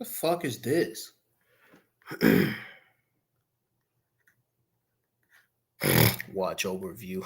The fuck is this? Watch overview.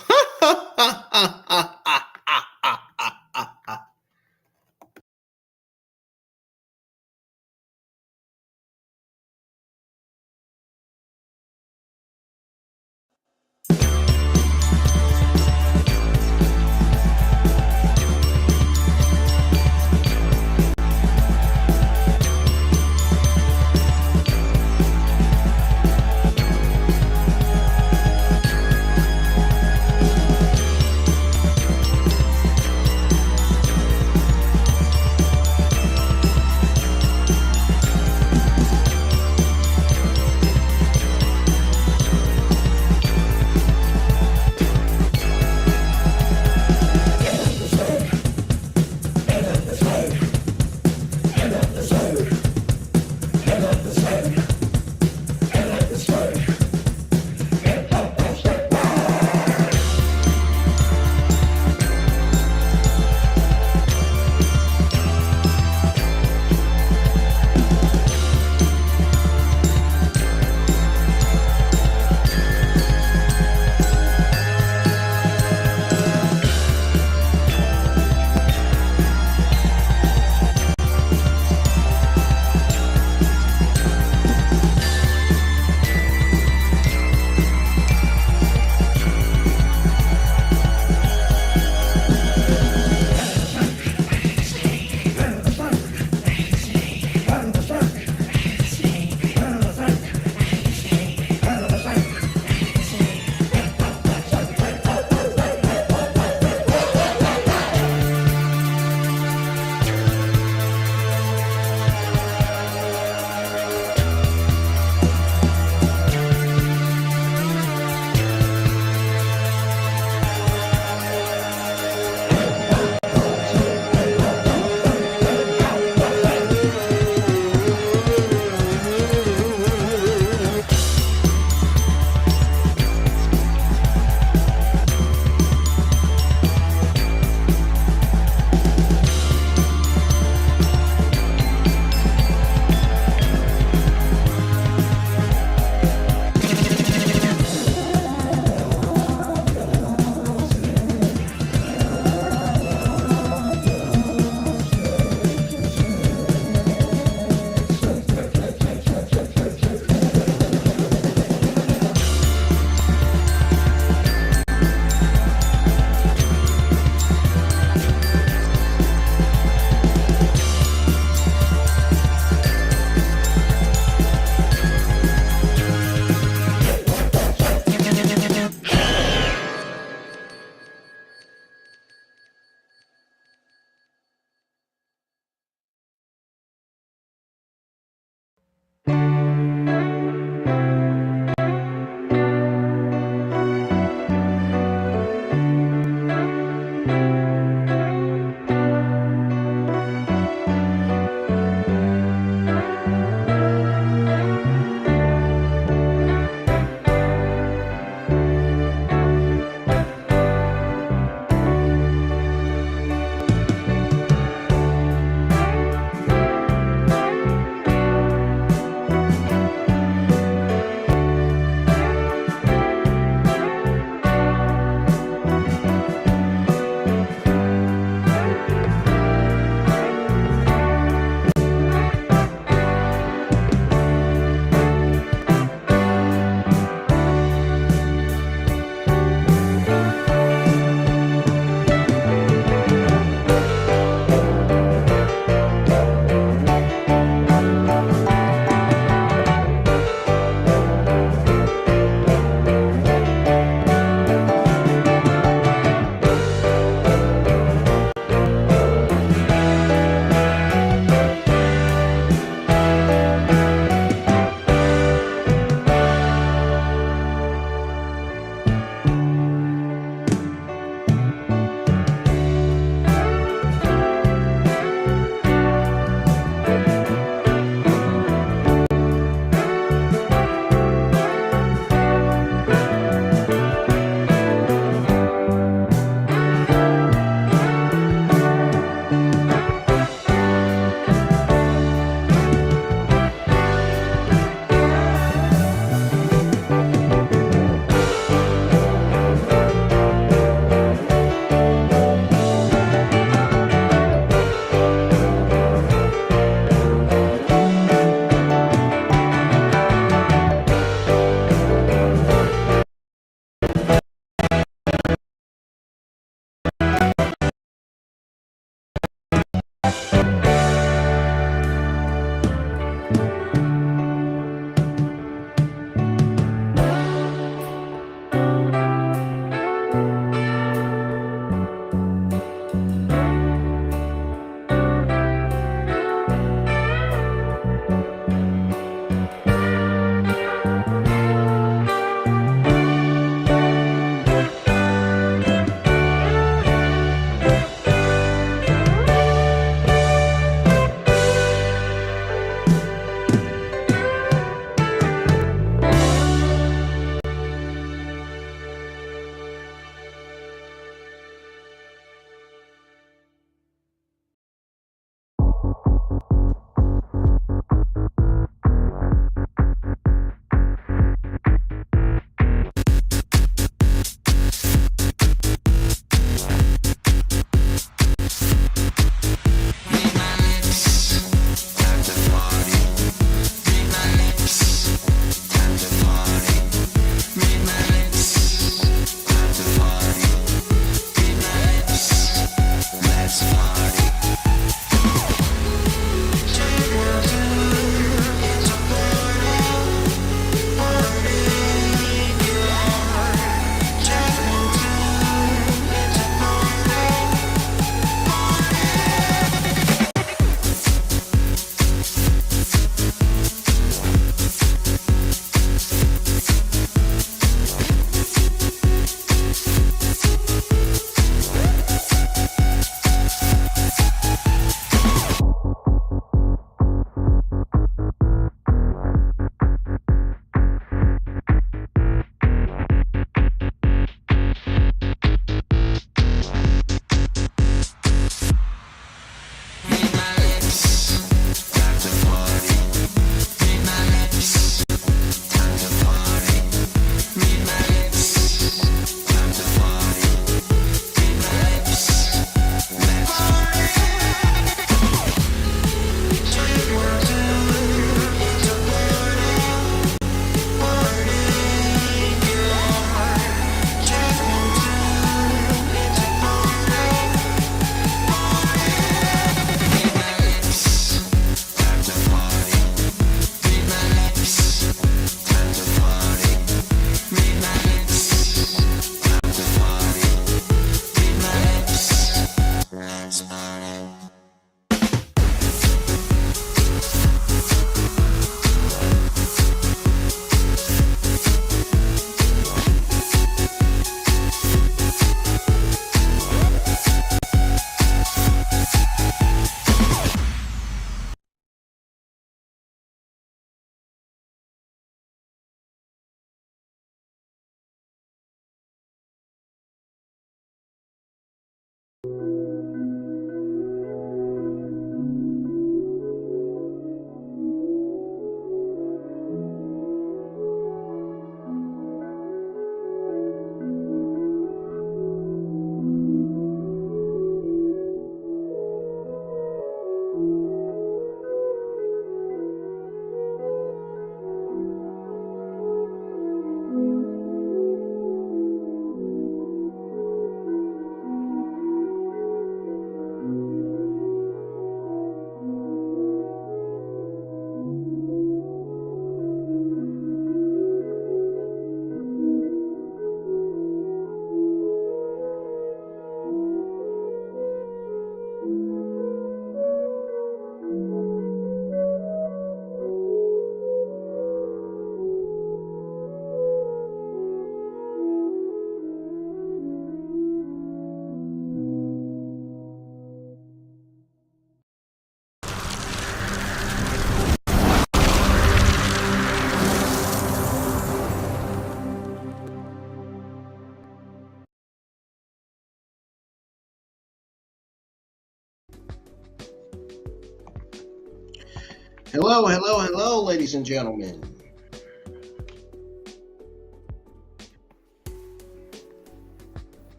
Hello, ladies and gentlemen.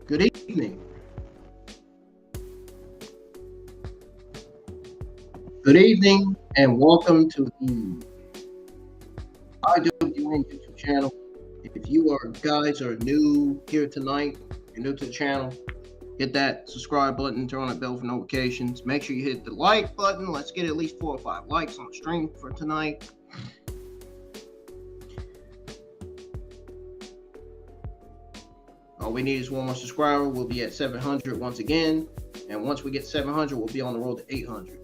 Good evening. Good evening, and welcome to the IWN YouTube channel. If you guys are new here tonight, you're new to the channel, hit that subscribe button, turn on the bell for notifications. Make sure you hit the like button. Let's get at least 4 or 5 likes on the stream for tonight. All we need is one more subscriber. We'll be at 700 once again. And once we get 700, we'll be on the road to 800.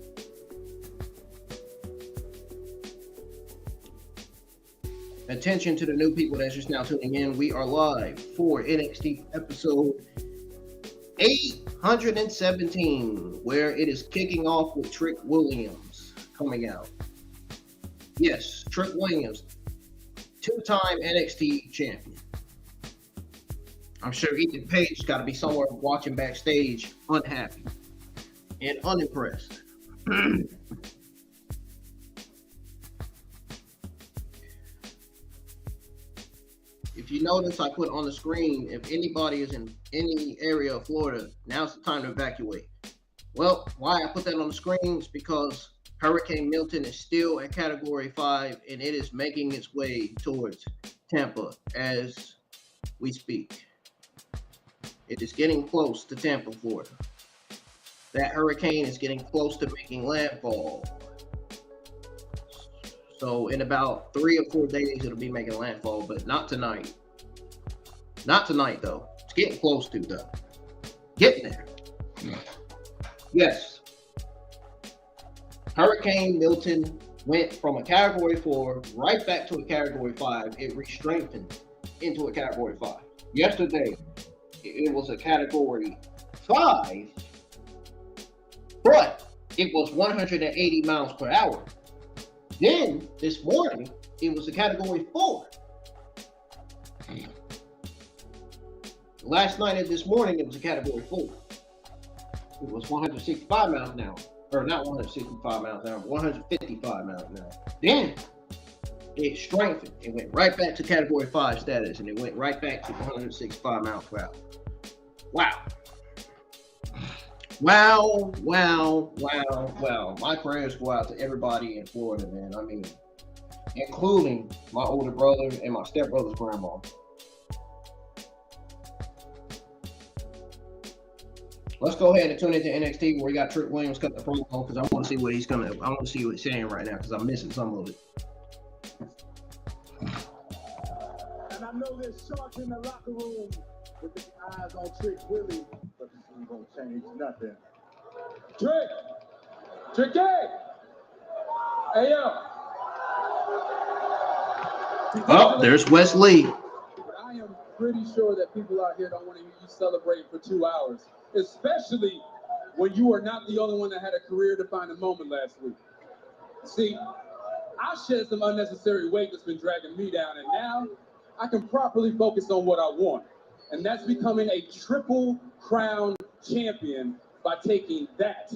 Attention to the new people that's just now tuning in. We are live for NXT episode 817, where it is kicking off with Trick Williams coming out. Yes, Trick Williams, 2-time NXT champion. I'm sure Ethan Page's got to be somewhere watching backstage, unhappy and unimpressed. If you notice, I put on the screen, if anybody is in any area of Florida, now's the time to evacuate. Well, why I put that on the screen is because Hurricane Milton is still at Category 5, and it is making its way towards Tampa as we speak. It is getting close to Tampa, Florida. That hurricane is getting close to making landfall. So in about 3 or 4 days, it'll be making landfall, but not tonight. Not tonight, though. It's getting close to, though. Getting there. Yes. Hurricane Milton went from a Category 4 right back to a Category 5. It re-strengthened into a Category 5. Yesterday, it was a Category 5, but it was 180 miles per hour. Then, this morning, it was a Category 4. Last night and this morning, it was a Category 4. It was 165 miles an hour. Or not 165 miles an hour, but 155 miles an hour. Then, it strengthened. It went right back to Category 5 status, and it went right back to 165 miles per hour. Wow. Wow. My prayers go out to everybody in Florida, man. I mean, including my older brother and my stepbrother's grandma. Let's go ahead and tune into NXT where we got Trick Williams cut the promo because I want to see what he's I want to see what he's saying right now because I'm missing some of it. And I know there's sharks in the locker room with the eyes on Trick Willie, but this ain't gonna change nothing. Trick! Hey, yo! Oh, there's Wes Lee. But I am pretty sure that people out here don't want to hear you celebrating for 2 hours, especially when you are not the only one that had a career-defining moment last week. See, I shed some unnecessary weight that's been dragging me down, and now I can properly focus on what I want. And that's becoming a triple crown champion by taking that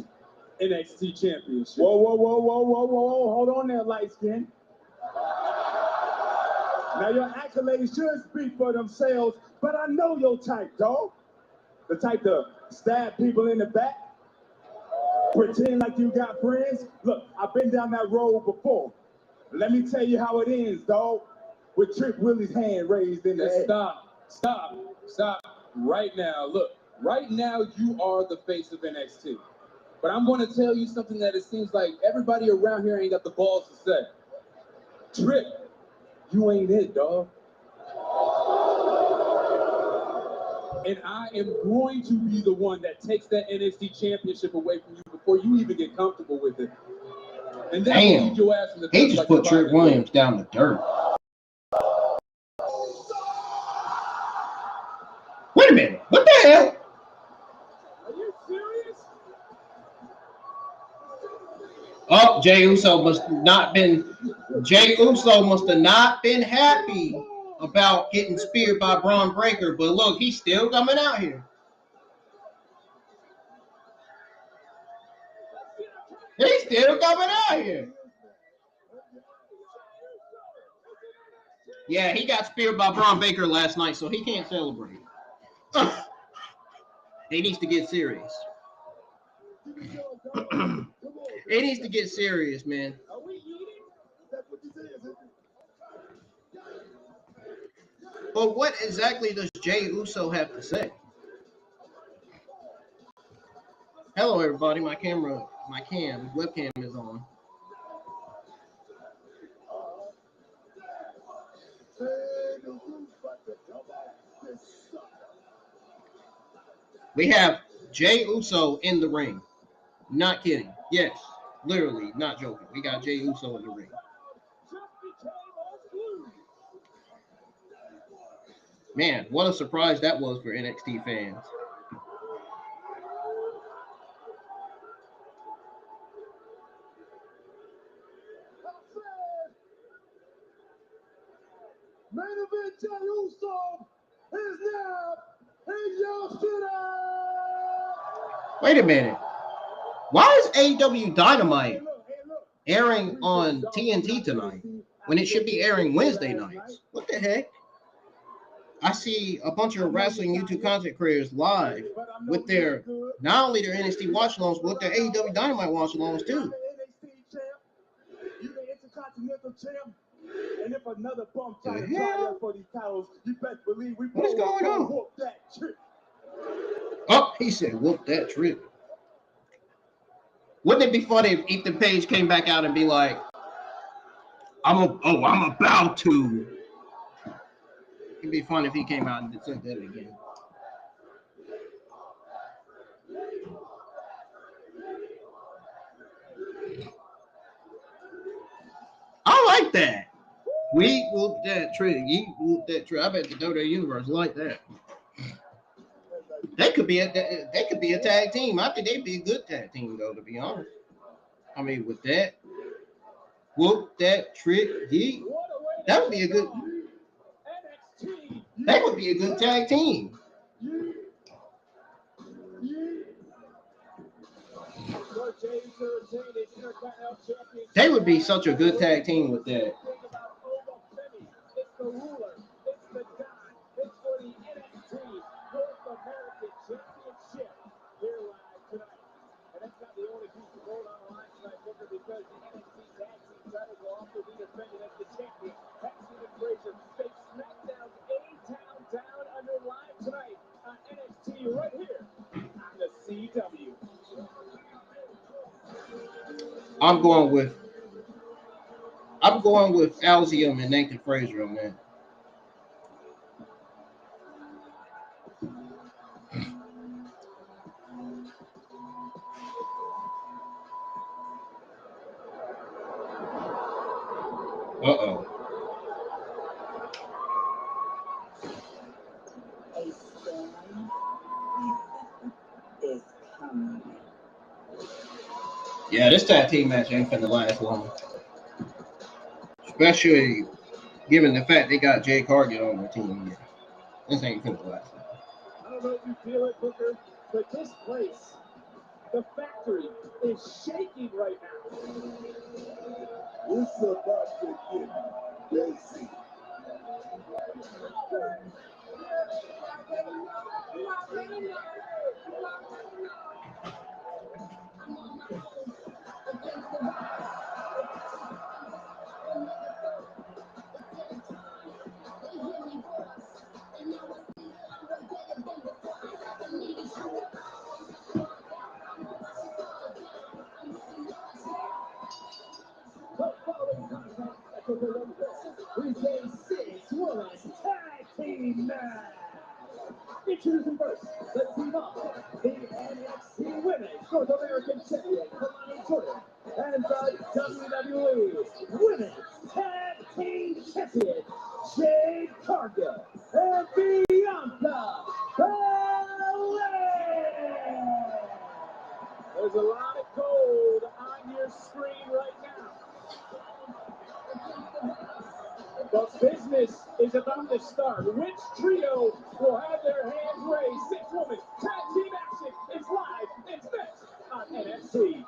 NXT championship. Whoa. Hold on there, light skin. Now your accolades should speak for themselves, but I know your type, dog. The type to stab people in the back, pretend like you got friends. Look, I've been down that road before. Let me tell you how it ends, dog. With Trick Willie's hand raised in the air. Stop right now. Look, right now you are the face of NXT. But I'm going to tell you something that it seems like everybody around here ain't got the balls to say. Trick, you ain't it, dog. And I am going to be the one that takes that NXT championship away from you before you even get comfortable with it. And then I'll lead your ass in the dirt. He just put Trick Williams down the dirt. Wait a minute. What the hell? Are you serious? Oh, Jey Uso must have not been happy about getting speared by Braun Breaker, but look, he's still coming out here. He's still coming out here. Yeah, he got speared by Braun Baker last night, so he can't celebrate. He needs to get serious. It needs to get serious, man. But what exactly does Jey Uso have to say? Hello, everybody. My webcam is on. We have Jey Uso in the ring. Not kidding. Yes, literally, not joking. We got Jey Uso in the ring. Man, what a surprise that was for NXT fans. Main event Jey Uso is now in your city. Wait a minute. Why is AEW Dynamite airing on TNT tonight when it should be airing Wednesday nights? What the heck? I see a bunch of wrestling YouTube content creators live with their, not only their NXT watch-alongs, but their AEW Dynamite watch-alongs too. And if another bum try to try out for these titles, you best believe we what is going on? Whoop that trick. Oh, he said whoop that trick. Wouldn't it be funny if Ethan Page came back out and be like, I'm about to. It'd be fun if he came out and said that again. I like that. We whoop that trick. You whoop that trick. I bet the WWE Universe like that. They could be a tag team. I think they'd be a good tag team, though, to be honest. I mean, with that, whoop that trick. That would be a good. That would be a good tag team. They would be such a good tag team with that. It's the ruler. It's the god. It's for the NXT North American Championship here live tonight. And that's not the only piece of gold on the line tonight, Booker, because the NXT Tag Team title will also be defended as the champion. Paxton and Frazier face SmackDown's A-Town Down Under live tonight on NXT right here on the CW. I'm going with Alzium and Nathan Frazier on that. Uh-oh. A storm is coming. Yeah, this tag team match ain't finna last long. Especially given the fact they got Jade Cargill on their team. Yeah. This ain't finna last long. I don't know if you feel it, Booker, but this place, the factory, is shaking right now. It's about to get busy. Weekday 6 Women's Tag Team Match. Introducing first, the team of the NXT Women's North American Champion, Kelani Jordan, and the WWE Women's Tag Team Champion, Jade Cargill, and Bianca Belair. There's a lot of gold on your screen right now. The business is about to start. Which trio will have their hands raised? 6-woman tag team action is live. It's next on NXT.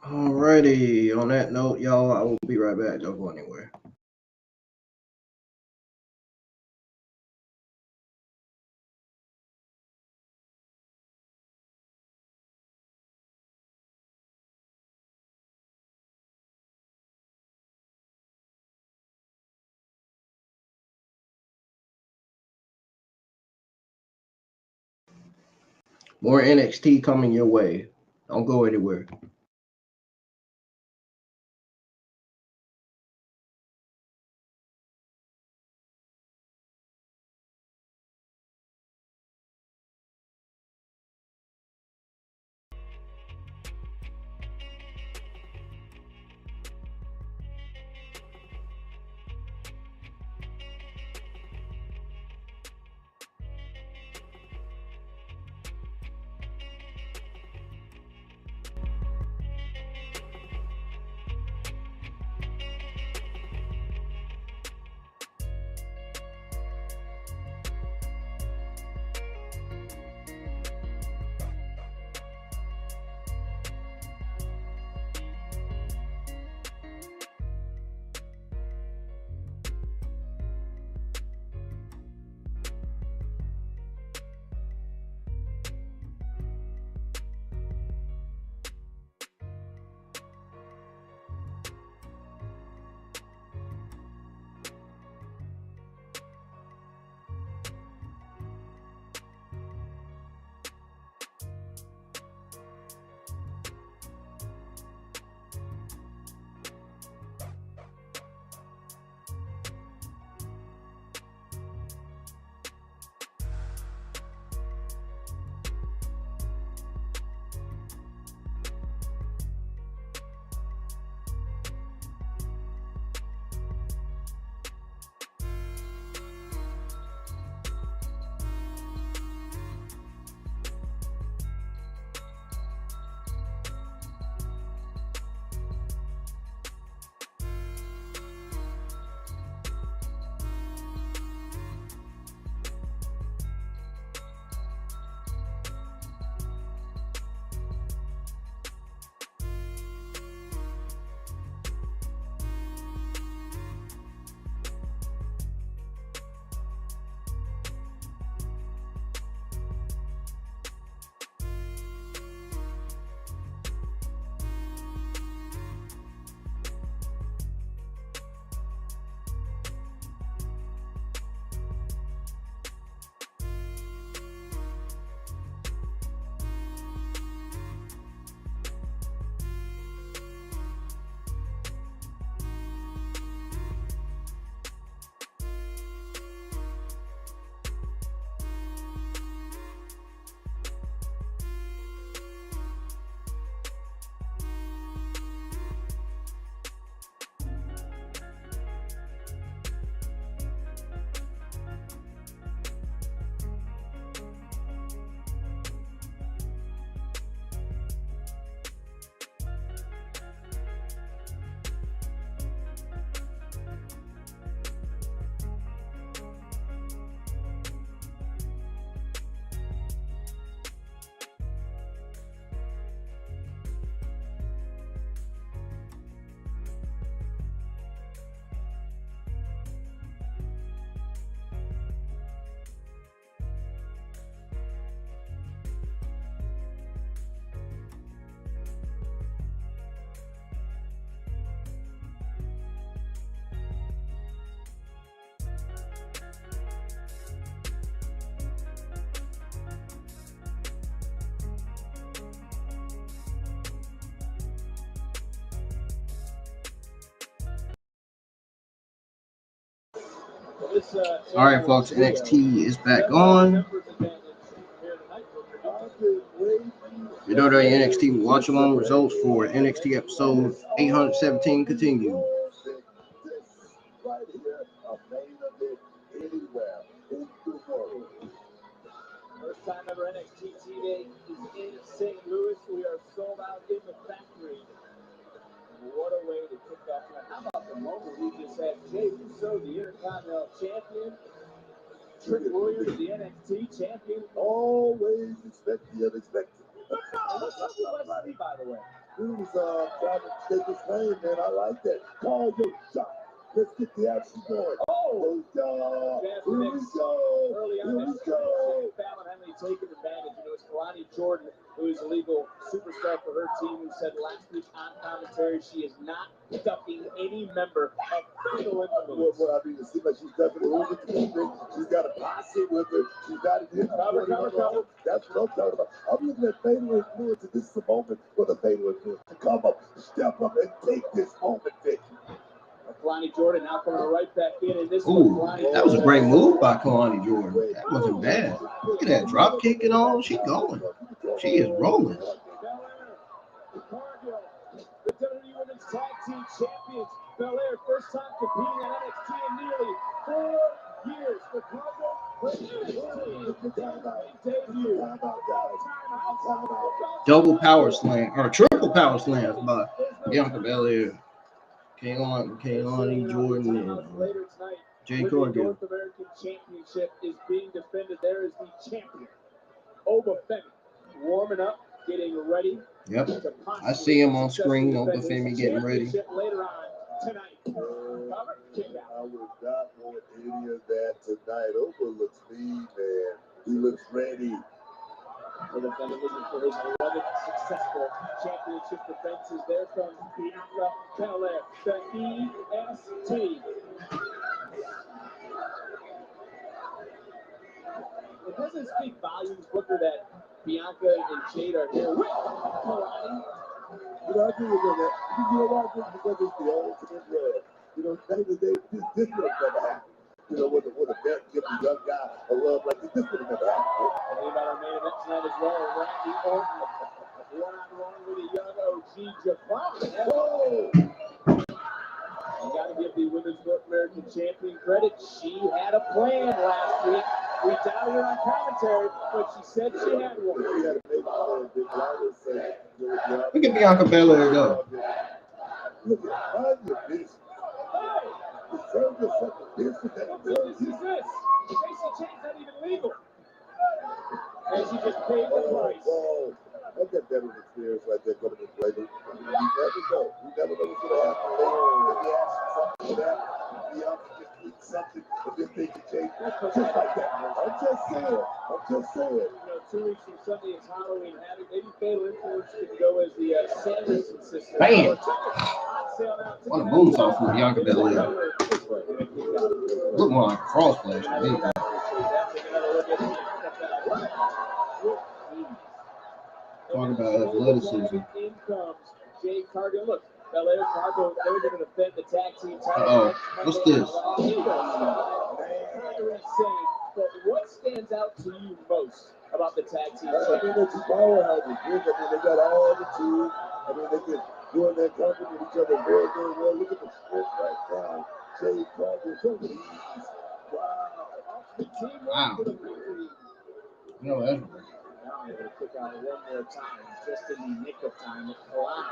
Alrighty. On that note, y'all, I will be right back. Don't go anywhere. More NXT coming your way. Don't go anywhere. All right, folks, NXT is back on. Your WWE NXT watch along results for NXT episode 817 continue. First time ever NXT TV is in St. Louis. We are sold out in the factory. What a way to kick off tonight. How about the moment we just had Jade, so the Intercontinental Champion, Trick Warrior, the NXT Champion. Always expect the unexpected. What's up with Wes Lee, by the way? Dude is trying to take his name, man. I like that. Call your shot. Let's get the action going. Oh, here we go. Early on Here we this go. Fallon Henley taking advantage. It's Kelani Jordan, who is a legal superstar for her team, who said last week on commentary she is not ducking any member of Fatal Influence. Well, I mean, it seems like she's definitely moving to the ring. She's got a posse with her. She's got it in. Cover. That's what I'm talking about. I'm looking at Fatal Influence, and this is a moment for the Fatal Influence to come up, step up, and take this moment, Vic. Kelani Jordan now coming right back in, and this That was a great move by Kelani Jordan. That wasn't bad. Look at that drop kick and all. She going. She is rolling. Belair and Cargill, the WWE Women's Tag Team Champions. Belair, first time competing on NXT in nearly 4 years. For Cargill, Double power slam or triple power slams by Bianca Belair. Kelani Jordan and Jade Cargill. Cargill. North American Championship is being defended. There is the champion, Oba Femi, warming up, getting ready. Yep, I see him on screen. Oba Femi getting ready. Later on tonight. I would not want any of that tonight. Oba looks mean, man. He looks ready. The defender looking for his 11th successful championship defenses. There from Bianca Belair, the EST. It doesn't speak volumes, Booker, that Bianca and Jade are here with Kelani. I agree with that. You know why? Because it's the ultimate rub. Back in the day, this would have never happened. With a vet give a young guy a love like this would have never happened. And we got our main event tonight as well. Randy Orton, one-on-one with a young OG Jakara. Whoa! You got to give the Women's North American Champion credit. She had a plan last week. We doubted her on commentary, but she said she had one. Look at Bianca Belair go. Look at your business. Serve yourself a business that What business is this? Jacy Jayne's not even legal. And she just paid the price. Whoa. I've got veteran experience right there coming in play. You never know. You never know what's going to happen later. Maybe something would happen. Bianca just needs something, but this thing can change just like that. I'm just saying. 2 weeks from Sunday is Halloween Havoc. Maybe Fatal Influence could go as the Sanderson sisters. Bam! What a boom sauce from Bianca Belair. Look more like a cross flash to me. Talking about athleticism. In comes Jade Cargill. Look, Belair Cargill, they're going to defend the tag team title. Uh-oh. What's this? But what stands out to you most about the tag team? I mean, it's powerhouses. I mean, they got all the tools. I mean, they can do their company with each other very, very well. Look at the sprint right now. Jade Cargill, so easy. Wow. No, that's Now I'm going to kick out one more time, just in the nick of time. Kelani,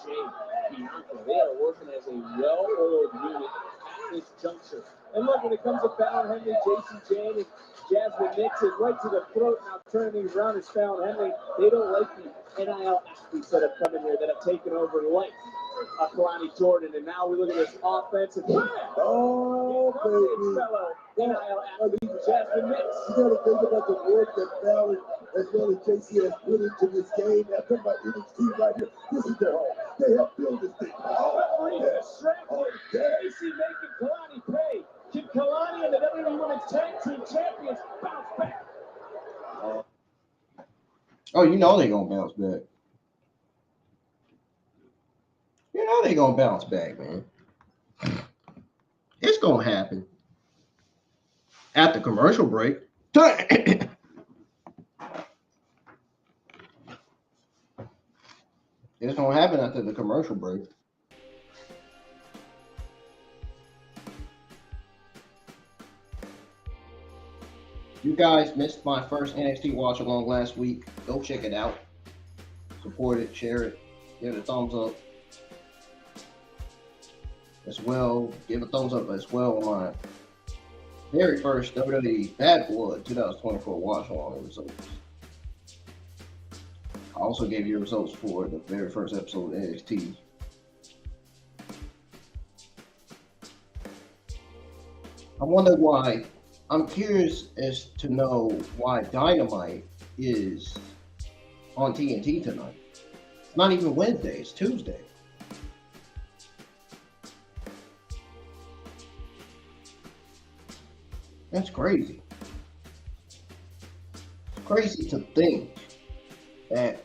Jade, Bianca, they are working as a well-oiled unit at this juncture. And look, when it comes to Fallon Henley, Jacy Jayne, and Jazmyn Nyx is right to the throat. Now turning things around is Fallon Henley. They don't like the NIL athletes that have come in here that have taken over life. Kelani Jordan, and now we look at this offensive. Oh, baby. Fellow NIL athlete, Jazmyn Nyx. You got to think about the work that Fallon as well as Jacy has put into this game. Now, talking about NXT right here. This is their home. They helped build this thing. Jacy making Kelani pay. Can Kelani and the WWE Women's Tag Team Champions bounce back? Oh, you know they're going to bounce back. You know they're going to bounce back, man. It's going to happen. At the commercial break. It's going to happen after the commercial break. You guys missed my first NXT watch along last week. Go check it out. Support it, share it, give it a thumbs up. As well, give a thumbs up as well on my very first WWE Bad Blood 2024 watch along results. I also gave you results for the very first episode of NXT. I wonder why. I'm curious as to know why Dynamite is on TNT tonight. It's not even Wednesday, it's Tuesday. That's crazy. It's crazy to think that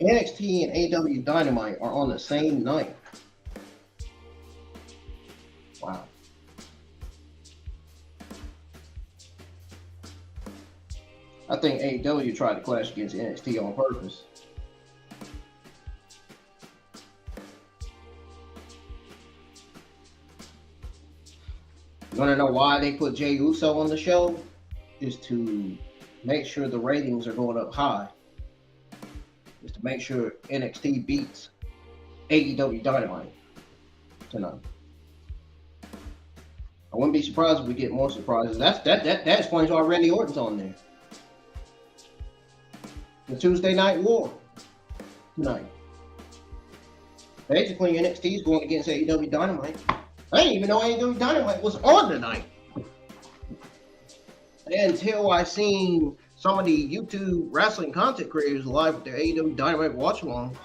NXT and AW Dynamite are on the same night. Wow. I think AEW tried to clash against NXT on purpose. You want to know why they put Jey Uso on the show? Is to make sure the ratings are going up high. Is to make sure NXT beats AEW Dynamite tonight. I wouldn't be surprised if we get more surprises. That explains why Randy Orton's on there. The Tuesday Night War tonight. Basically, NXT is going against AEW Dynamite. I didn't even know AEW Dynamite was on tonight until I seen some of the YouTube wrestling content creators live with their AEW Dynamite watch-alongs.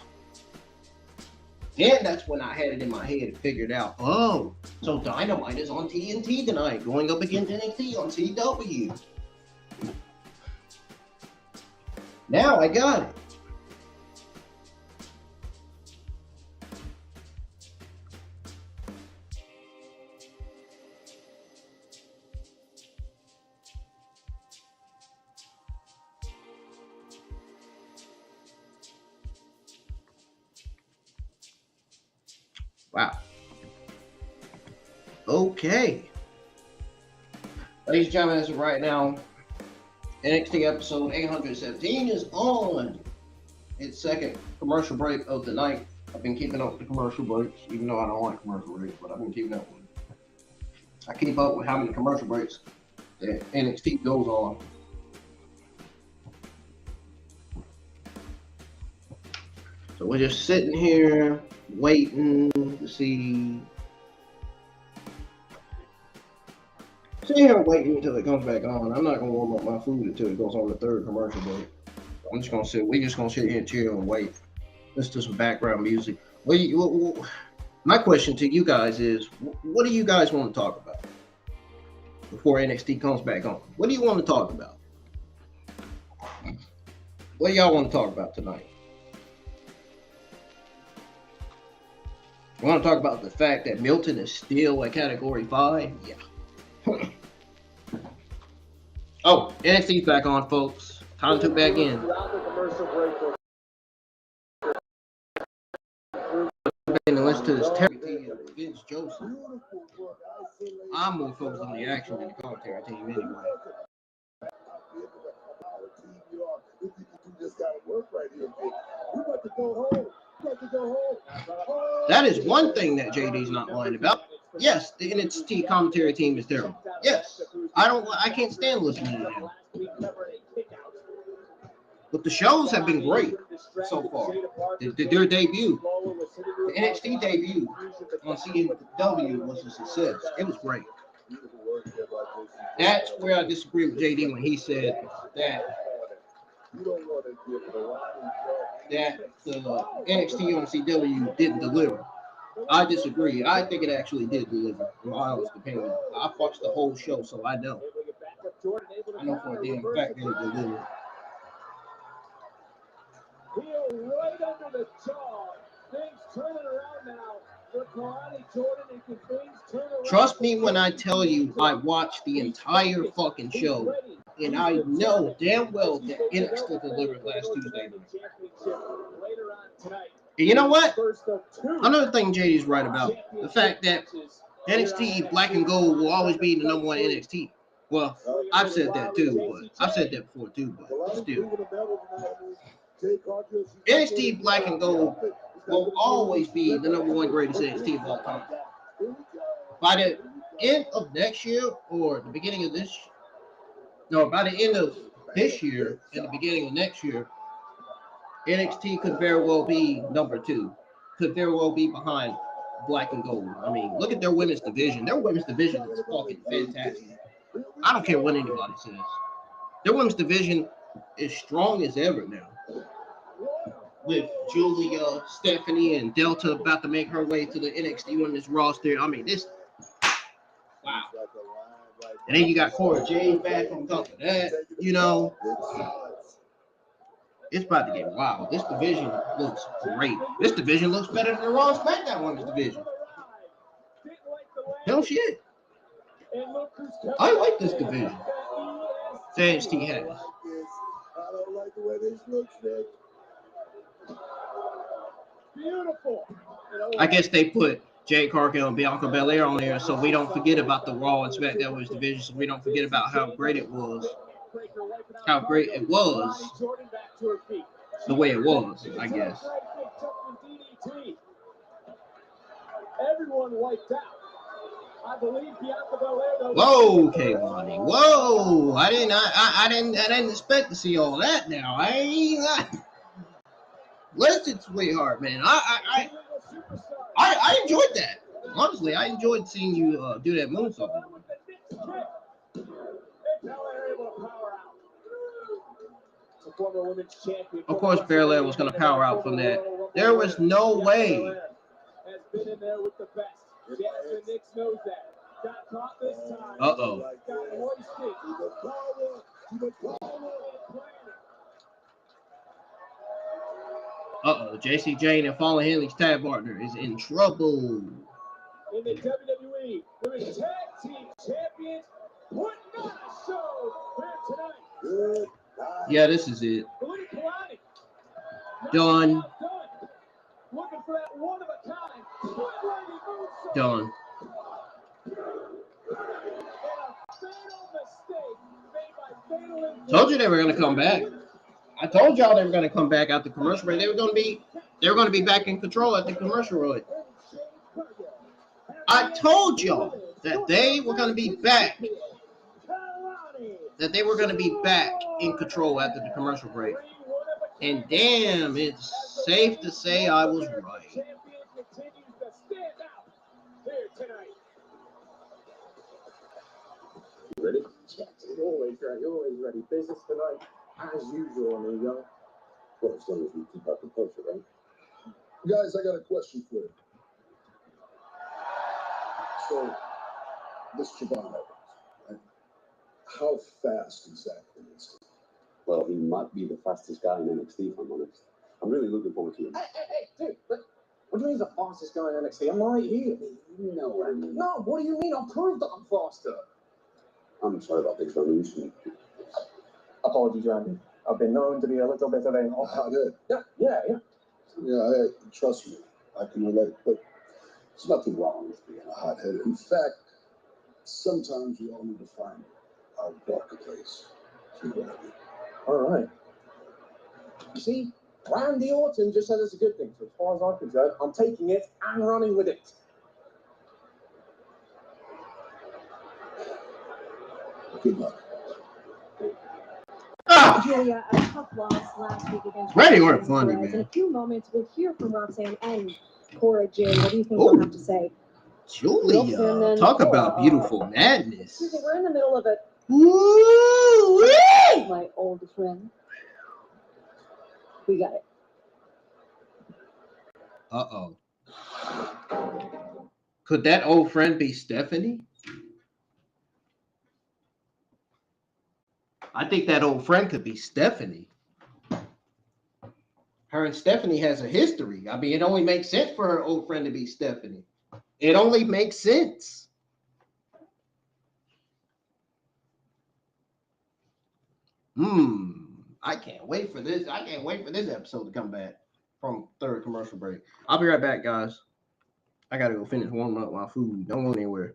Then that's when I had it in my head and figured out, oh, so Dynamite is on TNT tonight, going up against NXT on CW. Now I got it. Wow. Okay. Ladies and gentlemen, as of right now, NXT episode 817 is on its second commercial break of the night. I've been keeping up with the commercial breaks, even though I don't like commercial breaks, but I've been keeping up with it. I keep up with how many commercial breaks that NXT goes on. So we're just sitting here waiting to see. Sitting here waiting until it comes back on. I'm not gonna warm up my food until it goes on the third commercial break. I'm just gonna sit. We're just gonna sit here and chill and wait. Listen to some background music. My question to you guys is, what do you guys want to talk about before NXT comes back on? What do you want to talk about? What do y'all want to talk about tonight? You want to talk about the fact that Milton is still at Category 5? Yeah. Oh, NXT's back on, folks. Time to back in. And listen to this terrible Vince Joseph. I'm more focused on the action than the commentary team anyway. That is one thing that JD's not lying about. Yes, the NXT commentary team is terrible. Yes, I can't stand listening to them. But the shows have been great so far. Their debut, the NXT debut on CW was a success. It was great. That's where I disagree with JD when he said that the NXT on CW didn't deliver. I disagree. I think it actually did deliver, in my honest opinion. I've watched the whole show, so I know. I know for a damn fact that it delivered. Right under the jaw. Things turning around now for Kelani Jordan, and can things turn around? Trust me when I tell you I watched the entire fucking show, and I know damn well that NXT delivered last Tuesday night. And you know what? Another thing JD's right about, the fact that NXT Black and Gold will always be the number one NXT. Well, I've said that too, but I've said that before too, but still. NXT Black and Gold will always be the number one greatest NXT of all time. By the end of next year, or the beginning of this, no, by the end of this year and the beginning of next year, NXT could very well be number 2. Could very well be behind Black and Gold. I mean, look at their women's division. Their women's division is fucking fantastic. I don't care what anybody says. Their women's division is strong as ever now. With Julia, Stephanie, and Delta about to make her way to the NXT Women's roster. I mean, this, wow. And then you got Jade back on top of that. You know, it's about to get wild. This division looks great. This division looks better than the Raw and SmackDown Women's division. No shit. I like this division. NXT has. I don't like the way this looks, Nick. Beautiful. I guess they put Jade Cargill and Bianca Belair on there so we don't forget about the Raw and SmackDown Women's division, so we don't forget about how great it was. How great it was. The way it was, I guess. Everyone wiped out. I believe Bianca Belair. Whoa, Kelani. Whoa. I didn't expect to see all that now. Listen, sweetheart, man. I enjoyed that. Honestly, I enjoyed seeing you do that moonsault. Of course, Belair was going to power out from that. There was no way. Uh-oh. Uh-oh. Jacy Jayne and Fallon Henley's tag partner is in trouble. In the WWE Women's Tag Team Champion, putting on a show here tonight. Yeah, this is it. Done. Looking for that one of a kind. Done. Told you they were going to come back. I told y'all they were going to come back after commercial break. They were going to be back in control at the commercial break. I told y'all that they were going to be back. That they were going to be back in control after the commercial break. And damn, it's safe to say I was right. Ready? You're always ready. You're always ready. Business tonight, as usual, amigo. Well, as long as we keep up the culture, right? Guys, I got a question for you. So, this Javon Evans, right? How fast exactly is he? Well, he might be the fastest guy in NXT, if I'm honest. I'm really looking forward to him. Hey, dude, but what do you mean he's the fastest guy in NXT? I'm right here. No, Randy. No, what do you mean? I'll prove that I'm faster. I'm sorry about this, Randy. Apologies, Randy. I've been known to be a little bit of a Hothead. Yeah. Trust me, I can relate. But there's nothing wrong with being a hothead. In fact, sometimes we all need to find our darker place. See what I mean? All right. You see, Randy Orton just said it's a good thing. So as far as I'm concerned, I'm taking it and running with it. Good luck. Julia, a tough loss last week against Randy Orton funny, Perez. In man. a few moments, we'll hear from Roxanne and Cora Jade. What do you think we'll have to say? Julia, talk about beautiful madness. Excuse me, we're in the middle of a Woo-wee! my oldest friend. We got it. Uh-oh. Could that old friend be Stephanie? I think that old friend could be Stephanie. Her and Stephanie has a history. I mean, it only makes sense for her old friend to be Stephanie. It only makes sense. I can't wait for this. I can't wait for this episode to come back from third commercial break. I'll be right back, guys. I gotta go finish warming up my food. Don't go anywhere.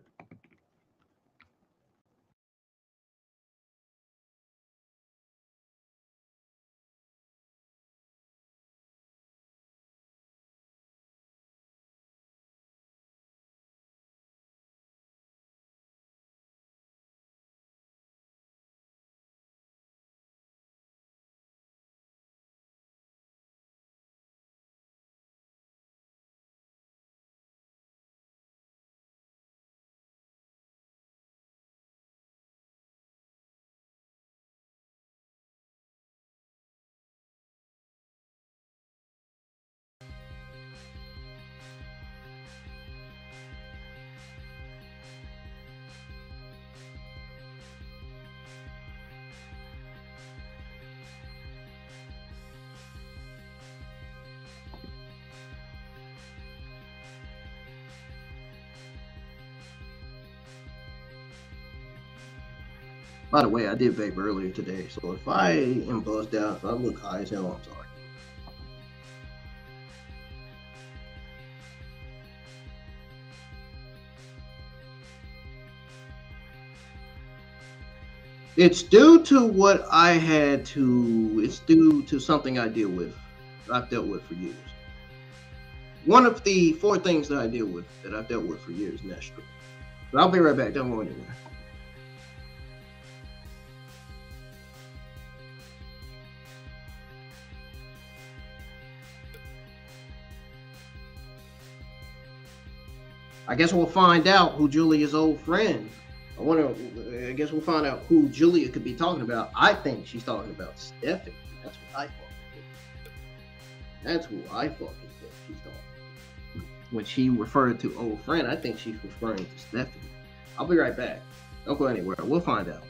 By the way, I did vape earlier today, so if I am buzzed out, if I look high as hell, I'm sorry. It's due to what I had to. It's due to something I deal with. I've dealt with for years. One of the 4 things that I deal with that I've dealt with for years, and that's true. But I'll be right back. Don't go anywhere. I guess we'll find out who Julia's old friend. I guess we'll find out who Julia could be talking about. I think she's talking about Stephanie. That's what I thought. That's who I thought she's talking. When she referred to old friend, I think she's referring to Stephanie. I'll be right back. Don't go anywhere. We'll find out.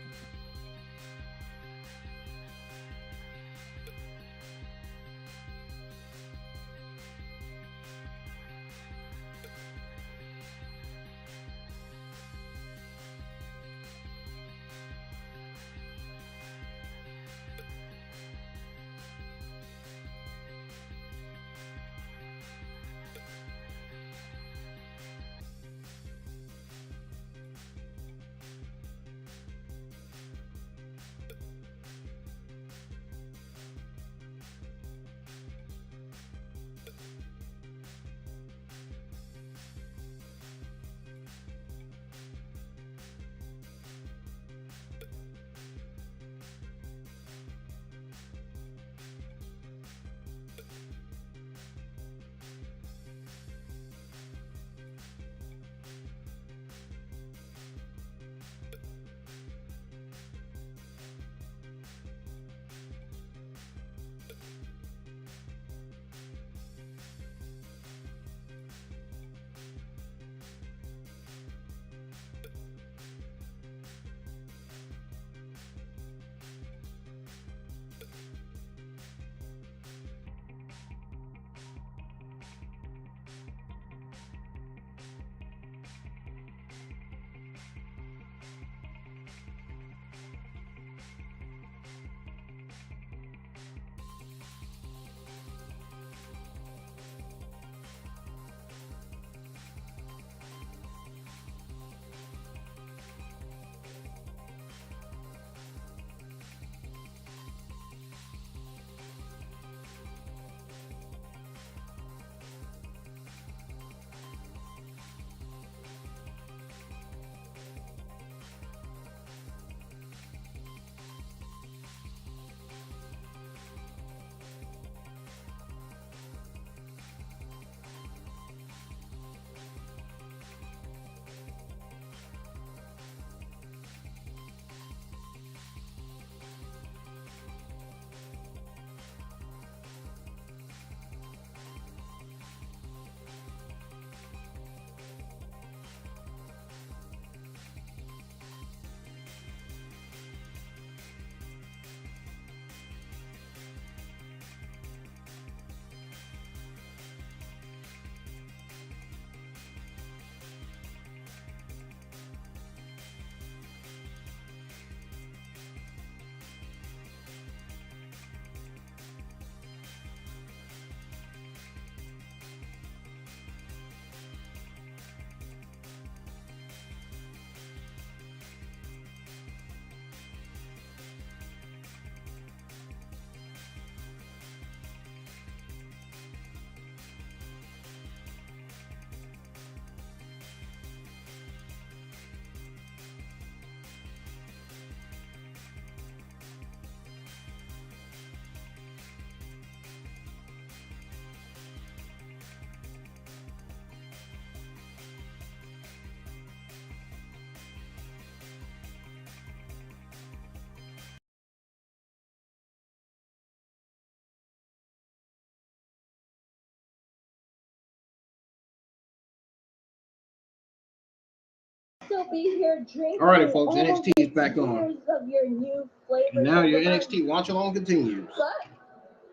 Still be here drinking. Alrighty, folks, NXT is back on. Of your new flavors And now your NXT watch along continues.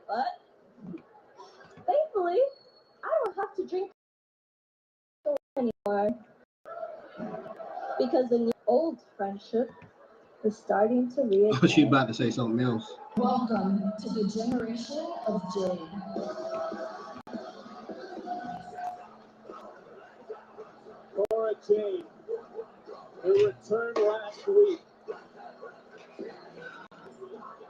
But thankfully, I don't have to drink anymore because the old friendship is starting to reignite. Oh, she's about to say something else. Welcome to the generation of Jade. Jade, who returned last week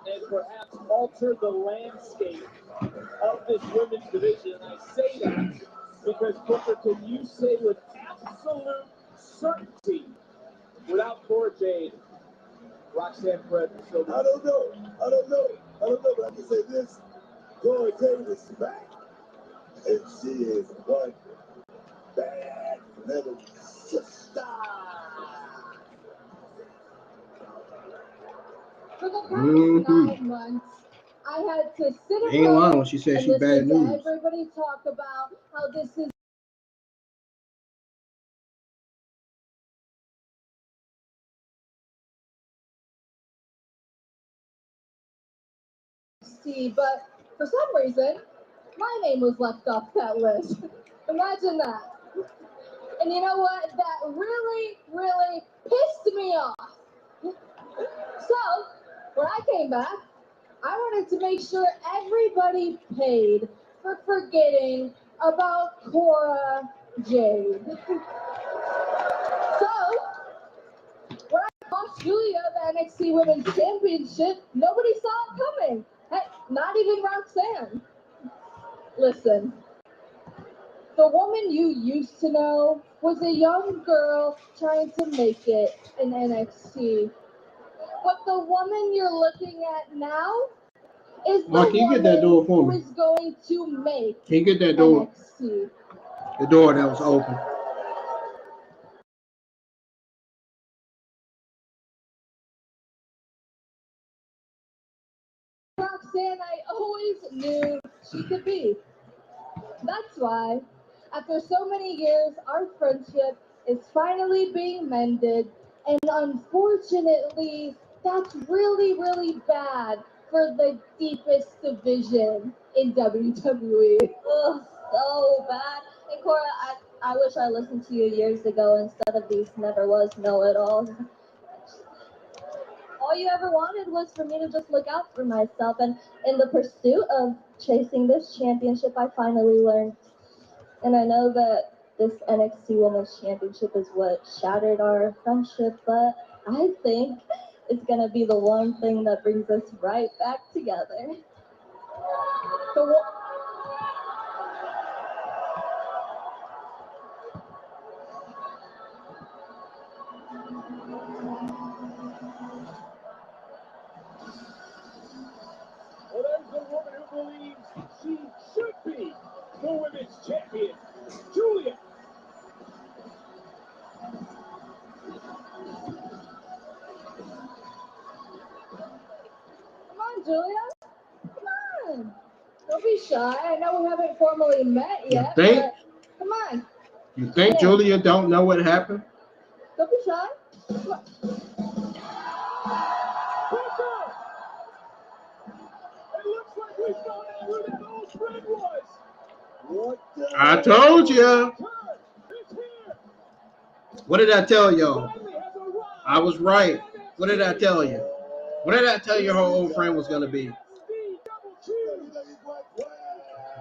and perhaps altered the landscape of this women's division. And I say that because, Booker, can you say with absolute certainty, without Jade, Roxanne Perez will still be? I don't know, but I can say this. Jade is back, and she is one bad little sister. For the past 9 months, I had to sit Ain't lying alone when she said and she's bad listen to news. everybody talk about how this is but for some reason, my name was left off that list. Imagine that. And you know what? That really, really pissed me off. So, when I came back, I wanted to make sure everybody paid for forgetting about Jade. So, when I lost Julia the NXT Women's Championship, nobody saw it coming. Heck, not even Roxanne. Listen, the woman you used to know was a young girl trying to make it in NXT. But the woman you're looking at now is the Mark, can you get that door for woman me? who is going to make Can you get that door? NXT. The door that was open. Roxanne, I always knew she could be. That's why, after so many years, our friendship is finally being mended, and unfortunately, that's really, really bad for the deepest division in WWE. Oh, so bad. And Cora, I wish I listened to you years ago instead of these never was know-it-alls. All you ever wanted was for me to just look out for myself, and in the pursuit of chasing this championship, I finally learned. And I know that this NXT Women's Championship is what shattered our friendship, but I think it's gonna be the one thing that brings us right back together. Well, there's the woman who believes she should be the women's champion, Julia. Come on, Julia. Come on. Don't be shy. I know we haven't formally met yet, You think? but come on. You think Julia don't know what happened? Don't be shy. Come on. It looks like we found out who that old friend was. What the? I told you. It's here. What did I tell y'all? Finally has arrived. I was right. What did I tell you? What did I tell you her old friend was going to be?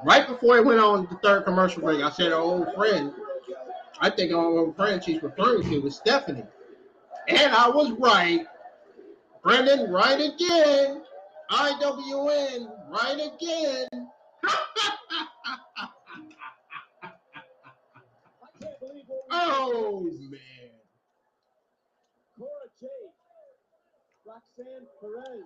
Right before it went on the third commercial break, I said her old friend. I think her old friend she's referring to was Stephanie. And I was right. Brendan, right again. IWN, right again. Oh, man. Cora Jade, Roxanne Perez.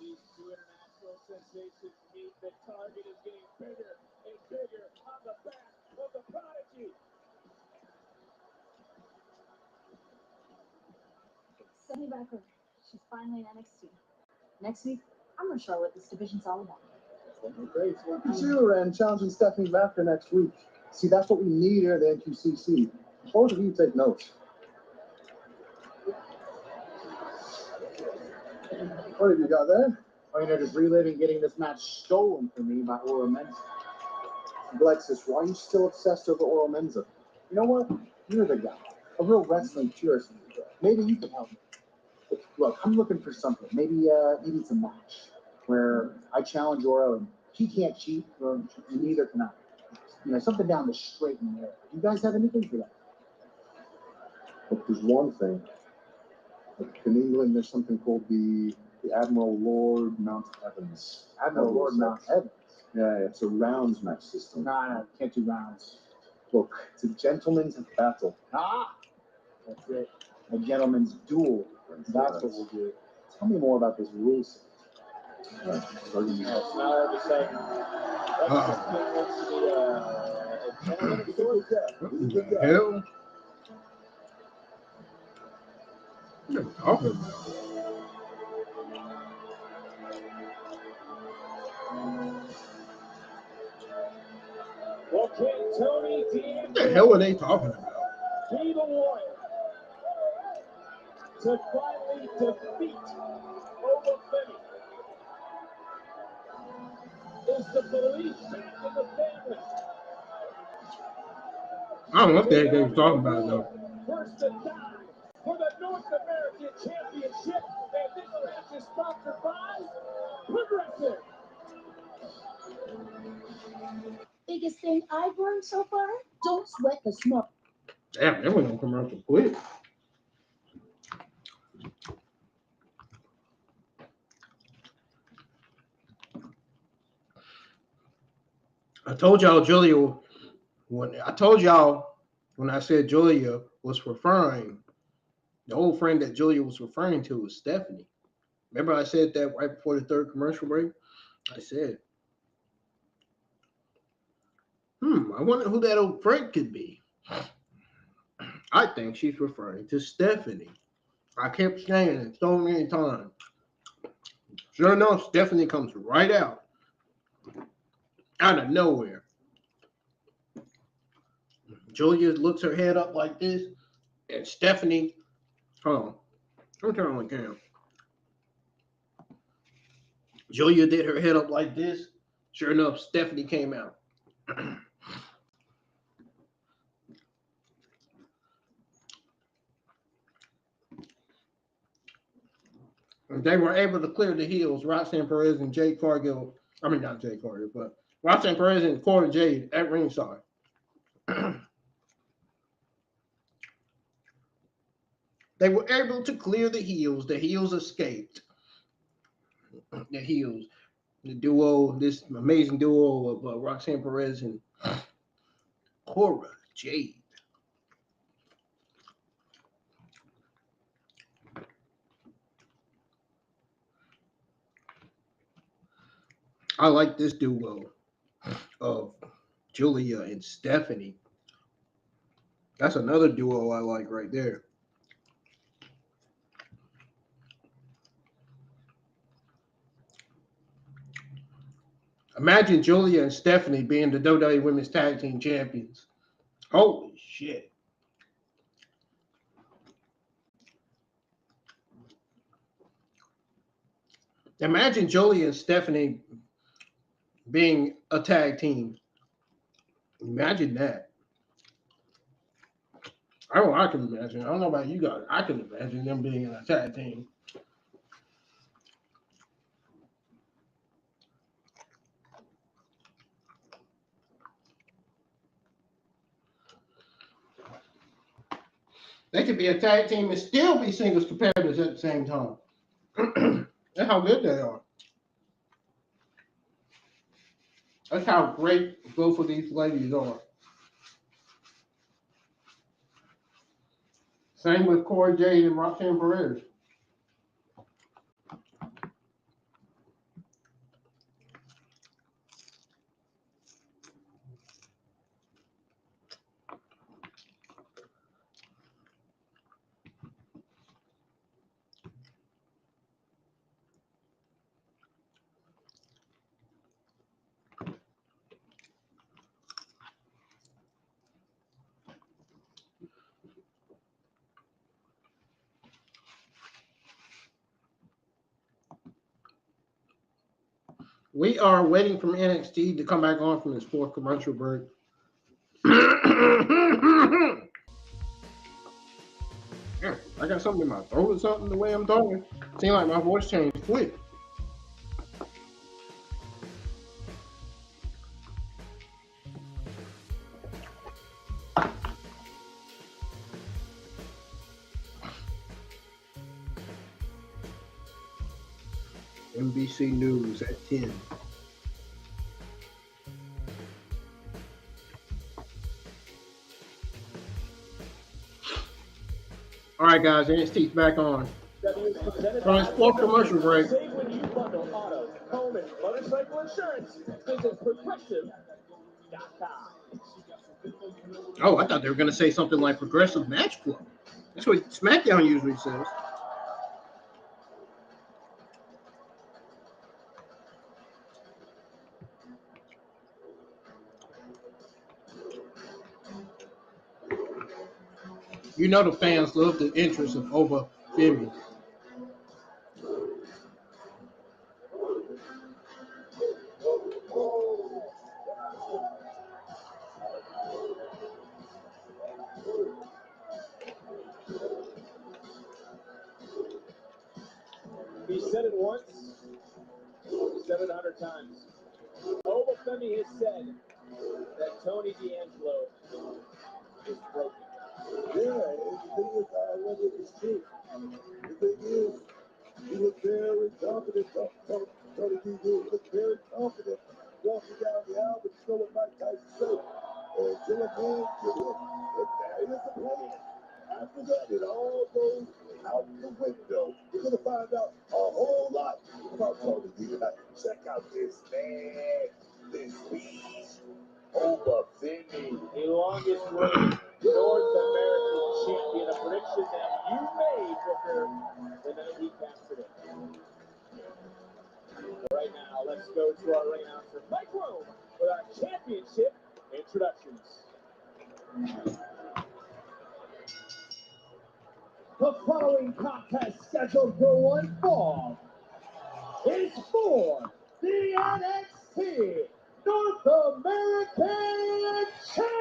These two international sensations meet. The target is getting bigger and bigger on the back of the Prodigy. Send me back her. She's finally in NXT. Next week, I'm gonna show her what this division's all about. Great. Look at you and challenging Stephanie back for next week. See, that's what we need here at the NQCC. Both of you take notes. What have you got there? Oh, just reliving getting this match stolen from me by Aura Men's. Alexis, why are you still obsessed over Oral Menza? You know what? You're the guy. A real wrestling purist. Maybe you can help me. Look, I'm looking for something. Maybe it's a match where I challenge Oro and he can't cheat, and neither can I. You know, something down the straight and narrow. You guys have anything for that? Look, there's one thing. Like in England, there's something called the Admiral Lord Mount Evans. Admiral Lord Mount Evans. Yeah, it's a rounds match system. Nah, can't do rounds. Look, it's a gentleman's battle. Ah, that's it. A gentleman's duel. That's what we'll do. Tell me more about this rule set. So now all of a sudden, Alexis King wants to be a gentleman of sorts. What the hell? What are you talking about? Well, can Tony What the hell are they talking about? be the one to finally defeat Oba Femi? Is the belief back in the family? I don't know what the heck they were talking about, though. First to die for the North American Championship, and this match is sponsored by Progressive. Biggest thing I've learned so far, don't sweat the small. Damn, they went on commercial quick. I told y'all Julia, when I said Julia was referring, the old friend that Julia was referring to was Stephanie. Remember I said that right before the third commercial break? I said, I wonder who that old friend could be. I think she's referring to Stephanie. I kept saying it so many times. Sure enough, Stephanie comes right out of nowhere. Julia looks her head up like this, and Stephanie, hold on, don't turn on the camera. Julia did her head up like this. Sure enough, Stephanie came out. They were able to clear the heels, Roxanne Perez and Jade Cargill. I mean, not Jade Cargill, but Roxanne Perez and Cora Jade at ringside. They were able to clear the heels. The heels escaped. The heels. The duo, this amazing duo of Roxanne Perez and Cora Jade. I like this duo of Julia and Stephanie. That's another duo I like right there. Imagine Julia and Stephanie being the WWE Women's Tag Team Champions. Holy shit. Imagine Julia and Stephanie being a tag team. Imagine that. I can imagine. I don't know about you guys. I can imagine them being in a tag team. They could be a tag team and still be singles competitors at the same time. That's how good they are. That's how great both of these ladies are. Same with Cora Jade and Roxanne Perez. We are waiting for NXT to come back on from this fourth commercial break. Yeah, I got something in my throat or something the way I'm talking. Seems like my voice changed quick. NBC News at 10. All right, guys, NXT's back on. From its fourth commercial break. Save when you bundle auto, home, and motorcycle insurance. Visit progressive.com. Oh, I thought they were going to say something like Progressive Match Flow. That's what SmackDown usually says. You know the fans love the entrance of Oba Femi. He said it once, 700 times. Oba Femi has said that Tony D'Angelo is broken. Yeah, and the thing is, I wonder if it's true. The thing is, he was very confident. Tony D. He looked very confident walking down the aisle, but you know what Mike Tyson said? Until a man gets hit, and that is the plan. After that, it all goes out the window. We're going to find out a whole lot about Tony D. Check out this man, this beast, Oba Femi. The longest reigning North American champion, a prediction that you made, Booker, the night he captured it. Right now, let's go to our ring announcer, Mike Rome, with our championship introductions. The following contest scheduled for one fall is for the NXT North American Championship.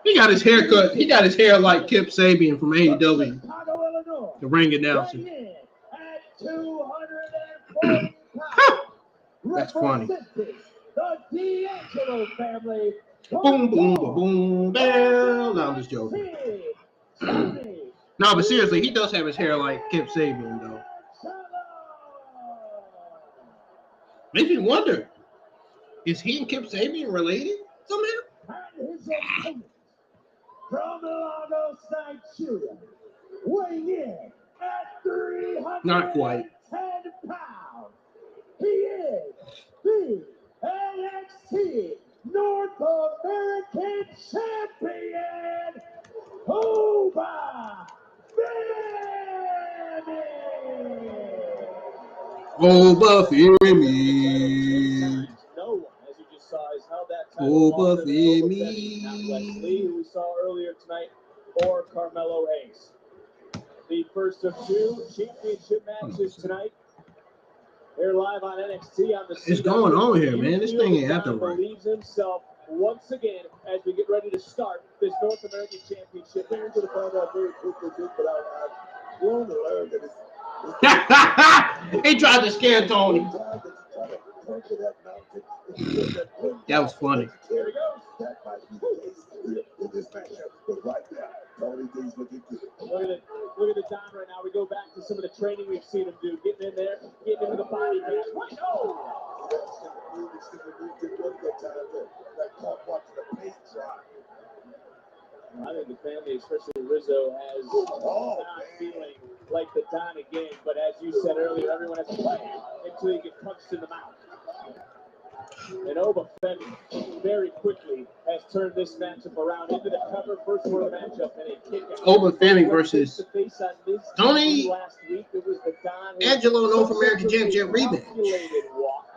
He got his hair cut. He got his hair like Kip Sabian from AEW. Chicago, Illinois. The ring announcer. Weighing in at 240 pounds. That's funny. Representing the D'Angelo family. Boom, boom, boom, boom, bam. No, I'm just joking. No, but seriously, he does have his hair like Kip Sabian, though. Makes me wonder, is he and Kip Sabian related somehow? And his opponent from Lagos, Nigeria, weighing in at 310 Not quite. pounds. He is the NXT North American Champion, Oba Femi. Oba Femi. No one, as you just saw, has held that title Oba longer than Oba Femi. Femi, not Wes Lee, who we saw earlier tonight, or Carmelo Hayes. The first of two championship matches tonight. They're live on NXT on the It's going on here, man. This thing ain't acting right. Believes himself once again as we get ready to start this North American Championship. We're going to find out very quickly, but I've grown to learn that it's He tried to scare Tony. That was funny. Here he goes. That might be the case in this matchup, but right now, Tony D's looking good. Look at the Don right now. We go back to some of the training we've seen him do, getting in there, getting into the body catch. Right, I think the family, especially Rizzo, has not feeling like the Don again. But as you said earlier, everyone has to play until you get punched in the mouth. And Oba Femi very quickly has turned this matchup around into the cover first for the matchup and a kick out. Oba Femi versus Tony last week. It was the Don Angelo North American Championship rematch. Walk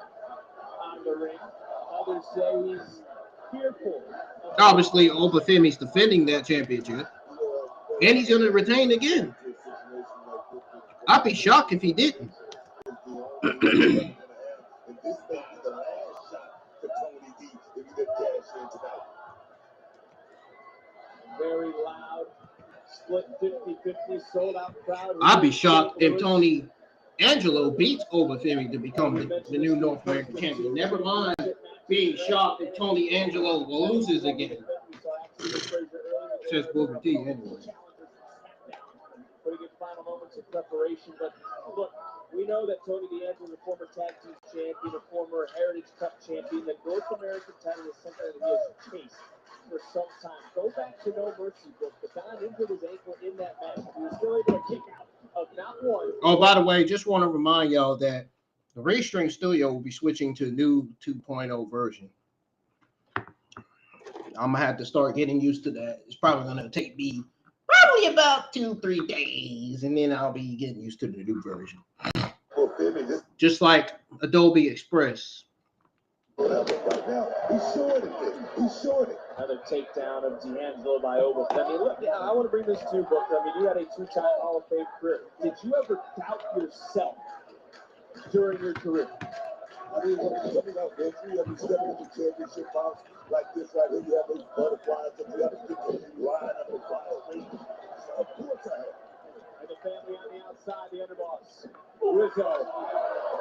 on the ring. Others say he's fearful. Obviously, Oba Femi's defending that championship, and he's going to retain again. I'd be shocked if he didn't. And this may be the last shot for Tony D if he didn't cash in tonight. Very loud, split 50-50, sold out crowd. I'd be shocked if Tony Angelo beats Oba Femi to become the new North American champion. Never mind being shocked if Tony Angelo loses again. Says Booker T anyway. Putting in final moments of preparation, but look, we know that Tony D'Angelo is a former tag team champion, a former Heritage Cup champion. The North American title is something that he has chased for some time. Go back to No Mercy book. The Don injured his ankle in that match. He was still able to kick out of not one. Oh, by the way, just want to remind y'all that the Restring Studio will be switching to new 2.0 version. I'm gonna have to start getting used to that. It's probably gonna take me probably about 2-3 days, and then I'll be getting used to the new version. Just like Adobe Express. Right now, he's shorted it. He's shorted. Another takedown of D'Angelo by Oba Femi. Look, yeah, I want to bring this to you, Booker. I mean, you had a two-time Hall of Fame career. Did you ever doubt yourself during your career? I mean, coming out victory, I mean, stepping into championship bounce like this right here, you have those butterflies, and you have to get the line up and fire free. Of course I have. And the family on the outside, the underboss, Rizzo.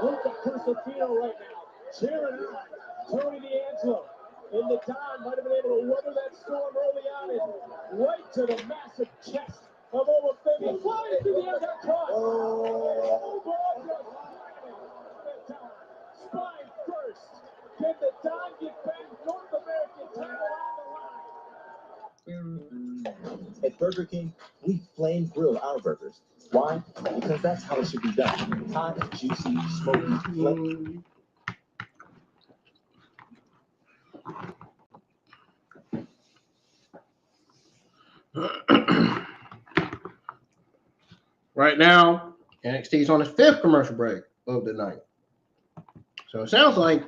Luca Crucifino right now, cheering on Tony D'Angelo. And the Don might have been able to weather that storm early on, and right to the massive chest of Oba Femi. Flying through the air, got caught. Oba just the Don. Spine first. Can the Don get back North American title on the line? At Burger King, we flame grill our burgers. Why? Because that's how it should be done. Hot, juicy, smoky, flame. Right now, NXT is on its 5th commercial break of the night. So it sounds like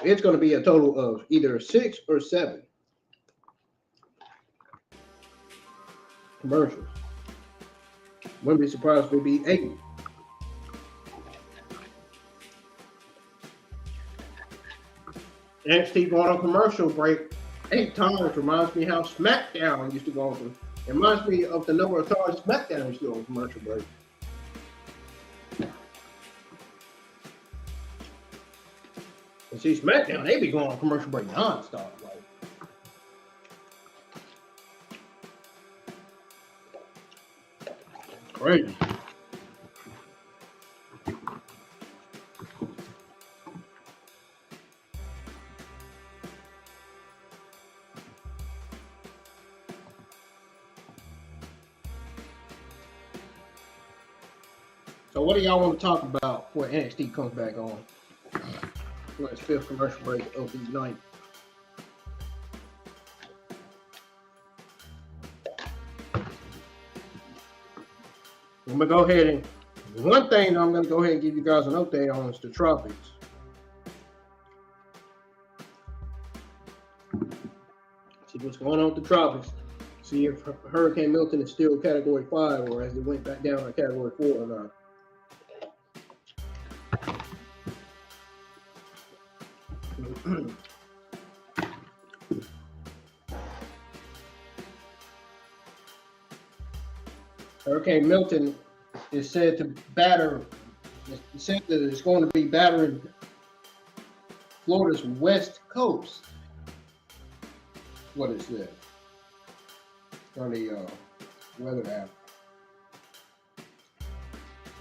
it's going to be a total of either 6 or 7 commercials. Wouldn't be surprised if it be 8. NXT going on commercial break 8 times reminds me how SmackDown used to go on. It reminds me of the number of times SmackDown used to go on commercial break. And see, SmackDown, they be going on commercial break nonstop. Like, crazy. So what do y'all want to talk about before NXT comes back on? For its 5th commercial break of the night. I'm gonna go ahead and one thing I'm gonna go ahead and give you guys an update on is the tropics. See what's going on with the tropics. See if Hurricane Milton is still Category 5 or has it went back down to Category 4 or not. Hurricane Milton is said to batter. It's said that it's going to be battering Florida's west coast. What is that? On the weather app.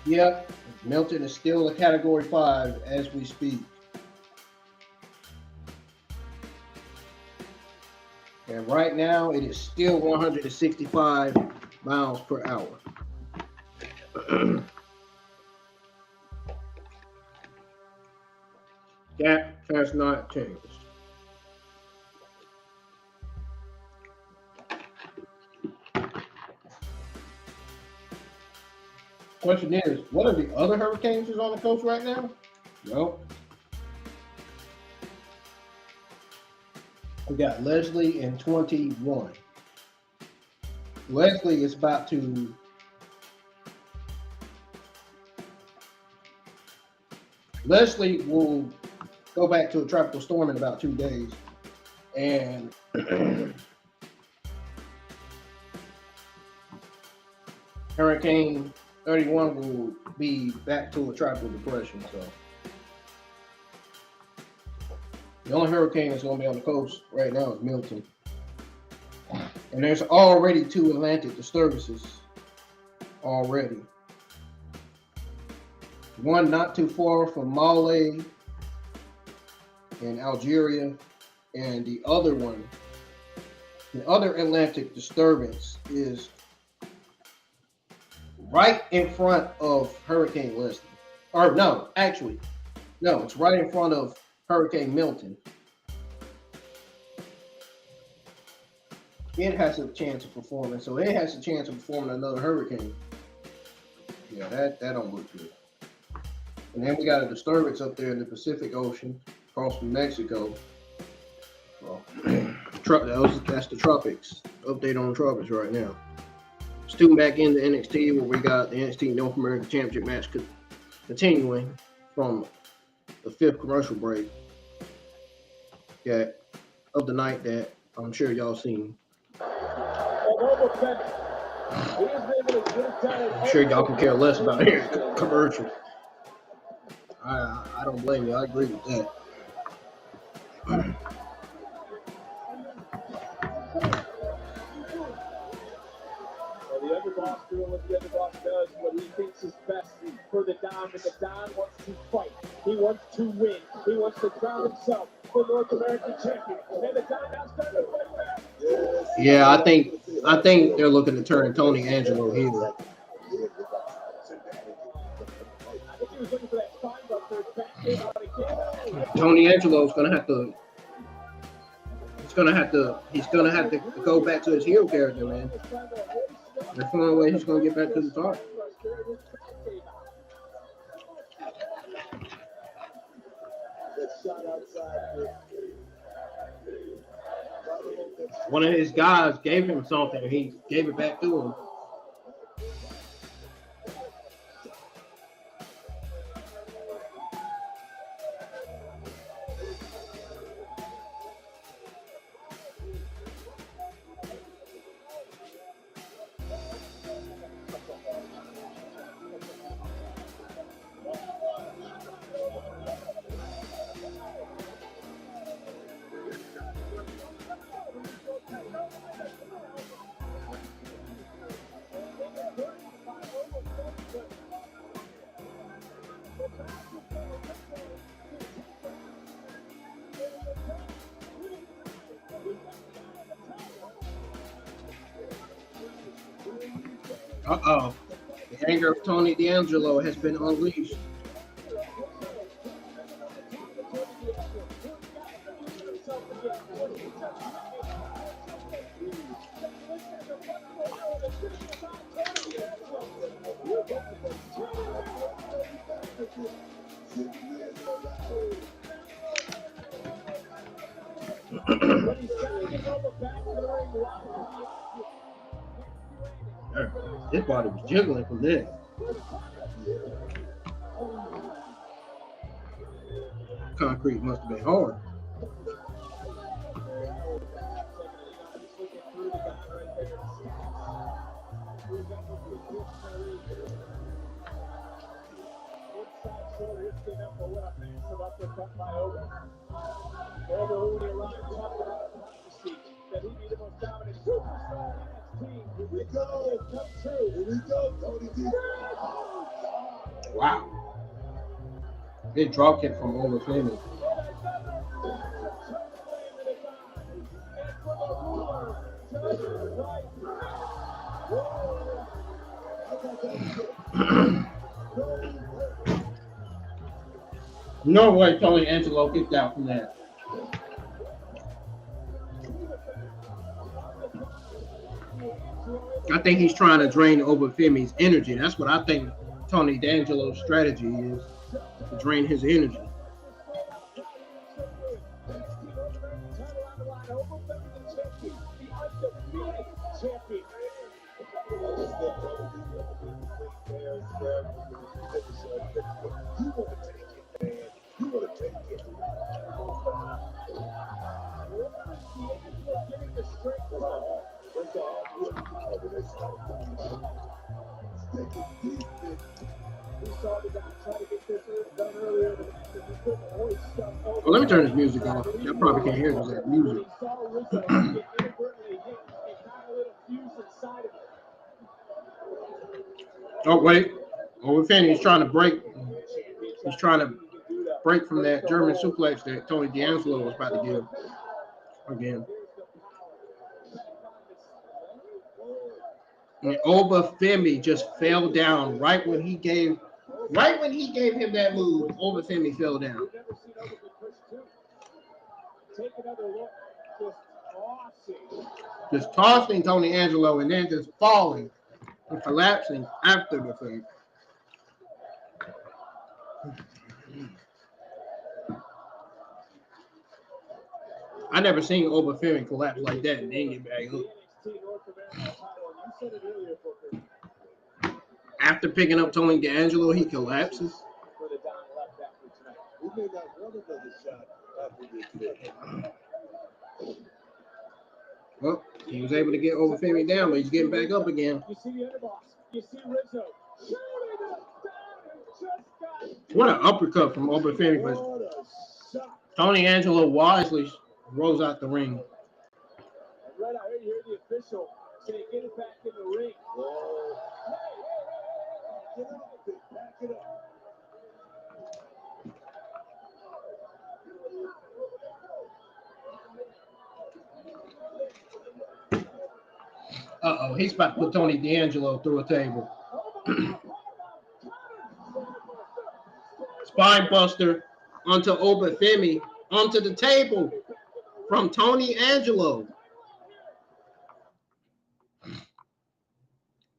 Yep, Milton is still a Category 5 as we speak. And right now, it is still 165 miles per hour. That has not changed. Question is, what are the other hurricanes that's on the coast right now? Well, we got Leslie in 21. Leslie is about to Leslie will go back to a tropical storm in about 2 days, and Hurricane 31 will be back to a tropical depression. So the only hurricane that's going to be on the coast right now is Milton, and there's already 2 Atlantic disturbances already. One not too far from Male in Algeria, and the other one, the other Atlantic disturbance is right in front of Hurricane Leslie. Or no, actually, no, it's right in front of Hurricane Milton. It has a chance of performing, so it has a chance of performing another hurricane. Yeah, that don't look good. And then we got a disturbance up there in the Pacific Ocean across from Mexico. Well, that's the tropics. Update on the tropics right now. Still back into NXT, where we got the NXT North American Championship match continuing from the 5th commercial break of the night that I'm sure y'all seen. I'm sure y'all can care less about hearing the commercial. I don't blame you. I agree with that. The underboss doing what the underboss does, what he thinks is best for the Don, but the Don wants to fight. He wants to win. He wants to crown himself the North American Champion. And the Don now starting to fight back. Yeah, I think they're looking to turn Tony Angelo heel. Tony Angelo's gonna have to. He's gonna have to go back to his heel character, man. That's the only way he's gonna get back to the top. One of his guys gave him something, and he gave it back to him. Uh-oh. The anger of Tony D'Angelo has been unleashed. His body was jiggling from there. Concrete must have been hard. Wow. Big drop kick from Oba Femi. No way Tony Angelo kicked out from that. I think he's trying to drain Oba Femi's energy. That's what I think Tony D'Angelo's strategy is, to drain his energy. Well, let me turn this music off. Y'all probably can't hear because that music. Oh, wait. Oba Femi is trying to break. He's trying to break from that German suplex that Tony D'Angelo was about to give again. And Oba Femi just fell down right when he gave him that move. Oba Femi fell down. Just tossing Tony D'Angelo and then just falling and collapsing after the fact. I never seen Oba Femi collapse like that and then get back up. After picking up Tony D'Angelo, he collapses. Well, he was able to get Oba Femi down, but he's getting back up again. What an uppercut from Oba Femi, but Tony D'Angelo wisely rolls out the ring. Right out here, you hear the official say, get it back in the ring. Get up, back it up. Uh-oh, he's about to put Tony D'Angelo through a table. Spine buster onto Oba Femi, onto the table from Tony D'Angelo.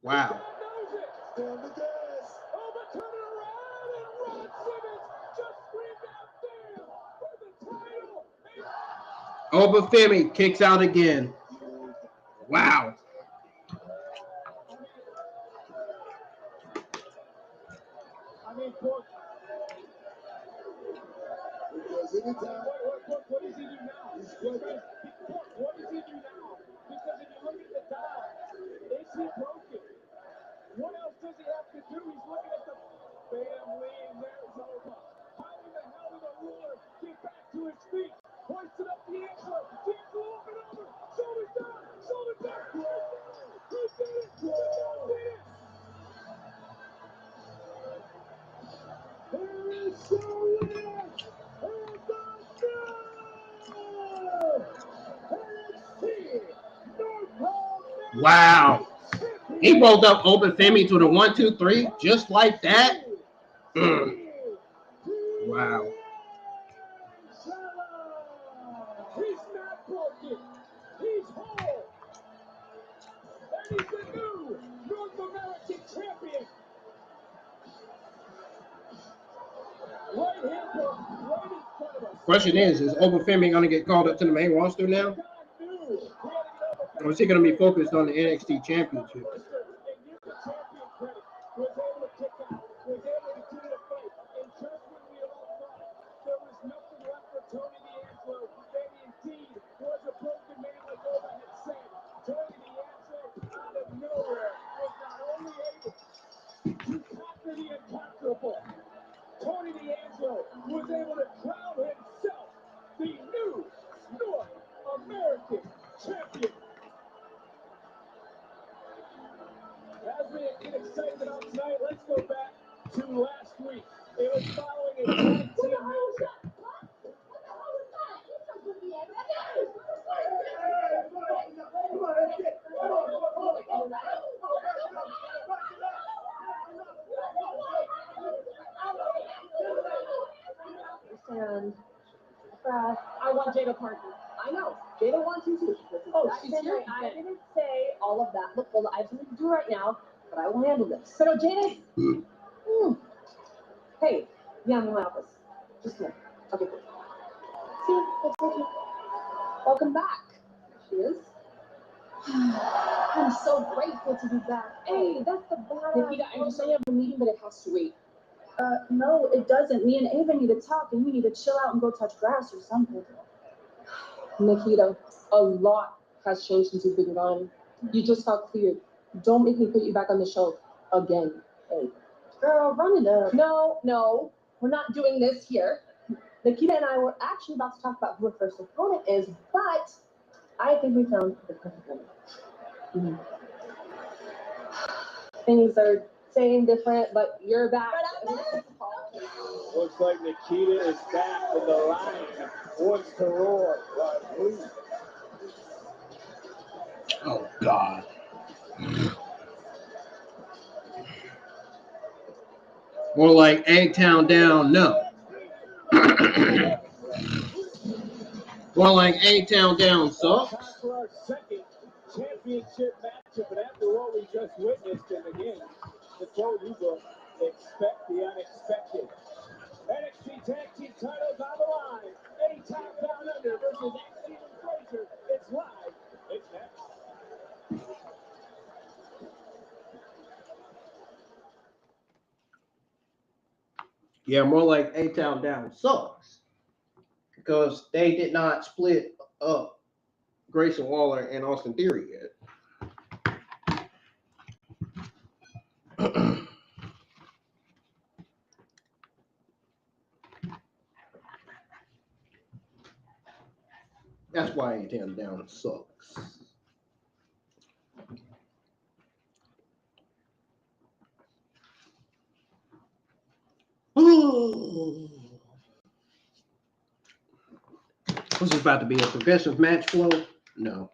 Wow. Oba Femi kicks out again. Wow. Because anytime, What does he do now? What does he do now? Because if you look at the dial, is he broken? What else does he have to do? He's looking at the family, and there's Oba. How in the hell did the ruler get back to his feet? Hoisted up D'Angelo. D'Angelo up and over. Shoulders down. Shoulders down. He did it. He did it. Here's Showman. And the NXT North American Wow. He rolled up Oba Femi to the 1, 2, 3 just like that. Wow. He's not broken. He's whole. And he's the new North American champion. Right here, right in front of us. Question is Oba Femi going to get called up to the main roster now? Or is he going to be focused on the NXT Championship? Tony D'Angelo was able to crown himself the new North American champion. As we get excited about tonight, let's go back to last week. It was following a tag team matchup. And I want Jada Parker. I know. Jada wants you too. Oh, she's here. I didn't say all of that. Look, I have something to do right now, but I will handle this. Pero Jada. Hey, yeah, I'm in my office. Just a minute. Okay, cool. See, it's okay. Welcome back. She is. I'm so grateful to be back. Hey, that's the bottom. Nikita, I understand you have a meeting, but it has to wait. No, it doesn't. Me and Ava need to talk, and we need to chill out and go touch grass or something. Nikita, a lot has changed since you've been gone. You just got cleared. Don't make me put you back on the show again. Hey, girl, run it up. No, we're not doing this here. Nikita and I were actually about to talk about who our first opponent is, but I think we found the perfect one. Things are saying different, but you're back. Looks like Nikita is back in the line. Wants to roar. Please. Oh, God. More like A-Town down, no. More like A-Town down, so. Time for our second championship matchup, and after what we just witnessed, and again, the quote you book, expect the unexpected. NXT Tag Team titles on the line. A-Town Down Under versus X-Team and Frazier. It's live. It's next. Yeah, more like A-Town down sucks. Because they did not split up Grayson Waller and Austin Theory yet. That's why A-Town down sucks. Was this about to be a progressive match flow? No.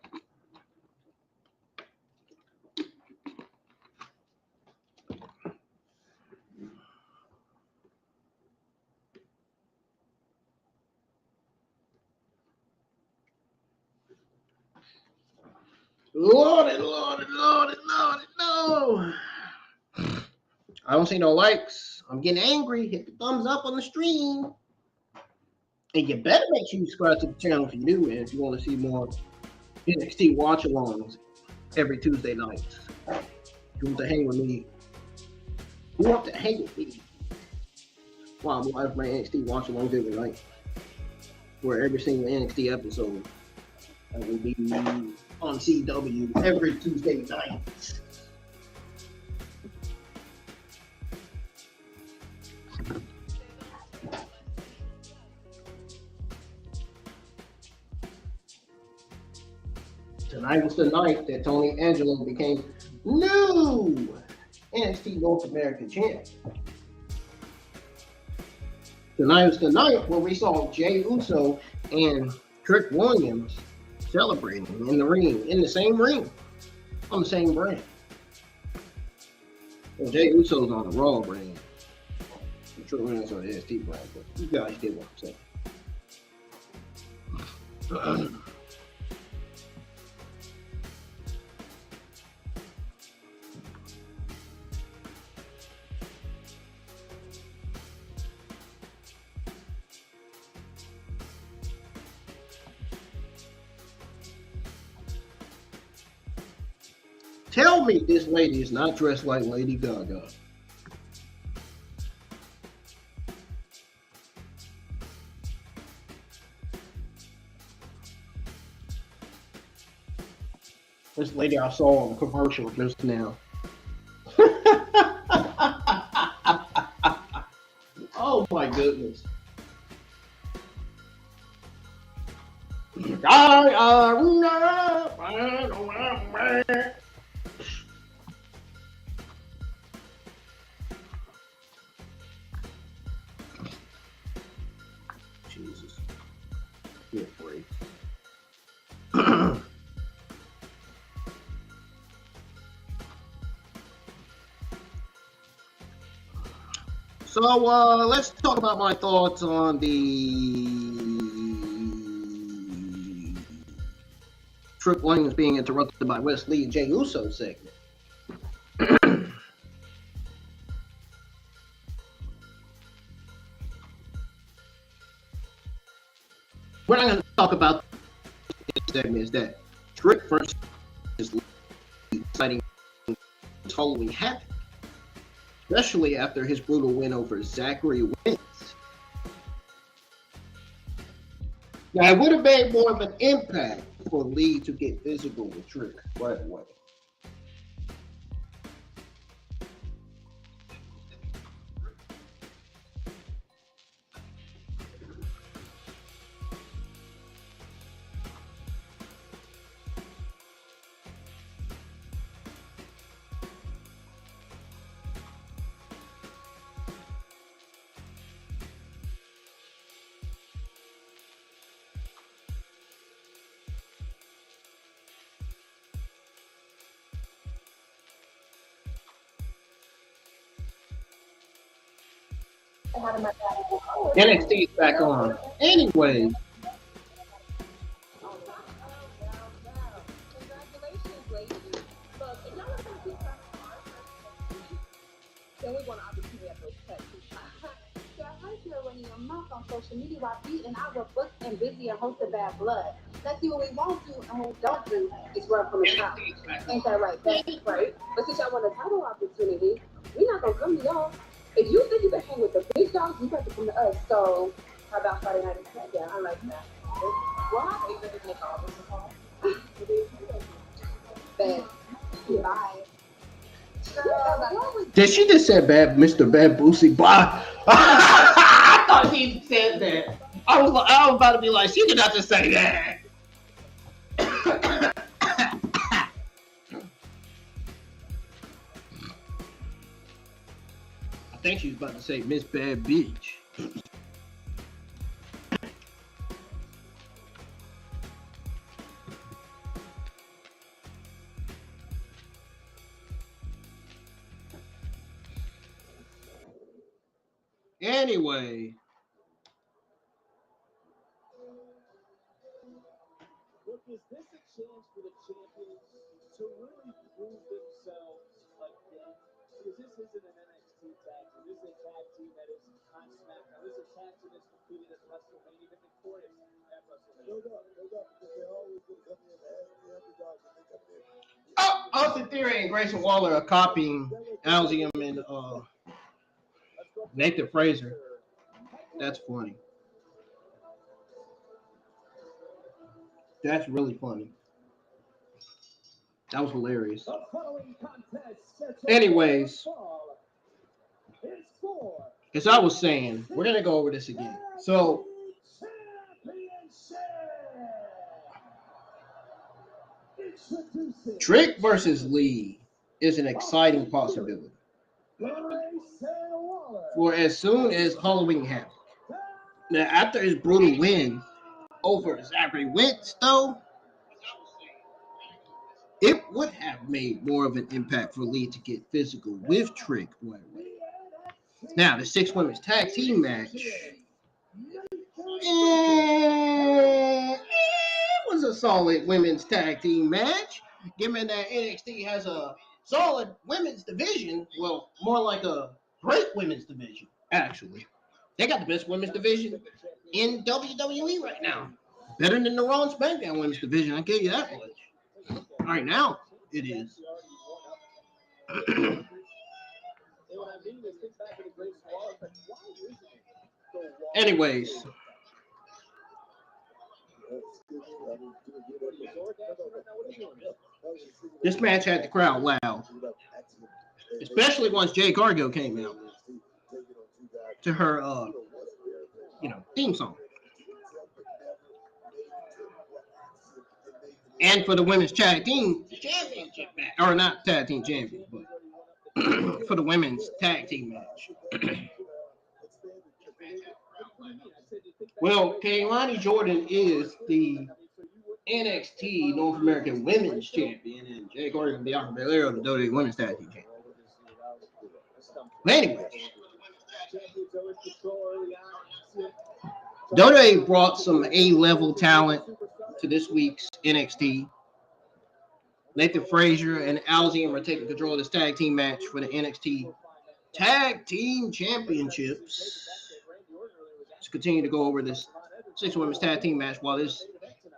Lordy, no. I don't see no likes. I'm getting angry. Hit the thumbs up on the stream. And you better make sure you subscribe to the channel if you do, man, if you want to see more NXT watch-alongs every Tuesday night. If you want to hang with me, Wow, I'm live my NXT watch-along every night. Where every single NXT episode will be on CW every Tuesday night. Tonight was the night that Tony Angelo became new NXT North American Champion. Tonight was the night where we saw Jey Uso and Trick Williams celebrating in the ring, in the same ring, on the same brand. Well, Jey Uso's on the Raw brand. Trick Williams on the NXT brand, but you guys get what I'm saying. Tell me this lady is not dressed like Lady Gaga. This lady I saw on the commercial just now. Oh my goodness. Jesus. Give me a break. So let's talk about my thoughts on the Trick Williams being interrupted by Wes Lee and Jey Uso segment. What I'm going to talk about this segment is that Trick versus Lee exciting totally havoc, especially after his brutal win over Zachary Wentz. Now, it would have made more of an impact for Lee to get physical with Trick right away. NXT is back on. Anyways. Then we want to opportunity at those cuts. Yeah, right here running your mouth on social media while beating our books and busy and hosting bad blood. Let's see what we won't do and what we don't do is run from the top. Ain't that right? That's right. But since y'all want a title opportunity, we're not gonna come to y'all. If you think you can hang with the big dogs, you got to come to us. So how about Friday night and SmackDown? I like that. Well, how about you make all this Bad. Bye. Did she just say bad, Mr. Bad Boosie? Bye. I thought he said that. I was about to be like, she did not just say that. I think she was about to say Miss Bad Bitch. Anyway. Look, is this a chance for the champions to really prove themselves again? Because this isn't an NXT tag team. This is a tag team that is on SmackDown. This is a tag team that's competed at WrestleMania, even victorious at WrestleMania. No doubt, because they always going to come in as the underdogs when they come in. Austin Theory and Grayson Waller are copying Alzium and Nathan Fraser. That's funny. That's really funny. That was hilarious. Anyways, as I was saying, we're going to go over this again. So, Trick versus Lee is an exciting possibility for as soon as Halloween happens. Now, after his brutal win over Zachary Wentz, though, it would have made more of an impact for Lee to get physical with Trick right away. Now, the 6 women's tag team match, it was a solid women's tag team match, given that NXT has a solid women's division. Well, more like a great women's division, actually. They got the best women's division in WWE right now. Better than the Raw and SmackDown women's division, I give you that much. Right now, it is. Anyways. This match had the crowd loud. Especially once Jade Cargill came out to her, theme song. And for the women's tag team championship match, or not tag team champion, but for the women's tag team match. Well, Kelani Jordan is the NXT North American Women's Champion, and Jade Cargill and Bianca Belair are the WWE Women's Tag Team Champion. But anyway, WWE brought some A-level talent to this week's NXT. Nathan Fraser and Alzium are taking control of this tag team match for the NXT Tag Team Championships. Let's continue to go over this 6 women's tag team match while this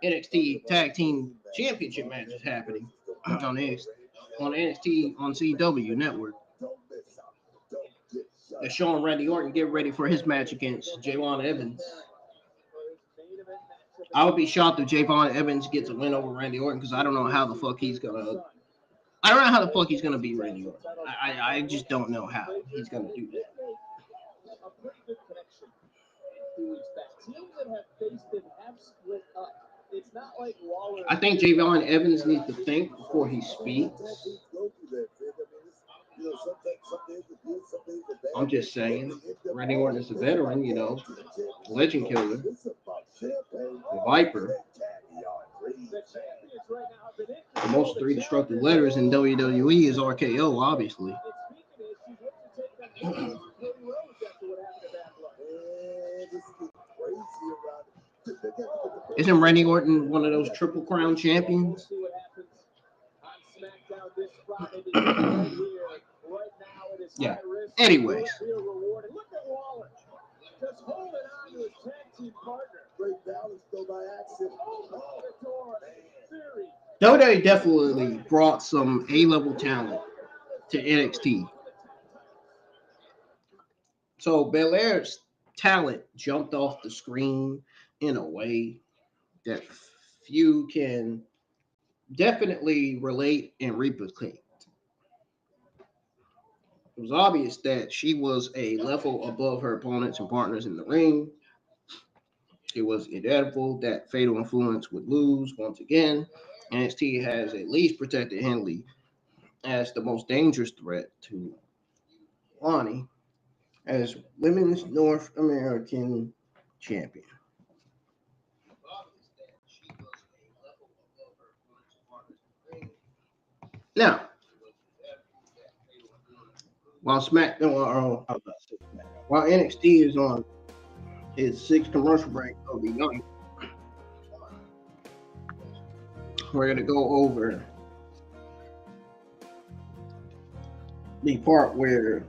NXT Tag Team Championship match is happening on NXT on CW Network. They're showing Randy Orton get ready for his match against Javon Evans. I would be shocked if Javon Evans gets a win over Randy Orton because I don't know how the fuck he's gonna. I don't know how the fuck he's gonna beat Randy Orton. I just don't know how he's gonna do that. I think Javon Evans needs to think before he speaks. I'm just saying, Randy Orton is a veteran, legend killer, the Viper. The most 3 destructive letters in WWE is RKO, obviously. Isn't Randy Orton one of those Triple Crown champions? Yeah. Anyways. Just holding on to his tag team partner. Great balance though by accident. WWE definitely brought some A-level talent to NXT. So Belair's talent jumped off the screen in a way that few can definitely relate and replicate. It was obvious that she was a level above her opponents and partners in the ring. It was inevitable that Fatal Influence would lose once again. NXT has at least protected Henley as the most dangerous threat to Kelani as Women's North American Champion. Now, while while NXT is on its 6th commercial break of the night, we're going to go over the part where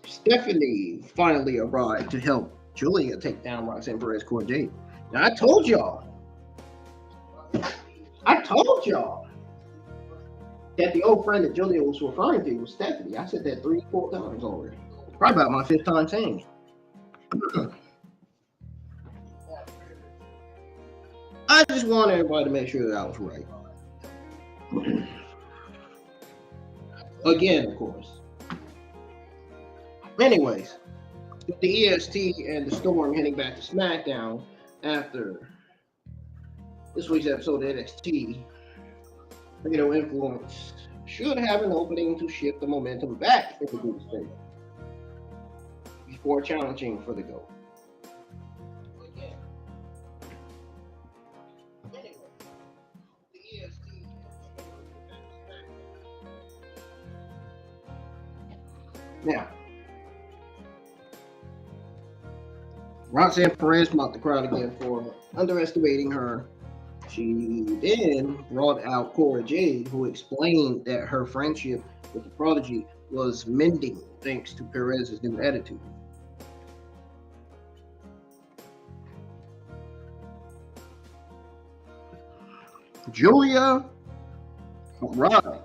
Stephanie finally arrived to help Julia take down Roxanne Perez Core Jade. Now, I told y'all that the old friend that Julia was referring to was Stephanie. I said that 3-4 times already. Probably about my 5th time saying it. I just want everybody to make sure that I was right. Again, of course. Anyways, with the EST and the Storm heading back to SmackDown after this week's episode of NXT, Fatal Influence should have an opening to shift the momentum back into good state before challenging for the gold. Now, Roxanne Perez mocked the crowd again for underestimating her. She then brought out Cora Jade, who explained that her friendship with the Prodigy was mending thanks to Perez's new attitude. Julia arrived,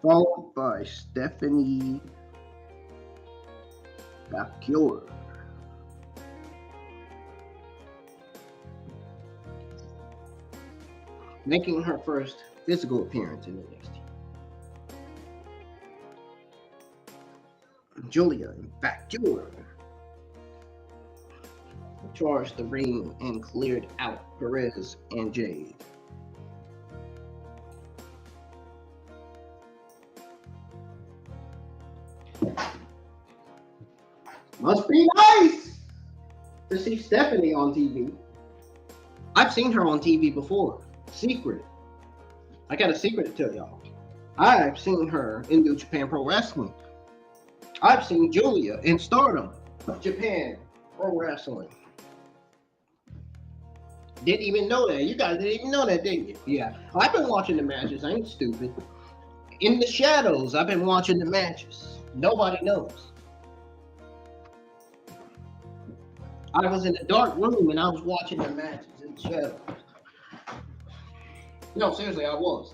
followed by Stephanie Bakura. Making her first physical appearance in NXT. Julia Bakura charged the ring and cleared out Perez and Jade. Must be nice to see Stephanie on TV. I've seen her on TV before. Secret. I got a secret to tell y'all. I've seen her in New Japan Pro Wrestling. I've seen Julia in Stardom, Japan Pro Wrestling. Didn't even know that. You guys didn't even know that, didn't you? Yeah. I've been watching the matches. I ain't stupid. In the shadows, I've been watching the matches. Nobody knows. I was in a dark room and I was watching the matches in the shadows. No, seriously, I was.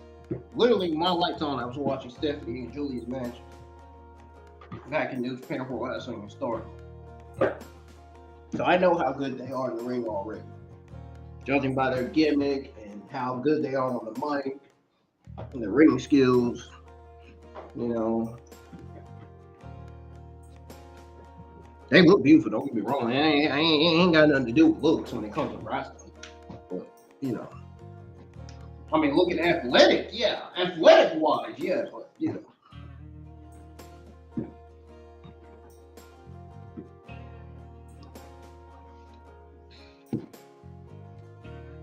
Literally, my lights on, I was watching Stephanie and Julia's match back in New Japan Pro Wrestling and Stardom. So I know how good they are in the ring already. Judging by their gimmick and how good they are on the mic and their ring skills, you know. They look beautiful, don't get me wrong. I ain't got nothing to do with looks when it comes to wrestling. But, you know. I mean, looking athletic, yeah. Athletic-wise, yeah, but, you know.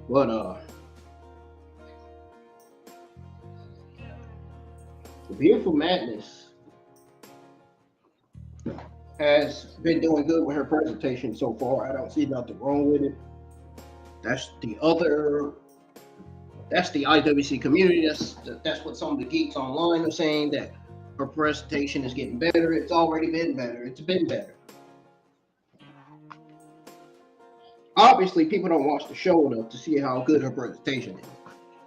But, the Beautiful Madness has been doing good with her presentation so far. I don't see nothing wrong with it. That's the IWC community. That's what some of the geeks online are saying, that her presentation is getting better. It's already been better. It's been better. Obviously, people don't watch the show enough to see how good her presentation is.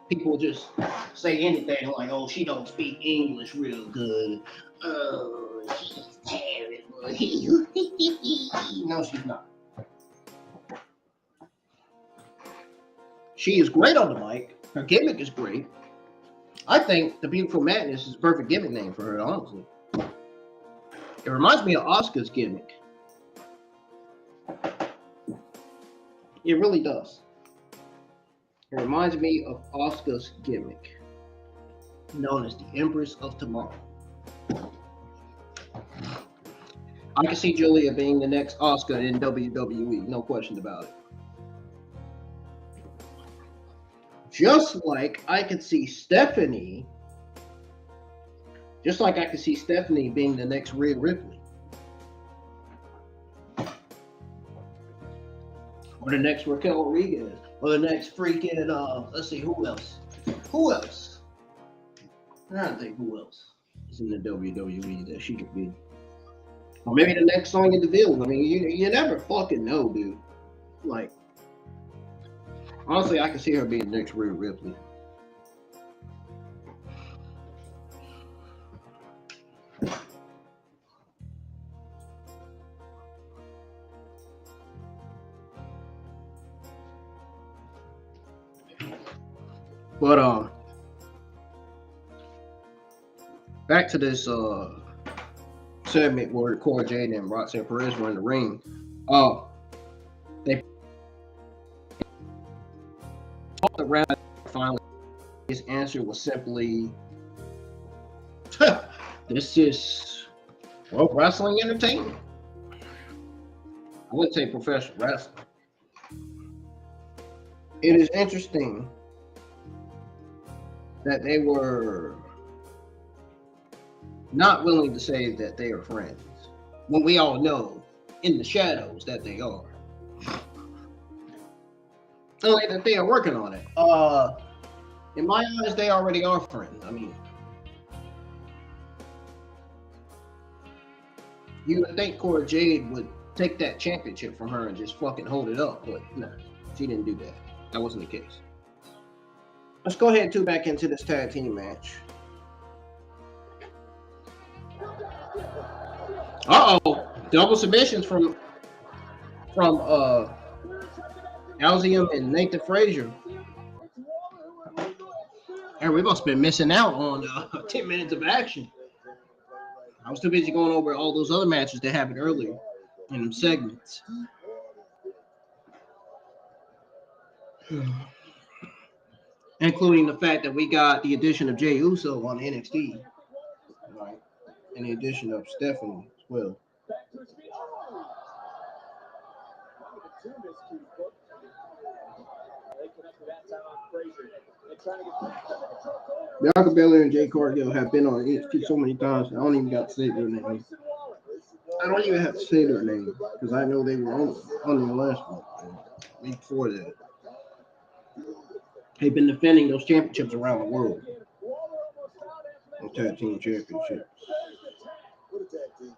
People just say anything like, "Oh, she don't speak English real good. Oh, she's terrible." No, she's not. She is great on the mic. Her gimmick is great. I think the Beautiful Madness is a perfect gimmick name for her, honestly. It reminds me of Asuka's gimmick. It really does. It reminds me of Asuka's gimmick, known as the Empress of Tomorrow. I can see Julia being the next Asuka in WWE, no question about it. Just like I could see Stephanie being the next Rhea Ripley. Or the next Raquel Rodriguez. Or the next freaking, let's see, who else? Who else? I'm trying to think who else is in the WWE that she could be. Or maybe the next Sonya Deville. I mean, you never fucking know, dude. Like, honestly, I can see her being the next Rhea Ripley. But back to this segment where Cora Jade and Roxanne Perez were in the ring. They talked around. Finally, his answer was simply, "This is wrestling entertainment." I wouldn't say professional wrestling. It is interesting that they were not willing to say that they are friends, when we all know in the shadows that they are. Only that they are working on it. In my eyes, they already are friends. I mean, you would think Cora Jade would take that championship from her and just fucking hold it up, but no, she didn't do that. That wasn't the case. Let's go ahead and tune back into this tag team match. Double submissions from Alzium and Nathan Frazier. And we must have been missing out on 10 minutes of action. I was too busy going over all those other matches that happened earlier in them segments. Including the fact that we got the addition of Jey Uso on NXT, right? And the addition of Stephanie as well. Bianca, Belair, and Jade Cargill have been on NXT so many times, I don't even got to say their name. I don't even have to say their name because I know they were on the last one. Before that, they've been defending those championships around the world. The Tag Team Championship.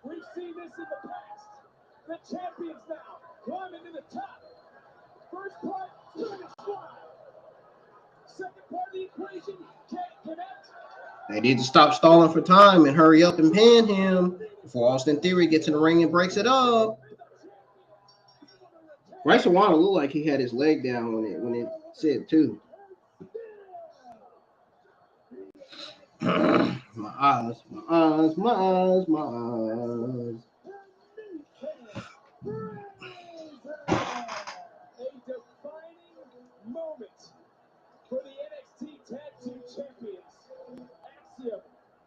We've seen this in the past. The champions now climbing to the top. First part, finish line. Second part of the equation, can't connect. They need to stop stalling for time and hurry up and pin him before Austin Theory gets in the ring and breaks it up. Bryce Owano looked like he had his leg down when it said two. My eyes. A defining moment for the NXT Tag Team Champions. Axiom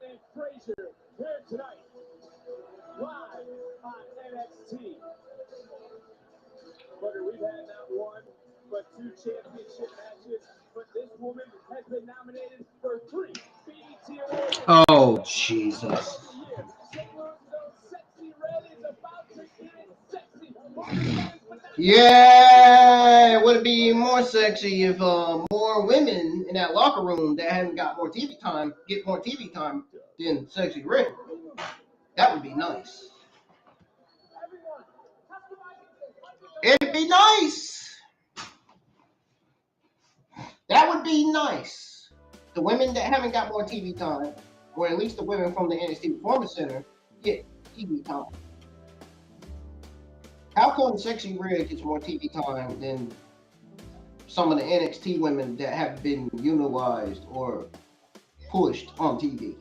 and Frazier here tonight, live on NXT. But we've had not one, but two championship matches. But this woman has been nominated for 3 BET Awards. Oh, Jesus. St. Louis' own Sexy Red is about Yeah, it would be more sexy if more women in that locker room that haven't got more TV time get more TV time than Sexy Red. That would be nice. It'd be nice. That would be nice. The women that haven't got more TV time, or at least the women from the NXT Performance Center, get TV time. How come Sexy Red gets more TV time than some of the NXT women that have been utilized or pushed on TV?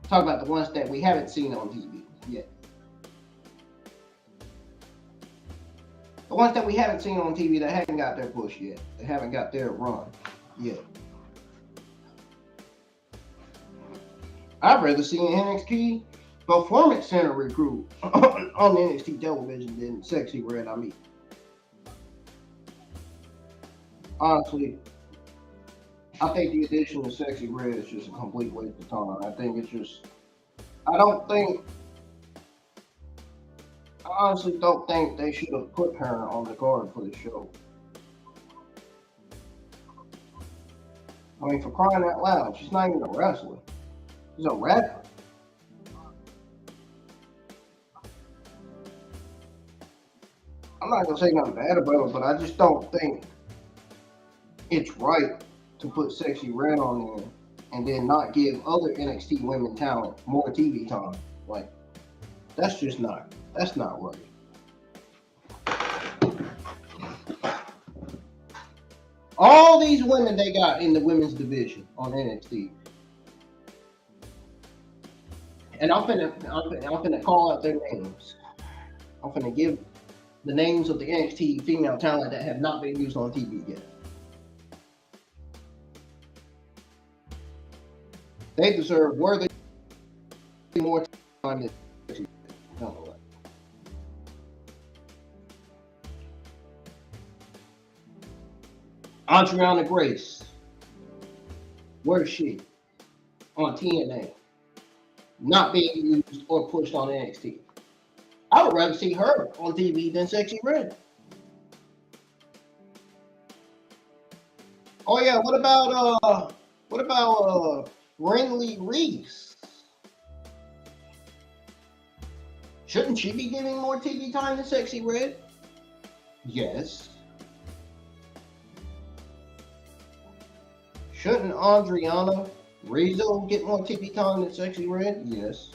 Talk about the ones that we haven't seen on TV yet. The ones that we haven't seen on TV that haven't got their push yet. They haven't got their run yet. I'd rather see an NXT Performance Center recruit on NXT television than Sexy Red. I mean, honestly, I think the addition of Sexy Red is just a complete waste of time. I think it's just, I honestly don't think they should have put her on the card for the show. I mean, for crying out loud, she's not even a wrestler. She's a rapper. I'm not gonna say nothing bad about her, but I just don't think it's right to put Sexy Red on there and then not give other NXT women talent more TV time. Like, that's not right. All these women they got in the women's division on NXT. And I'm finna call out their names. I'm finna give the names of the NXT female talent that have not been used on TV yet. They deserve worthy more time than Sexy Red. Adriana Grace. Where is she? On TNA. Not being used or pushed on NXT. I would rather see her on TV than Sexy Red. Oh yeah, what about Randy Reese? Shouldn't she be getting more TV time than Sexy Red? Yes. Shouldn't Adriana Rizzo get more TV time than Sexy Red? Yes.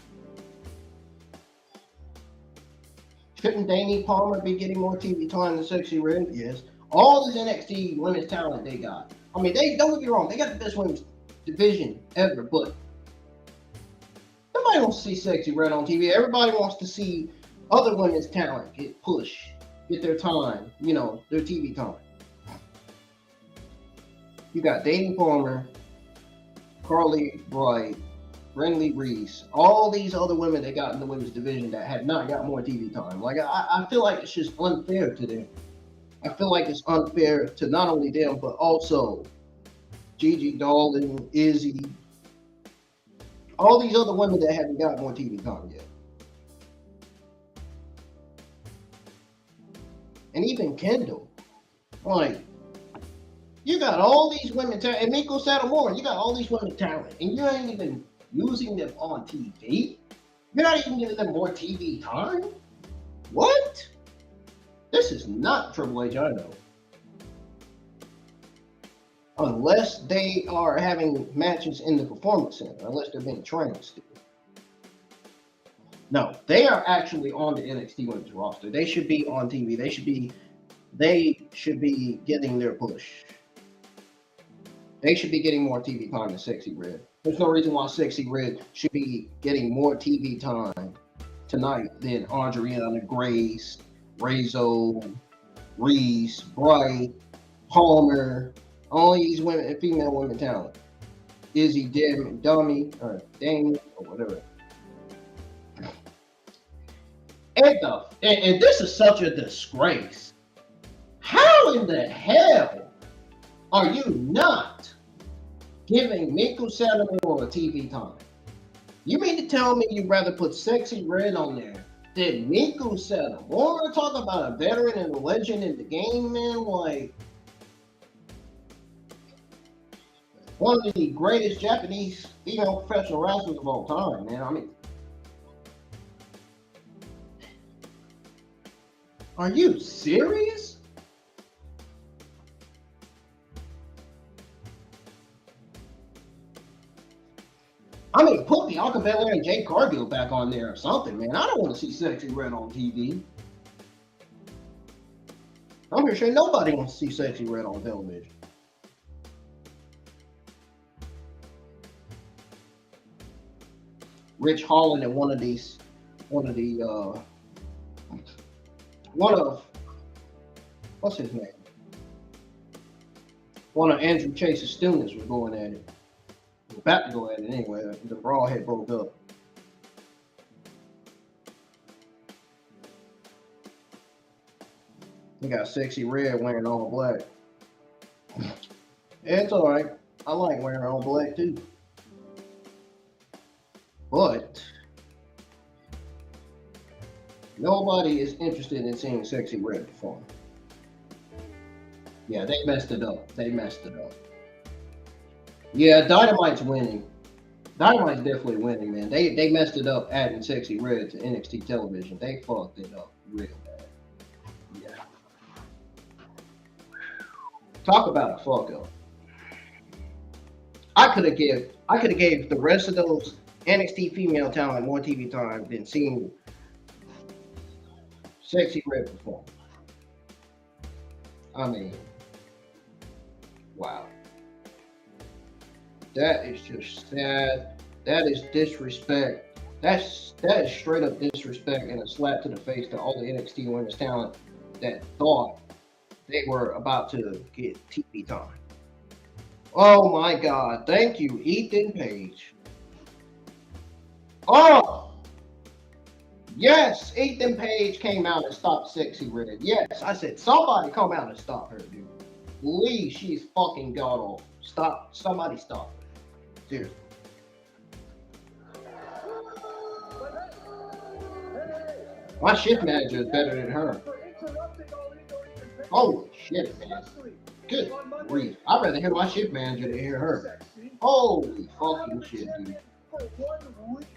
Shouldn't Danny Palmer be getting more TV time than Sexy Red? Yes. All this NXT women's talent they got. I mean, they don't get me wrong, they got the best women's division ever, but nobody wants to see Sexy Red on TV. Everybody wants to see other women's talent get pushed, get their time, their TV time. You got Danny Palmer, Carly Bright, Randy Reese, all these other women they got in the women's division that have not got more TV time. Like, I feel like it's just unfair to them. I feel like it's unfair to not only them, but also Gigi Dolan, Izzy, all these other women that haven't got more TV time yet. And even Kendall. Like, you got all these women talent, and Miko Satomura, you got all these women talent, and you ain't even using them on TV? You're not even giving them more TV time? What? This is not Triple H, I know. Unless they are having matches in the Performance Center, unless they're being trained still. No, they are actually on the NXT Women's roster. They should be on TV. They should be getting their push. They should be getting more TV time than Sexy Red. There's no reason why Sexy Red should be getting more TV time tonight than Adriana Grace, Rizzo, Reese, Bright, Palmer, all these women, female women talent. Izzy, Dummy, or Dame, or whatever. And this is such a disgrace. How in the hell are you not giving Miko Satomura TV time? You mean to tell me you'd rather put Sexy Red on there Did Miku set him? We're gonna talk about a veteran and a legend in the game, man. Like one of the greatest Japanese female professional wrestlers of all time, man. I mean, are you serious? I mean, put Bianca, Belair, and Jade Cargill back on there or something, man. I don't want to see Sexy Red on TV. I'm pretty sure nobody wants to see Sexy Red on television. Rich Holland and one of what's his name? One of Andrew Chase's students was going at it. About to go at it anyway. The brawl had broke up. You got Sexy Red wearing all black. It's alright. I like wearing all black too. But nobody is interested in seeing Sexy Red perform. Yeah, they messed it up. Yeah, Dynamite's winning. Dynamite's definitely winning, man. They messed it up adding Sexy Red to NXT television. They fucked it up real bad. Yeah. Talk about a fuck up. I could have gave the rest of those NXT female talent more TV time than seeing Sexy Red perform. I mean, wow. That is just sad. That is disrespect. That is straight up disrespect and a slap to the face to all the NXT women's talent that thought they were about to get TV time. Oh my God. Thank you, Ethan Page. Oh! Yes, Ethan Page came out and stopped Sexy Red. Yes, I said somebody come out and stop her, dude. Please, she's fucking god awful. Stop. Somebody stop her. Seriously. My shift manager is better than her. Holy shit, man. Good grief. I'd rather hear my shift manager than hear her. Holy fucking shit, dude. For 1 week,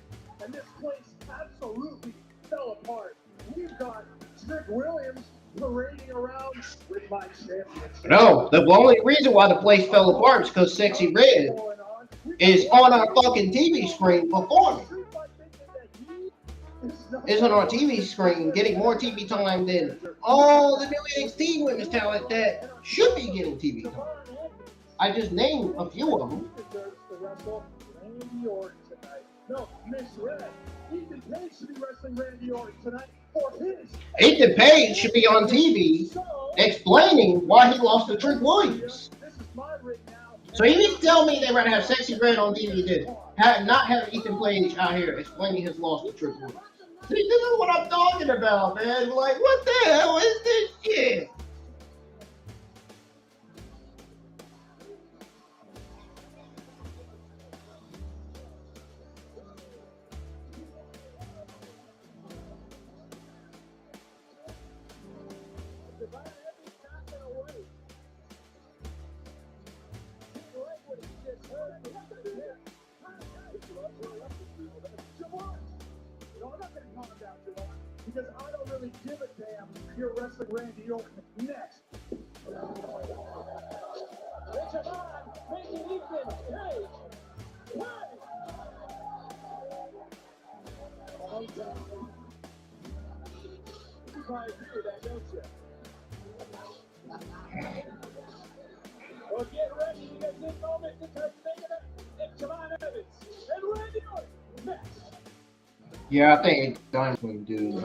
and this place absolutely fell apart. We've got Trick Williams parading around with my championship. No, the only reason why the place fell apart is because Sexy Red is on our fucking TV screen performing. Is on our TV screen getting more TV time than all the new NXT women's talent that should be getting TV time. I just named a few of them. Randy Orton tonight. No, misread. Ethan Page should be wrestling Randy Orton tonight for his. Ethan Page should be on TV explaining why he lost to Trick Williams. So you mean to tell me they're going to have Sexy Red on TV not have Ethan Page out here explaining his loss to Trick Williams? See, this is what I'm talking about, man. Like, what the hell is this shit? Because I don't really give a damn. You're wrestling Randy Orton next. You probably agree with that, don't you? Well, get ready because this moment is her thing. It's Jason Evans and Randy Orton next. Yeah, I think it's time we do.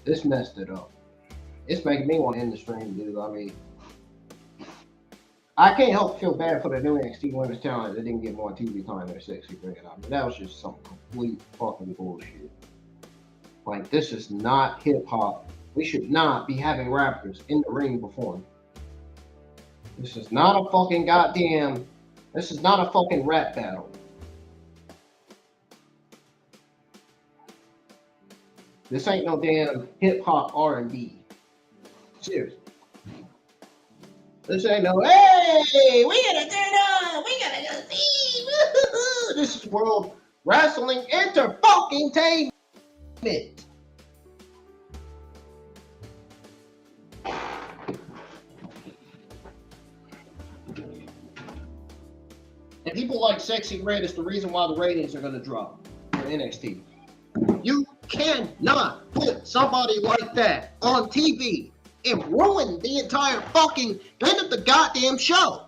This messed it up. It's making me want to end the stream, dude. I mean, I can't help feel bad for the new NXT women's talent that didn't get more TV time than Sexy Red. I mean, that was just some complete fucking bullshit. Like, this is not hip hop. We should not be having rappers in the ring performing. This is not a fucking goddamn. This is not a fucking rap battle. This ain't no damn hip hop R&B. Seriously. This ain't no, hey, we gotta turn on, we gotta go see. Woo-hoo-hoo. This is World Wrestling Entertainment. And people like Sexy Red is the reason why the ratings are gonna drop for NXT. You cannot put somebody like that on TV and ruin the entire fucking end of the goddamn show.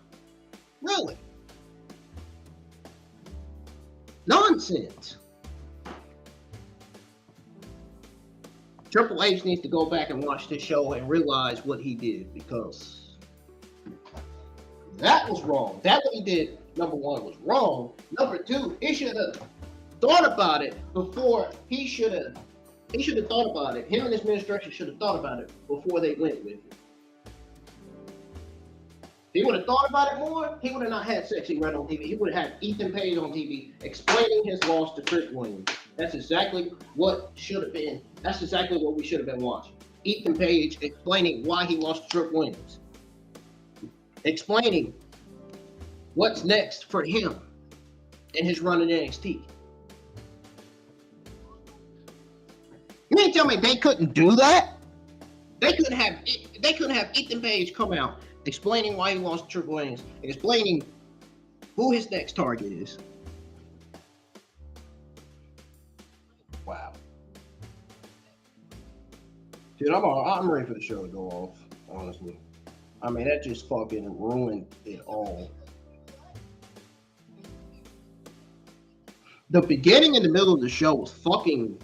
Really? Nonsense. Triple H needs to go back and watch this show and realize what he did, because that was wrong. That what he did, number one, was wrong. Number two, he should have thought about it before he should have thought about it. Him and his administration should have thought about it before they went with it. If he would have thought about it more, he would have not had Sexy Red on TV. He would have had Ethan Page on TV explaining his loss to Trick Williams. That's exactly what should have been. That's exactly what we should have been watching. Ethan Page explaining why he lost to Trick Williams. Explaining what's next for him in his run in NXT. You mean to tell me they couldn't do that? They couldn't have Ethan Page come out explaining why he lost to Trick Williams, explaining who his next target is. Wow. Dude, I'm ready for the show to go off, honestly. I mean, that just fucking ruined it all. The beginning and the middle of the show was fucking,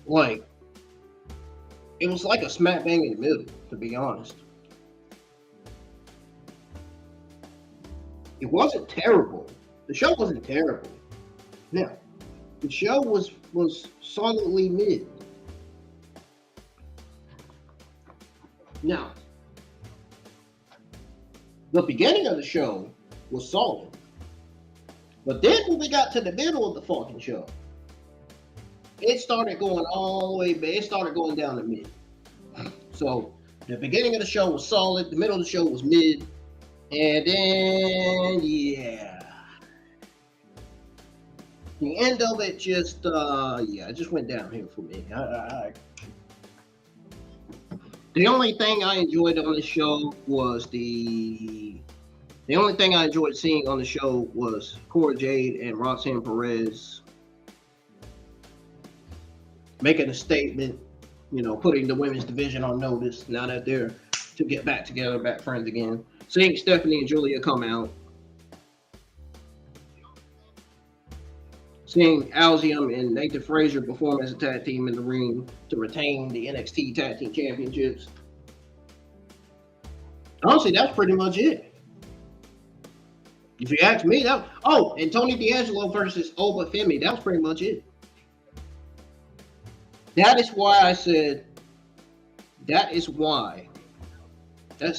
like, it was like a smack bang in the middle, to be honest. It wasn't terrible. The show wasn't terrible. Now, the show was solidly mid. Now, the beginning of the show was solid. But then when we got to the middle of the fucking show, it started going all the way back. It started going down to mid. So the beginning of the show was solid. The middle of the show was mid. And then, yeah. The end of it just, it just went downhill for me. The only thing I enjoyed on the show was the only thing I enjoyed seeing on the show was Cora Jade and Roxanne Perez making a statement, you know, putting the women's division on notice now that they're to get back together, back friends again. Seeing Stephanie and Julia come out. Seeing Alzium and Nathan Frazier perform as a tag team in the ring to retain the NXT Tag Team Championships. Honestly, that's pretty much it. If you ask me, and Tony D'Angelo versus Oba Femi, that was pretty much it. That's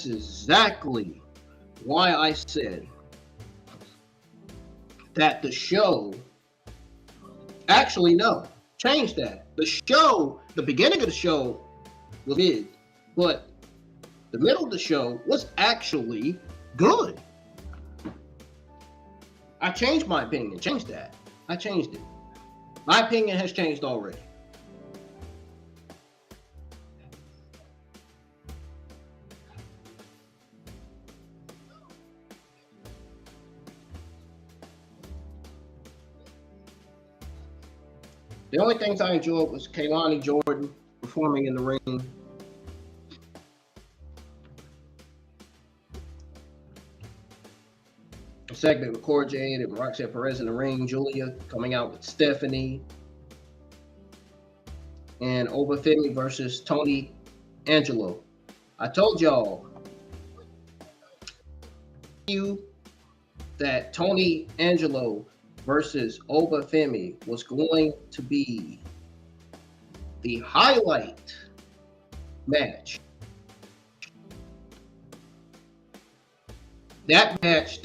exactly why I said that the show, actually no, change that. The beginning of the show was mid, but the middle of the show was actually good. I changed my opinion. Changed that. I changed it. My opinion has changed already. The only things I enjoyed was Kelani Jordan performing in the ring. A segment with Cora Jade and Roxanne Perez in the ring. Julia coming out with Stephanie. And Oba Femi versus Tony Angelo. I told y'all that Tony Angelo versus Oba Femi was going to be the highlight match. That match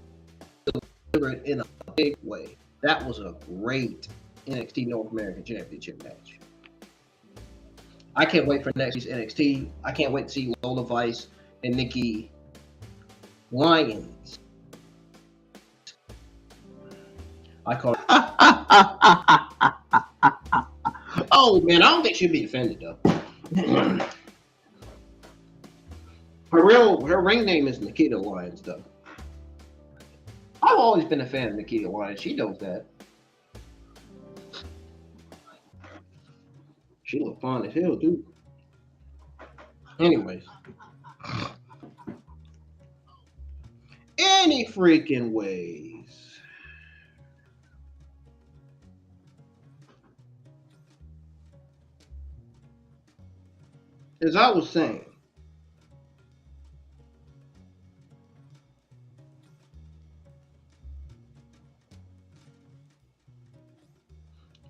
delivered in a big way. That was a great NXT North American Championship match. I can't wait for next week's NXT. I can't wait to see Lola Vice and Nikki Lyons. I call Oh man, I don't think she'll be defended though. Her ring name is Nikita Lyons though. I've always been a fan of Nikita Lyons. She knows that. She look fun as hell, dude. Anyways. Any freaking ways. As I was saying,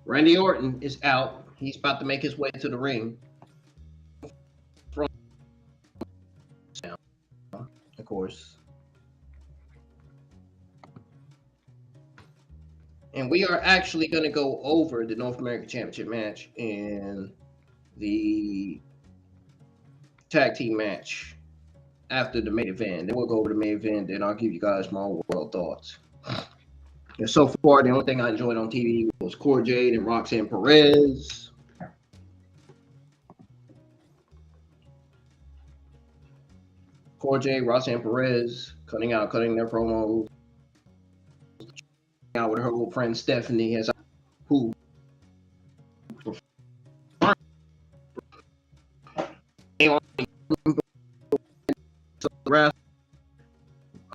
Randy Orton is out. He's about to make his way to the ring. Of course. And we are actually going to go over the North American Championship match and the tag team match after the main event. Then we'll go over the main event, then I'll give you guys my overall thoughts. And so far, the only thing I enjoyed on TV was Jade and Roxanne Perez. Jade, Roxanne Perez cutting their promos. Out with her old friend Stephanie, who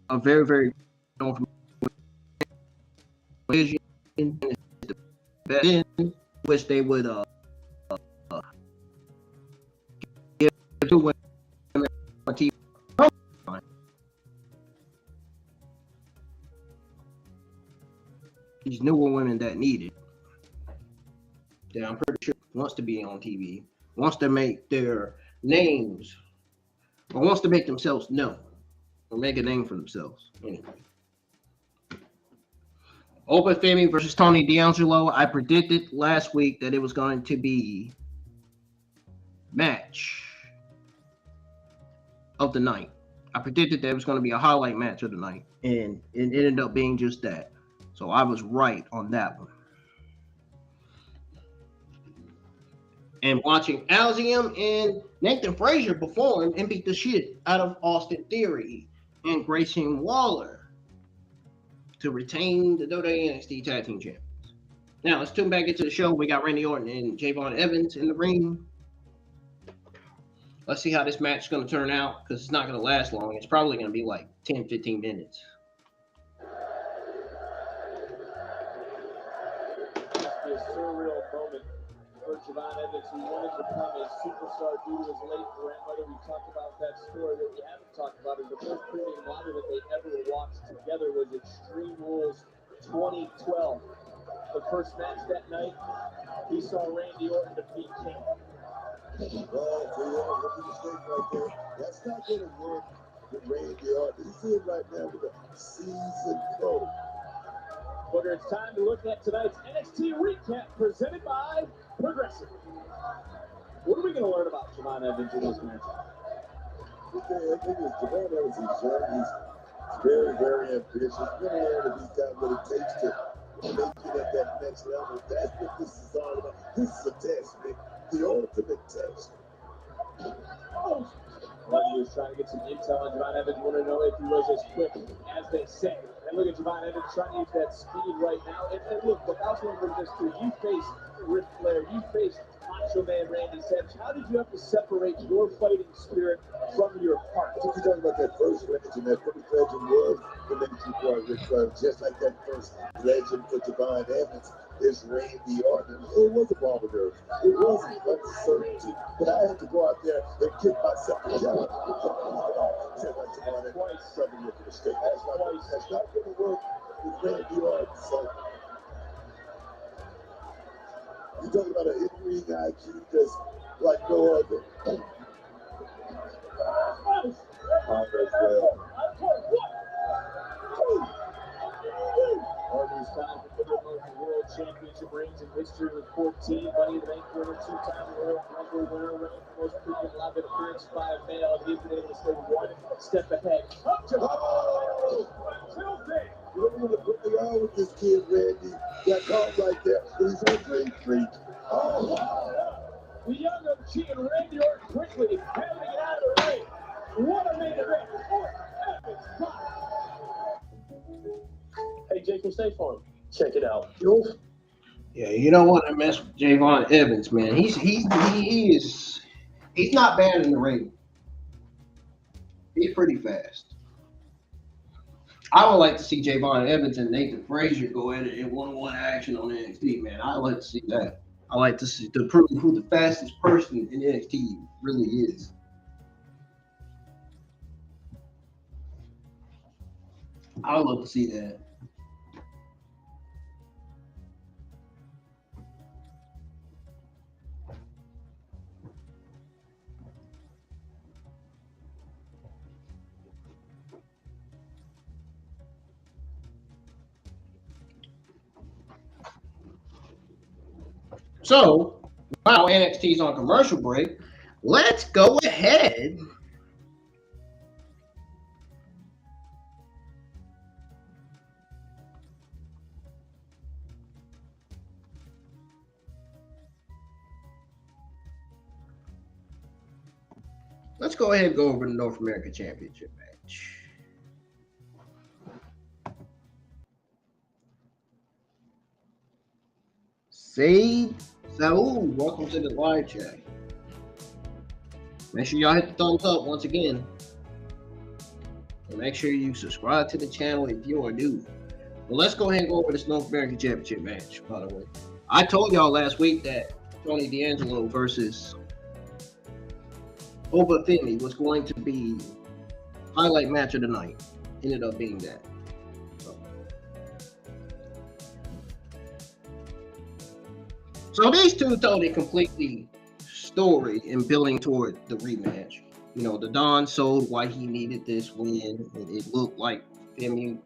a very, very which they would give to women on TV. These newer women that need it, that I'm pretty sure wants to be on TV, wants to make their names, or wants to make themselves known, or make a name for themselves. Anyway. Oba Femi versus Tony D'Angelo. I predicted last week that it was going to be match of the night. I predicted that it was going to be a highlight match of the night, and it ended up being just that. So I was right on that one. And watching Alzium and Nathan Frazier perform and beat the shit out of Austin Theory and Grayson Waller to retain the WWE NXT Tag Team Champions. Now let's tune back into the show. We got Randy Orton and Javon Evans in the ring. Let's see how this match is going to turn out, because it's not going to last long. It's probably going to be like 10-15 minutes. A surreal moment for Javon Evans, who wanted to become a superstar due to his late grandmother. We talked about that story. What we haven't talked about is the first premium ladder that they ever watched together was Extreme Rules 2012. The first match that night, he saw Randy Orton defeat King. Well, what a mistake right there. That's not going to work with Randy Orton. He's in right now with a seasoned coach. Booker, it's time to look at tonight's NXT recap presented by Progressive. What are we going to learn about Javon Evans in this match? Okay, I think Javon Evans is young. He's very, very ambitious. We're going to learn if he's got what it takes to make it at that next level. That's what this is all about. This is a test, man. The ultimate test. Marty was trying to get some intel on Javon Evans. Want to know if he was as quick as they say. And look at Javon Evans trying to use that speed right now. And look, I also want to bring this through. You faced Ric Flair. You faced Macho Man Randy Savage. How did you have to separate your fighting spirit from your heart? I think you're talking about that first legend. That first legend was the legacy for Ric Flair. Just like that first legend for Javon Evans is Randy Orton. It was a ball of nerves. It wasn't uncertainty. But I had to go out there and kick myself down. That's twice. Something with a mistake. That's not going to work with Randy Orton. So you're talking about an in-ring IQ just like no other. Orton is time for the World Championship rings in history with 14. Money in the Bank winner, two-time Royal Rumble winner, reigning for most frequent live appearances by a male. He's been able to stay one step ahead. Up to You don't want to put me on with this kid, Randy. Got caught right there. He's on Green Street. Oh, the young MC and Randy Orton quickly having to get out of the ring. What a main event. Evans, hey, Jake, from State Farm. Check it out. Yeah, you know what? I mess with Javon Evans, man. He's not bad in the ring. He's pretty fast. I would like to see Javon Evans and Nathan Frazier go at it in one-on-one action on NXT, man. I would like to see that. I like to prove who the fastest person in NXT really is. I would love to see that. So, while NXT's on commercial break, let's go ahead and go over the North American Championship match. Saul, welcome to the live chat. Make sure y'all hit the thumbs up once again. And make sure you subscribe to the channel if you are new. But let's go ahead and go over this North American Championship match, by the way. I told y'all last week that Tony D'Angelo versus Oba Femi was going to be highlight match of the night. Ended up being that. So these two told a completely story in building toward the rematch. You know, the Don sold why he needed this win, and it looked like Femi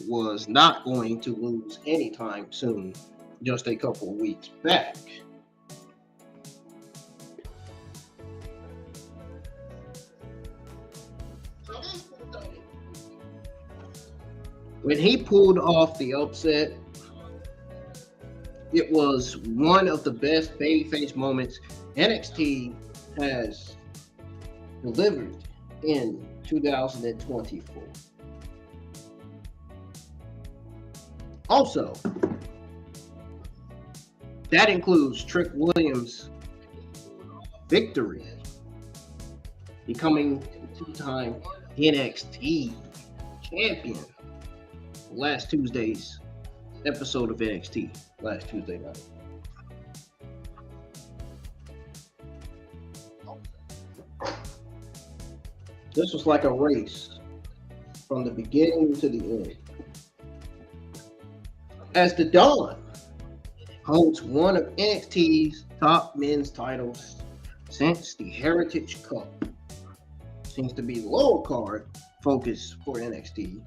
was not going to lose anytime soon, just a couple of weeks back. When he pulled off the upset, it was one of the best babyface moments NXT has delivered in 2024. Also, that includes Trick Williams' victory, becoming two-time NXT champion last Tuesday's episode of NXT, last Tuesday night. This was like a race from the beginning to the end. As the Dawn holds one of NXT's top men's titles since the Heritage Cup. Seems to be the lower card focus for NXT.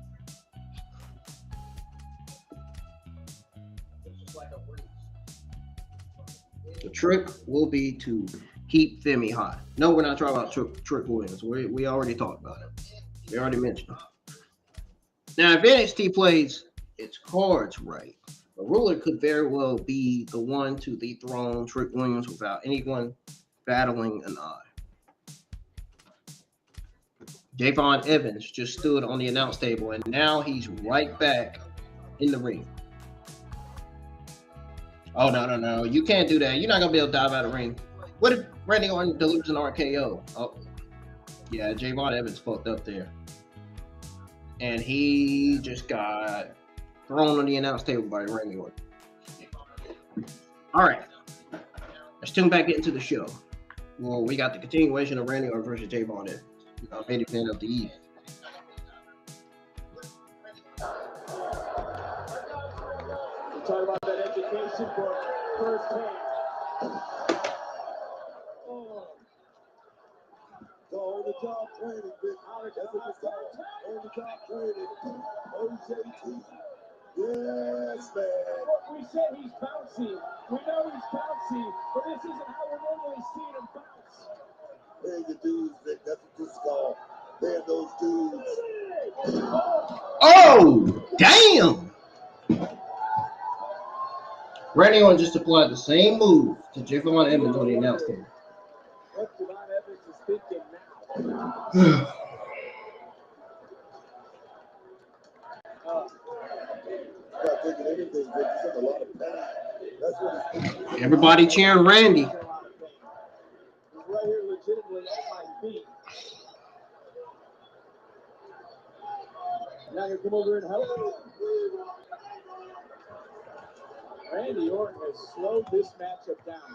The trick will be to keep Femi hot. No, we're not talking about Trick Williams. We already talked about it. We already mentioned it. Now, if NXT plays its cards right, the ruler could very well be the one to dethrone Trick Williams without anyone battling an eye. Javon Evans just stood on the announce table, and now he's right back in the ring. Oh, no. You can't do that. You're not going to be able to dive out of the ring. What if Randy Orton delivers an RKO? Oh, yeah, Javon Evans fucked up there. And he just got thrown on the announce table by Randy Orton. All right. Let's tune back into the show. Well, we got the continuation of Randy Orton versus Javon Evans. Main event of the evening. Talk about that education for first hand. On the job training, big. That's what it's called. On the job training. OJT. Yes, man. We said he's bouncy. We know he's bouncy, but this isn't how we're normally seeing him bounce. There's the dudes, Vic. That's what this is called. They're those dudes. Oh, damn! Randy Orton just applied the same move to Jayvon Evans when he announced him. What Javon Evans is thinking now. Not thinking anything, Vic. He's in a lot of pain. That's what it's. Everybody cheering Randy. He's right here legitimately at my feet. Now he'll come over and help. Randy Orton has slowed this matchup down.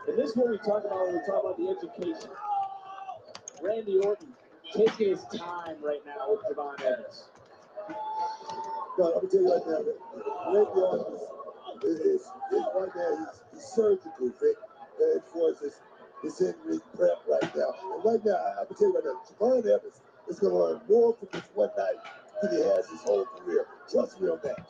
And this is what we talk about when we talk about the education. Randy Orton taking his time right now with Javon Evans. No, I'm gonna tell you right now, Randy Orton is right now. He's surgical, Vic, as far as his injury prep right now. And right now, I'm gonna tell you right now, Javon Evans is gonna learn more from this one night than he has his whole career. Trust me on that.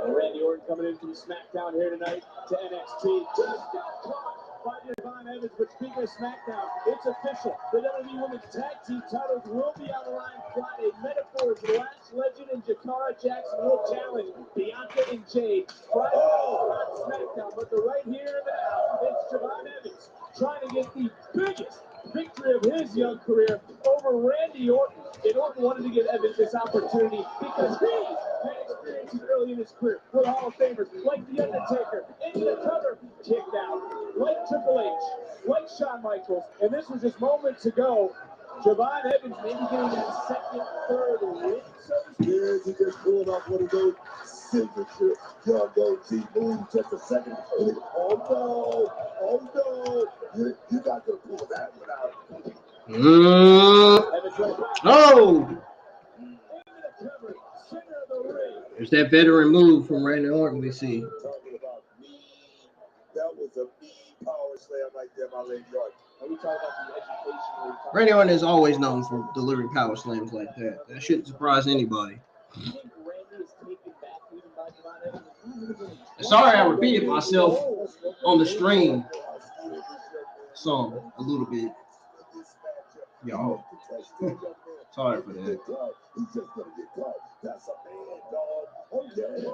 Randy Orton coming in from SmackDown here tonight to NXT. Just got caught by Javon Evans, but speaking of SmackDown, it's official. The WWE Women's Tag Team titles will be on the line Friday. Metaphors, Lash, Legend, and Jakara Jackson will challenge Bianca and Jade. Friday on SmackDown, but the right here and now, it's Javon Evans trying to get the biggest victory of his young career over Randy Orton. And Orton wanted to give Evans this opportunity because he had experiences early in his career with Hall of Famers like The Undertaker, into the cover, kicked out, like Triple H, like Shawn Michaels, and this was just moments ago. Javon Evans maybe getting that second, third win, so to speak. Yes, he just pulled off one of those signature Jungle G moves just a second. And then, oh no, you're not gonna pull that one out. Oh! There's that veteran move from Randy Orton we see. Talking about mean, that was a mean power slam right there by Randy Orton. And we talk about the education. Randy Orton is always known for delivering power slams like that. That shouldn't surprise anybody. Do you think Randy is taken back even by Javon Evans? Sorry I repeated myself on the stream song a little bit. Y'all. Sorry for that. He's just gonna get caught. That's a man, dog. Okay.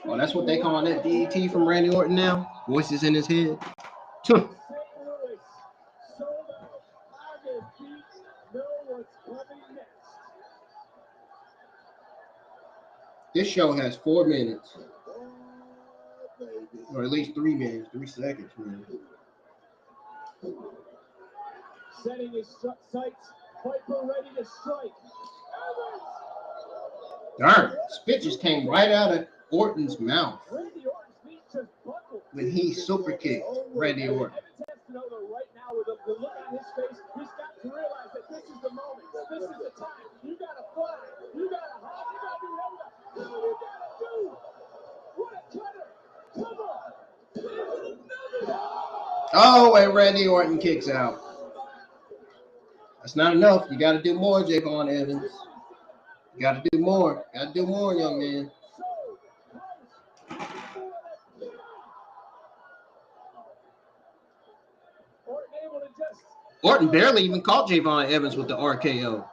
Oh, that's what they call that DET from Randy Orton now? Voices in his head. This show has 4 minutes. Or at least 3 minutes, 3 seconds, man. Setting his sights, Viper ready to strike. Darn, spit just came right out of Orton's mouth when he super kicked Randy Orton. Evans has to know that right now with the look on his face, he's got to realize that this is the moment, this is the time. You gotta fly, you gotta hop, you gotta do whatever you gotta do. What a cutter! Come on! Oh, and Randy Orton kicks out. That's not enough. You got to do more, Jayvon Evans. You got to do more. Got to do more, young man. Orton barely even caught Jayvon Evans with the RKO.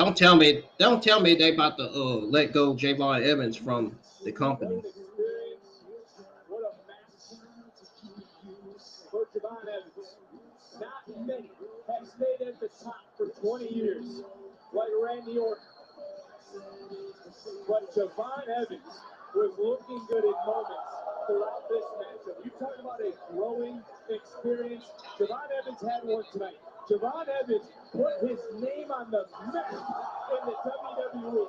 Don't tell me they about to let go Jayvon Evans from the company. What a match for Javon Evans. Not many have stayed at the top for 20 years, like Randy Orton. But Javon Evans was looking good in moments throughout this matchup. You talk about a growing experience. Javon Evans had one tonight. Javon Evans put his name on the map in the WWE.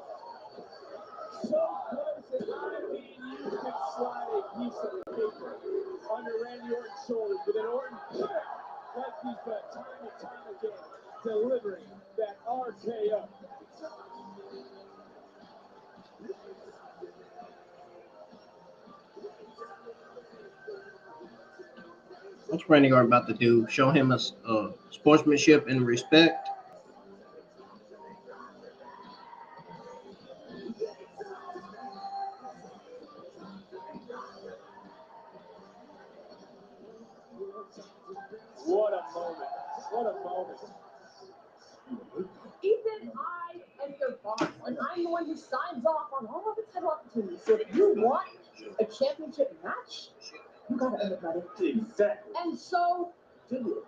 So close that I mean you could slide a piece of paper under Randy Orton's shoulders, but then Orton, like he's done time and time again, delivering that RKO. What's Randy Orton about to do? Show him a sportsmanship and respect. What a moment. What a moment. Ethan, I am your boss, and I'm the one who signs off on all of the title opportunities. So if you want a championship match, you gotta earn it, buddy. Exactly. And so do you.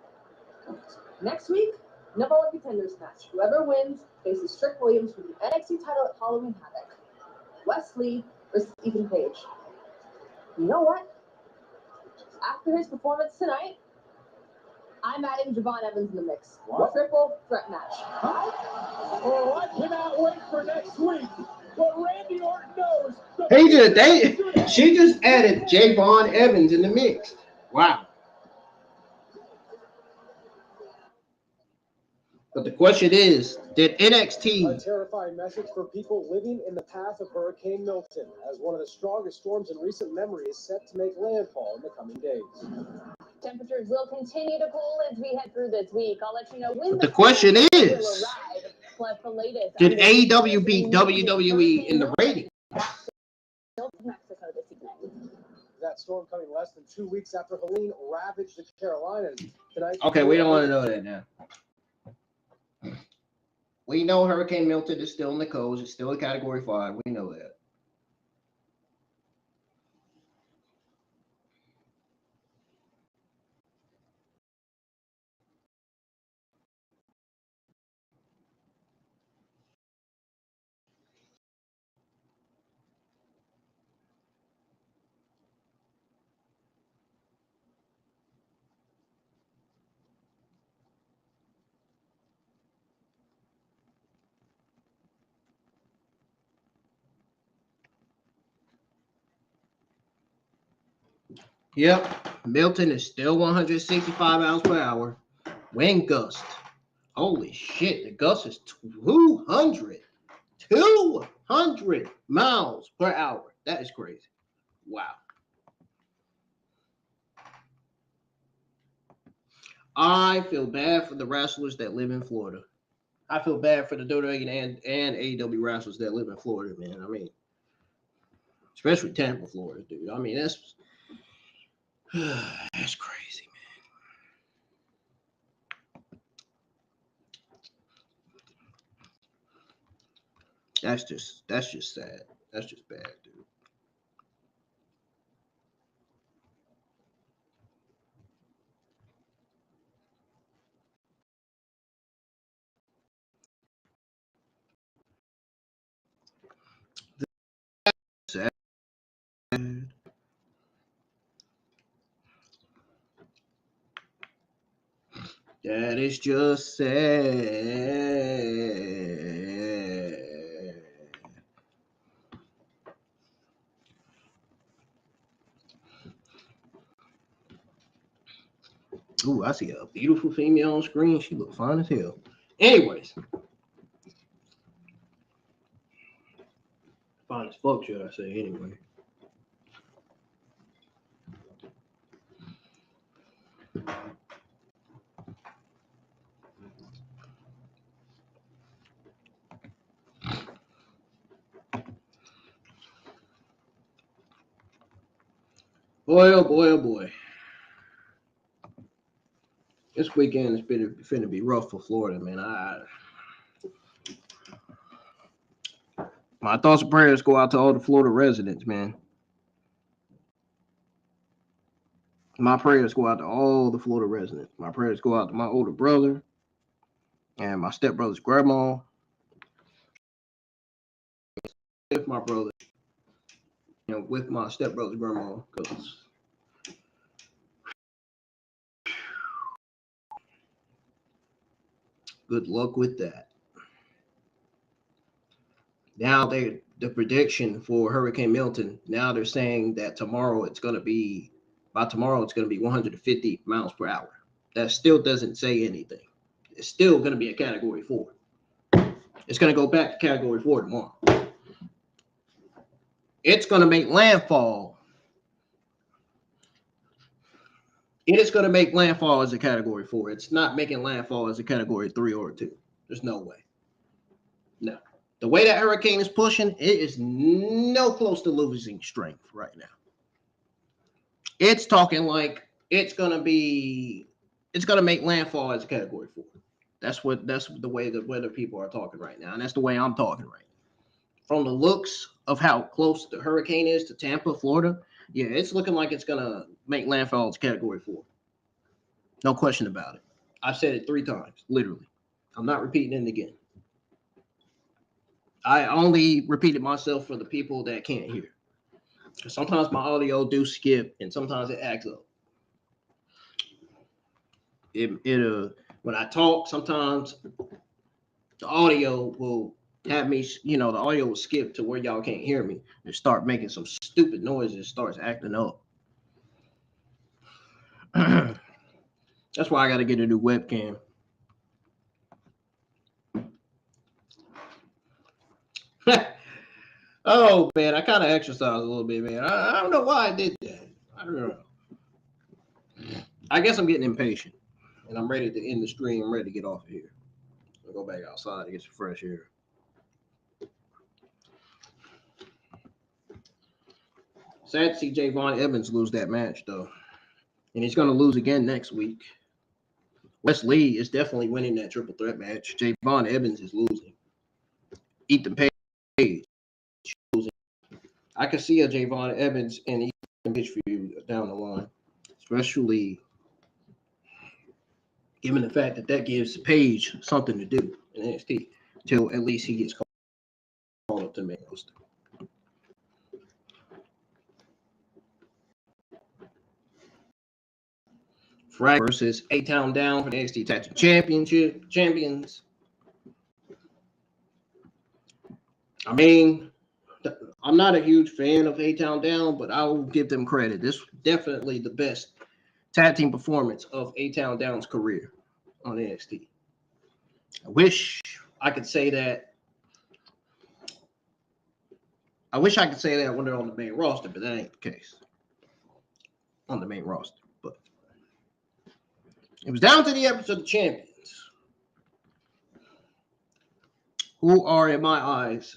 Next week, number one contenders match. Whoever wins faces Trick Williams for the NXT title at Halloween Havoc. Wes Lee versus Ethan Page. You know what? After his performance tonight, I'm adding Javon Evans in the mix. What? Triple threat match. Oh, I cannot wait for next week. But Randy Orton knows. She just added Javon Evans in the mix. Wow. But the question is, did NXT... A terrifying message for people living in the path of Hurricane Milton, as one of the strongest storms in recent memory is set to make landfall in the coming days. Temperatures will continue to cool as we head through this week. I'll let you know when the question is, arrive. Plus the latest did AEW beat WWE in the rating? Mexico this evening. That storm coming less than 2 weeks after Helene ravaged the Carolinas. Tonight, Okay, we don't want to know that now. We know Hurricane Milton is still in the codes. It's still a Category 5. We know that. Yep, Milton is still 165 miles per hour. Wind gust. Holy shit, the gust is 200 miles per hour. That is crazy. Wow. I feel bad for the wrestlers that live in Florida. I feel bad for the WWE and AEW wrestlers that live in Florida, man. I mean, especially Tampa, Florida, dude. I mean, that's crazy, man. That's just sad. That's just bad, dude. Sad. That is just sad. Ooh, I see a beautiful female on screen. She look fine as hell. Anyways. Fine as fuck, should I say, anyway. Boy, oh boy, oh boy. This weekend is finna be rough for Florida, man. My thoughts and prayers go out to all the Florida residents, man. My prayers go out to all the Florida residents. My prayers go out to my older brother and my stepbrother's grandma. With my brother, with my stepbrother's grandma, because good luck with that. Now the prediction for Hurricane Milton. Now they're saying that tomorrow it's going to be 150 miles per hour. That still doesn't say anything. It's still going to be a Category 4. It's going to go back to Category 4 tomorrow. It's going to make landfall. It is going to make landfall as a Category 4. It's not making landfall as a Category 3 or 2. There's no way. No. The way that Hurricane is pushing, it is no close to losing strength right now. It's talking like it's going to make landfall as a Category 4. That's the way the weather people are talking right now. And that's the way I'm talking right now. From the looks of how close the hurricane is to Tampa, Florida, yeah, it's looking like it's going to make landfall as Category 4. No question about it. I've said it 3 times, literally. I'm not repeating it again. I only repeated myself for the people that can't hear. Because sometimes my audio do skip and sometimes it acts up. When I talk, sometimes the audio will have me, the audio will skip to where y'all can't hear me and start making some stupid noises, starts acting up. That's why I got to get a new webcam. Oh, man, I kind of exercised a little bit, man. I don't know why I did that. I don't know. I guess I'm getting impatient, and I'm ready to end the stream. I'm ready to get off of here. I'll go back outside to get some fresh air. Sad to see Javon Evans lose that match, though. And he's going to lose again next week. Wes Lee is definitely winning that triple threat match. Javon Evans is losing. Ethan Page losing. I could see a Javon Evans and Ethan Page feud down the line, especially given the fact that gives Page something to do in NXT till at least he gets called up to the main roster. Frag versus A-Town Down for the NXT Tag Team Championship champions. I mean, I'm not a huge fan of A-Town Down, but I will give them credit. This was definitely the best tag team performance of A-Town Down's career on NXT. I wish I could say that when they're on the main roster, but that ain't the case. On the main roster. But it was down to the episode of champions, who are, in my eyes,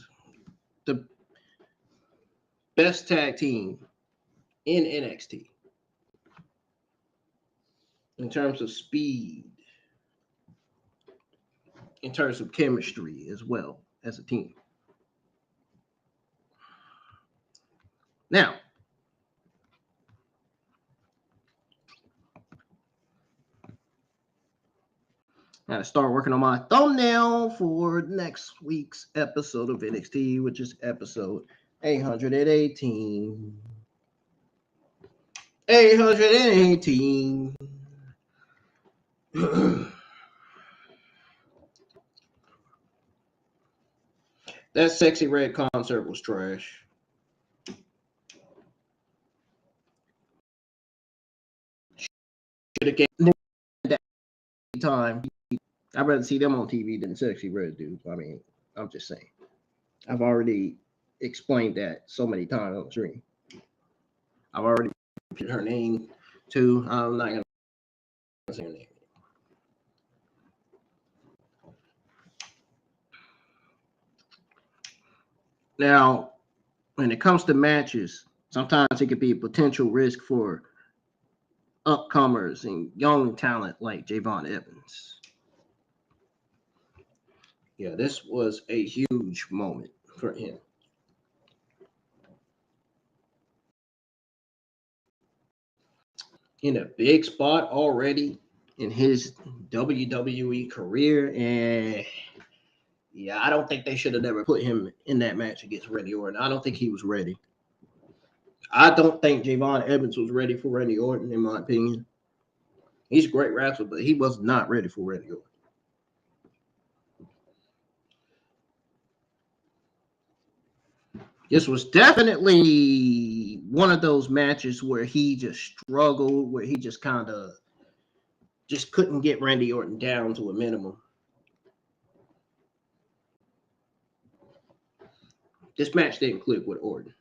the best tag team in NXT in terms of speed, in terms of chemistry as well as a team. Now, I gotta start working on my thumbnail for next week's episode of NXT, which is episode 818. 818. That Sexy Red concert was trash. Should have given that time. I'd rather see them on TV than Sexy Red dudes. I mean, I'm just saying. I've already explained that so many times on the stream. I've already put her name too. I'm not going to say her name. Now, when it comes to matches, sometimes it could be a potential risk for upcomers and young talent like Javon Evans. Yeah, this was a huge moment for him. In a big spot already in his WWE career, and yeah, I don't think they should have never put him in that match against Randy Orton. I don't think he was ready. I don't think Javon Evans was ready for Randy Orton, in my opinion. He's a great wrestler, but he was not ready for Randy Orton. This was definitely one of those matches where he just struggled, where he just kind of just couldn't get Randy Orton down to a minimum. This match didn't click with Orton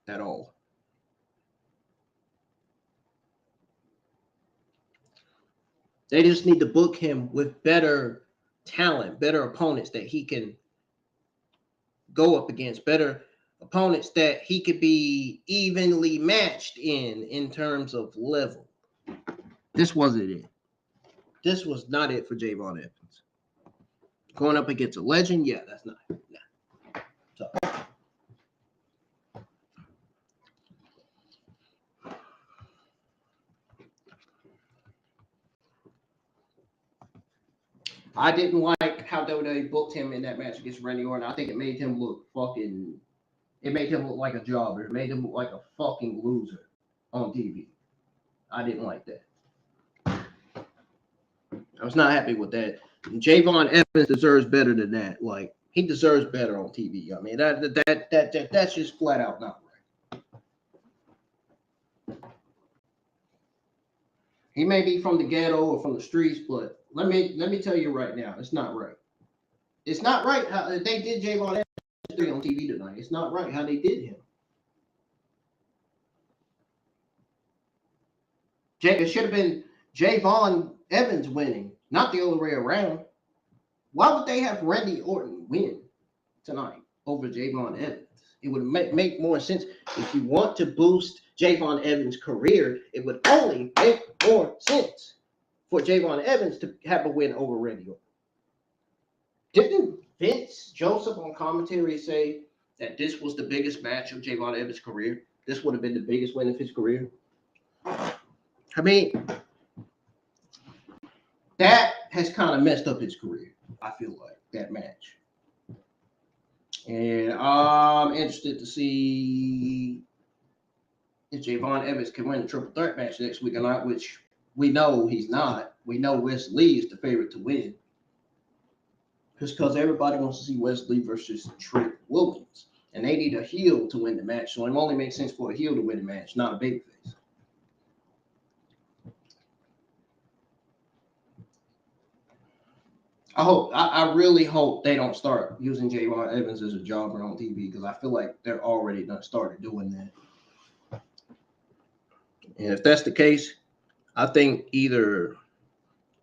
at all. They just need to book him with better talent, better opponents that he can go up against, better opponents that he could be evenly matched in terms of level. This wasn't it. This was not it for Javon Evans. Going up against a legend, yeah, that's not it. Nah. So. I didn't like how WWE booked him in that match against Randy Orton. I think it made him look it made him look like a jobber. It made him look like a fucking loser on TV. I didn't like that. I was not happy with that. Javon Evans deserves better than that. Like, he deserves better on TV. I mean, that's just flat out not right. He may be from the ghetto or from the streets, but let me tell you right now, it's not right. It's not right how they did Javon Evans on TV tonight. It's not right how they did him. It should have been Javon Evans winning, not the other way around. Why would they have Randy Orton win tonight over Javon Evans? It would make more sense. If you want to boost Javon Evans' career, it would only make more sense for Javon Evans to have a win over Randy Orton. Didn't Vince Joseph on commentary say that this was the biggest match of Javon Evans' career? This would have been the biggest win of his career? I mean, that has kind of messed up his career, I feel like, that match. And I'm interested to see if Javon Evans can win the triple threat match next week or not, which we know he's not. We know Wes Lee is the favorite to win. Just because everybody wants to see Wes Lee versus Trick Williams. And they need a heel to win the match. So it only makes sense for a heel to win the match, not a babyface. I really hope they don't start using Javon Evans as a jobber on TV, because I feel like they're already done started doing that. And if that's the case, I think either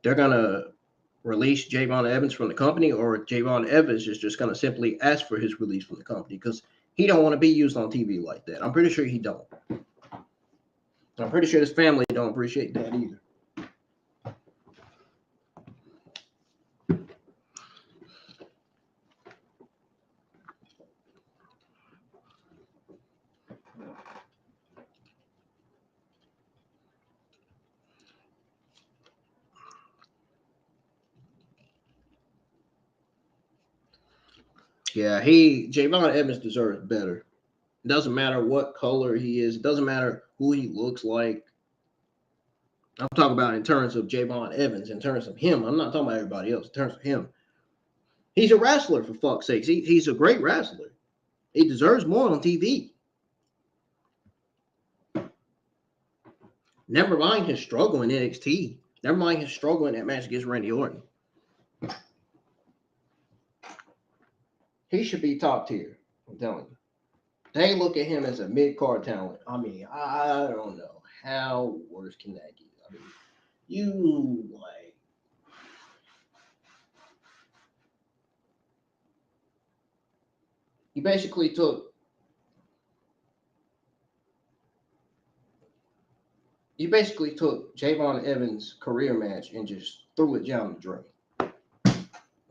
they're going to release Javon Evans from the company, or Javon Evans is just going to simply ask for his release from the company, because he don't want to be used on TV like that. I'm pretty sure he don't. I'm pretty sure his family don't appreciate that either. Yeah, Javon Evans deserves better. It doesn't matter what color he is. It doesn't matter who he looks like. I'm talking about in terms of Javon Evans, in terms of him. I'm not talking about everybody else. In terms of him, he's a wrestler, for fuck's sakes. He's a great wrestler. He deserves more on TV. Never mind his struggle in NXT. Never mind his struggle in that match against Randy Orton. He should be top tier. I'm telling you. They look at him as a mid-card talent. I mean, I don't know. How worse can that get? I mean, you basically took Javon Evans' career match and just threw it down the drain.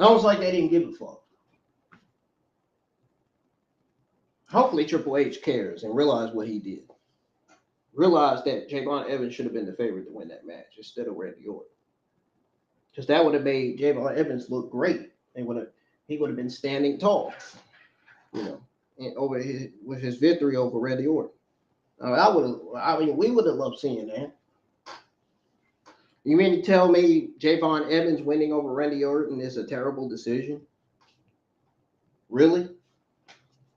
Almost like they didn't give a fuck. Hopefully Triple H cares and realize what he did. Realize that Javon Evans should have been the favorite to win that match instead of Randy Orton. Because that would have made Javon Evans look great. He would have been standing tall, with his victory over Randy Orton. We would have loved seeing that. You mean to tell me Javon Evans winning over Randy Orton is a terrible decision? Really?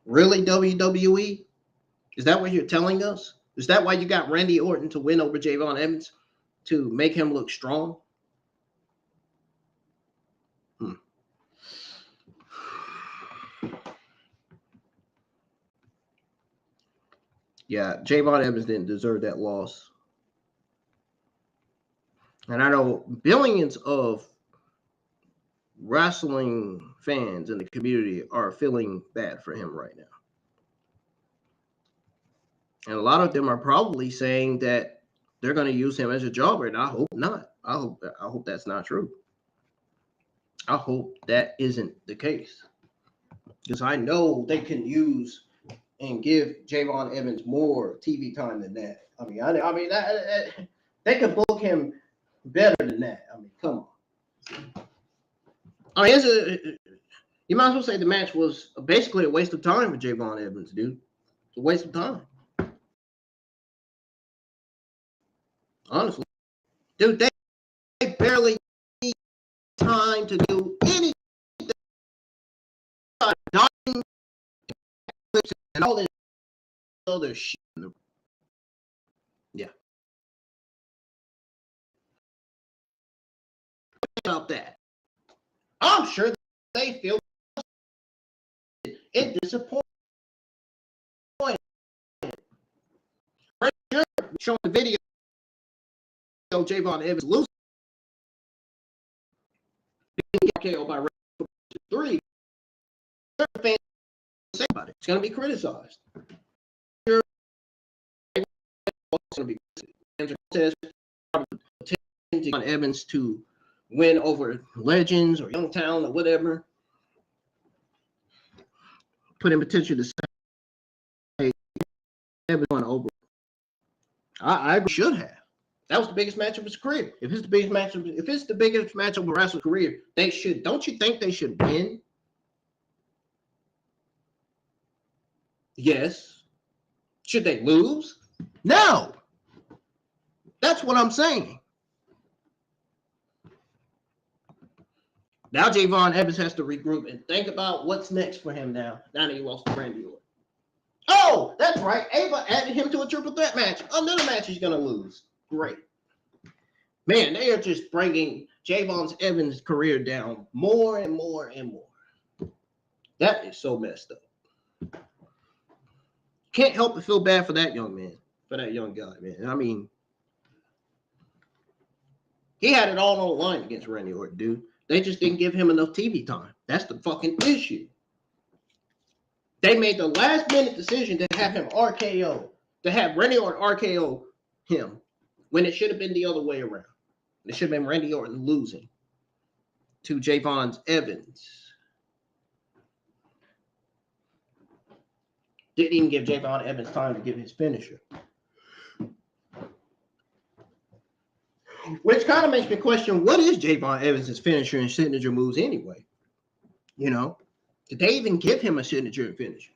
Really, WWE? Is that what you're telling us? Is that why you got Randy Orton to win over Javon Evans? To make him look strong? Yeah, Javon Evans didn't deserve that loss. And I know billions of wrestling fans in the community are feeling bad for him right now. And a lot of them are probably saying that they're going to use him as a jobber, and I hope not. I hope that's not true. I hope that isn't the case. Because I know they can use and give Javon Evans more TV time than that. I mean, they could book him better than that. I mean, come on. I mean, you might as well say the match was basically a waste of time for Javon Evans, dude. It's a waste of time. Honestly. Dude, they barely need time to do anything. Dying and all this other shit. Yeah. About that. I'm sure they feel it disappointed. Right here, showing the video of Javon Evans losing. KO by 3. Fans say about it. It's going to be criticized. It's going to be on Evans to win over Legends or Youngtown or whatever. Put in potential to say Evans won over. I agree, should have. That was the biggest match of his career. If it's the biggest match of a wrestler's career, they should. Don't you think they should win? Yes. Should they lose? No. That's what I'm saying. Now Javon Evans has to regroup and think about what's next for him now. Now that he lost to Randy Orton. Oh, that's right. Ava added him to a triple threat match. Another match he's going to lose. Great. Man, they are just bringing Javon Evans' career down more and more and more. That is so messed up. Can't help but feel bad for that young man, for that young guy, man. I mean, he had it all on the line against Randy Orton, dude. They just didn't give him enough TV time. That's the fucking issue. They made the last minute decision to have him RKO, to have Randy Orton RKO him, when it should have been the other way around. It should have been Randy Orton losing to Javon Evans. Didn't even give Javon Evans time to get his finisher. Which kind of makes me question, what is Javon Evans' finisher and signature moves anyway? You know? Did they even give him a signature and finisher?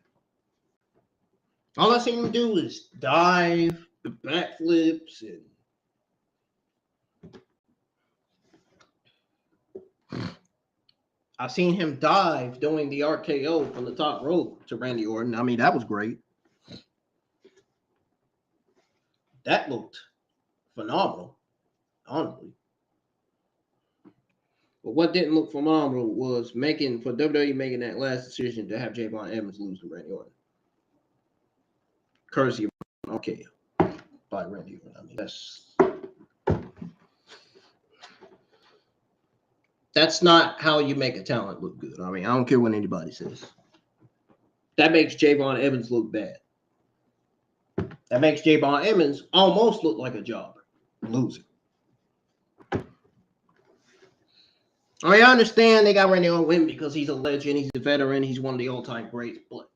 All I seen him do is dive, the backflips, and I've seen him dive doing the RKO from the top rope to Randy Orton. I mean, that was great. That looked phenomenal, honestly. But what didn't look phenomenal was WWE making that last decision to have Javon Evans lose to Randy Orton. Courtesy of RKO by Randy Orton. I mean, that's not how you make a talent look good. I mean, I don't care what anybody says. That makes Javon Evans look bad. That makes Javon Evans almost look like a jobber, loser. I mean, I understand they got Randy Orton win because he's a legend, he's a veteran, he's one of the all-time greats, but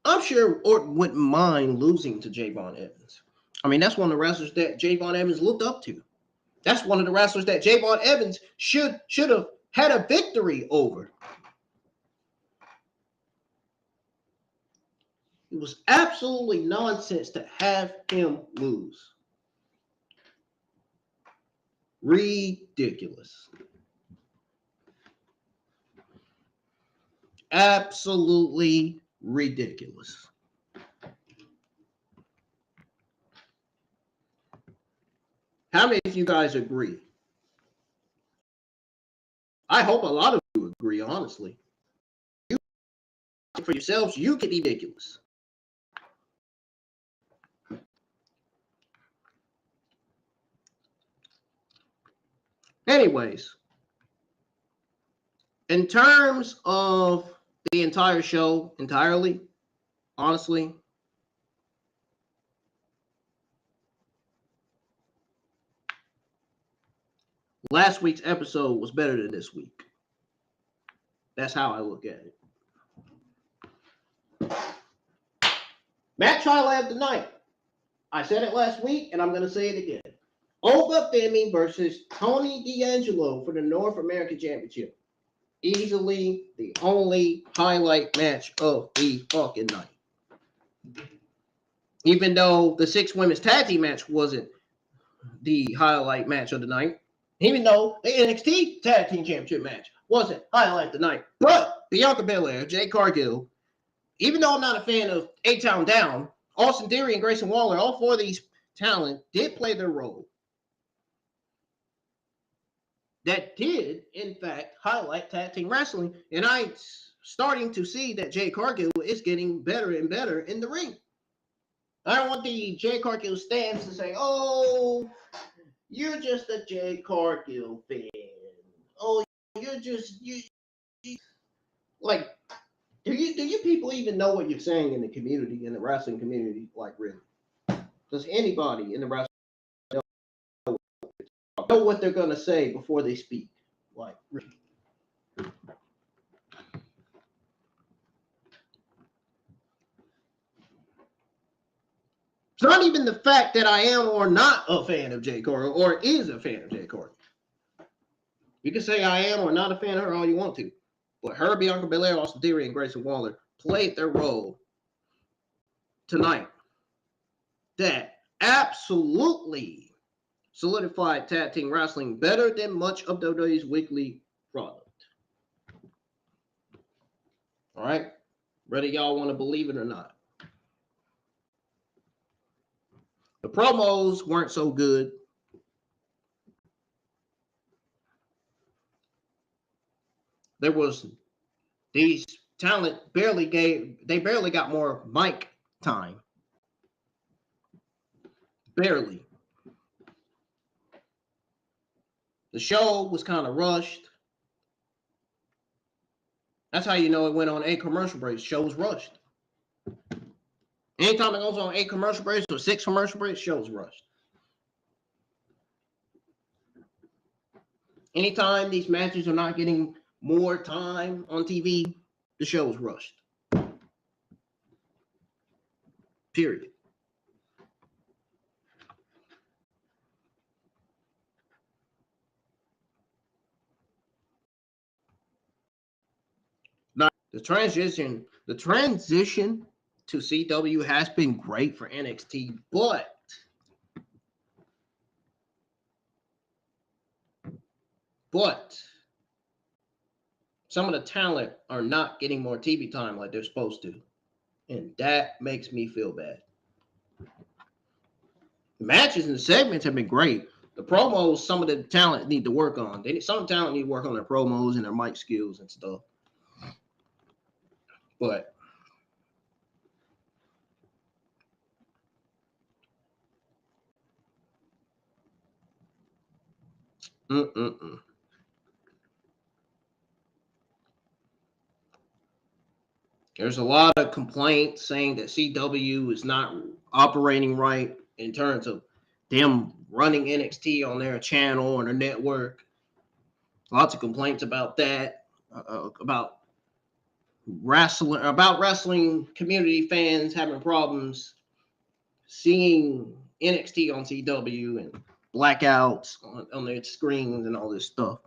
I'm sure Orton wouldn't mind losing to Javon Evans. I mean, that's one of the wrestlers that Javon Evans looked up to. That's one of the wrestlers that Javon Evans should have had a victory over. It was absolutely nonsense to have him lose. Ridiculous. absolutely ridiculous. How many of you guys agree? I hope a lot of you agree, honestly. You for yourselves, you can be ridiculous. Anyways, in terms of the entire show, entirely, honestly, last week's episode was better than this week. That's how I look at it. Match highlight of the night. I said it last week, and I'm going to say it again. Oba Femi versus Tony D'Angelo for the North American Championship. Easily the only highlight match of the fucking night. Even though the 6 women's tag team match wasn't the highlight match of the night. Even though the NXT Tag Team Championship match wasn't highlight of the night. But Bianca Belair, Jade Cargill, even though I'm not a fan of A-Town Down, Austin Theory and Grayson Waller, all 4 of these talent did play their role. That did, in fact, highlight tag team wrestling. And I'm starting to see that Jade Cargill is getting better and better in the ring. I don't want the Jade Cargill stands to say, oh, you're just a Jade Cargill fan. Oh, you're just, you like, do you people even know what you're saying in the community, in the wrestling community? Like, really? Does anybody in the wrestling know what they're going to say before they speak? Like, really? It's not even the fact that I am or not a fan of Jade Cargill or is a fan of Jade Cargill. You can say I am or not a fan of her all you want to. But her, Bianca Belair, Austin Theory, and Grayson Waller played their role tonight. That absolutely solidified tag team wrestling better than much of WWE's weekly product. All right? Whether y'all want to believe it or not. The promos weren't so good. There was these talent barely got more mic time. Barely. The show was kind of rushed. That's how you know it went on a commercial break. The show was rushed. Anytime it goes on 8 commercial breaks or 6 commercial breaks, show's rushed. Anytime these matches are not getting more time on TV, the show's rushed. Period. Now, the transition to CW has been great for NXT, but some of the talent are not getting more TV time like they're supposed to. And that makes me feel bad. The matches and the segments have been great. The promos, some of the talent need to work on. Some talent need to work on their promos and their mic skills and stuff. But there's a lot of complaints saying that CW is not operating right in terms of them running NXT on their channel or their network. Lots of complaints about that, about wrestling community fans having problems seeing NXT on CW and blackouts on their screens and all this stuff.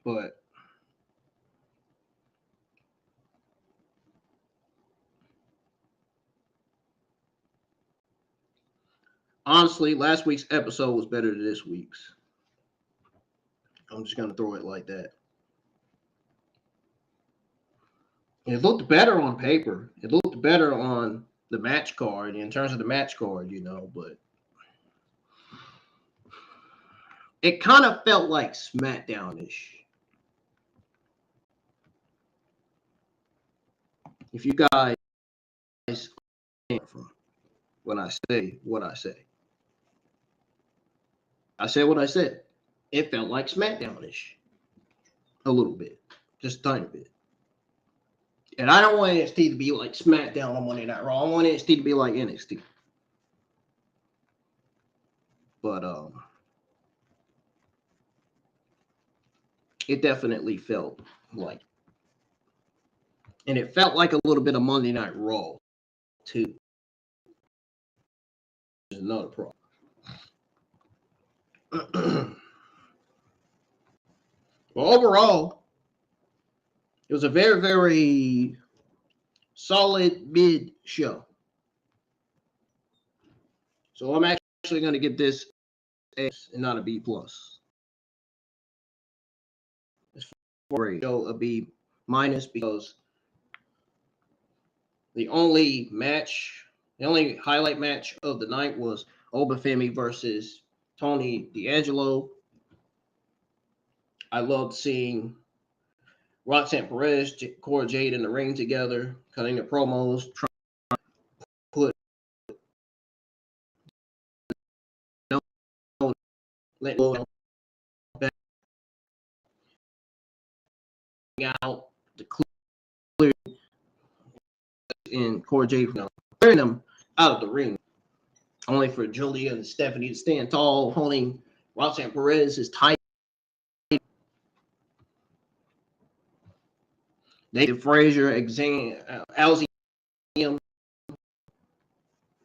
But honestly, last week's episode was better than this week's. I'm just going to throw it like that. It looked better on paper. It looked better on the match card in terms of the match card, but it kind of felt like SmackDown-ish. If you guys from when I say what I say. I said what I said. It felt like SmackDown-ish. A little bit. Just a tiny bit. And I don't want NXT to be like SmackDown on Monday Night Raw. I want NXT to be like NXT. But it definitely felt like, and it felt like a little bit of Monday Night Raw too. There's another problem. Well, overall, it was a very, very solid mid show. So I'm actually going to give this A and not a B plus. It's for a show a B minus because the only highlight match of the night was Oba Femi versus Tony D'Angelo. I loved seeing Roxanne Perez, Cora Jade in the ring together, cutting the promos, trying to put out the clear in Cora Jade, clearing them out of the ring, only for Julia and Stephanie to stand tall, holding Roxanne Perez tight. Nathan Frazier, Alzium,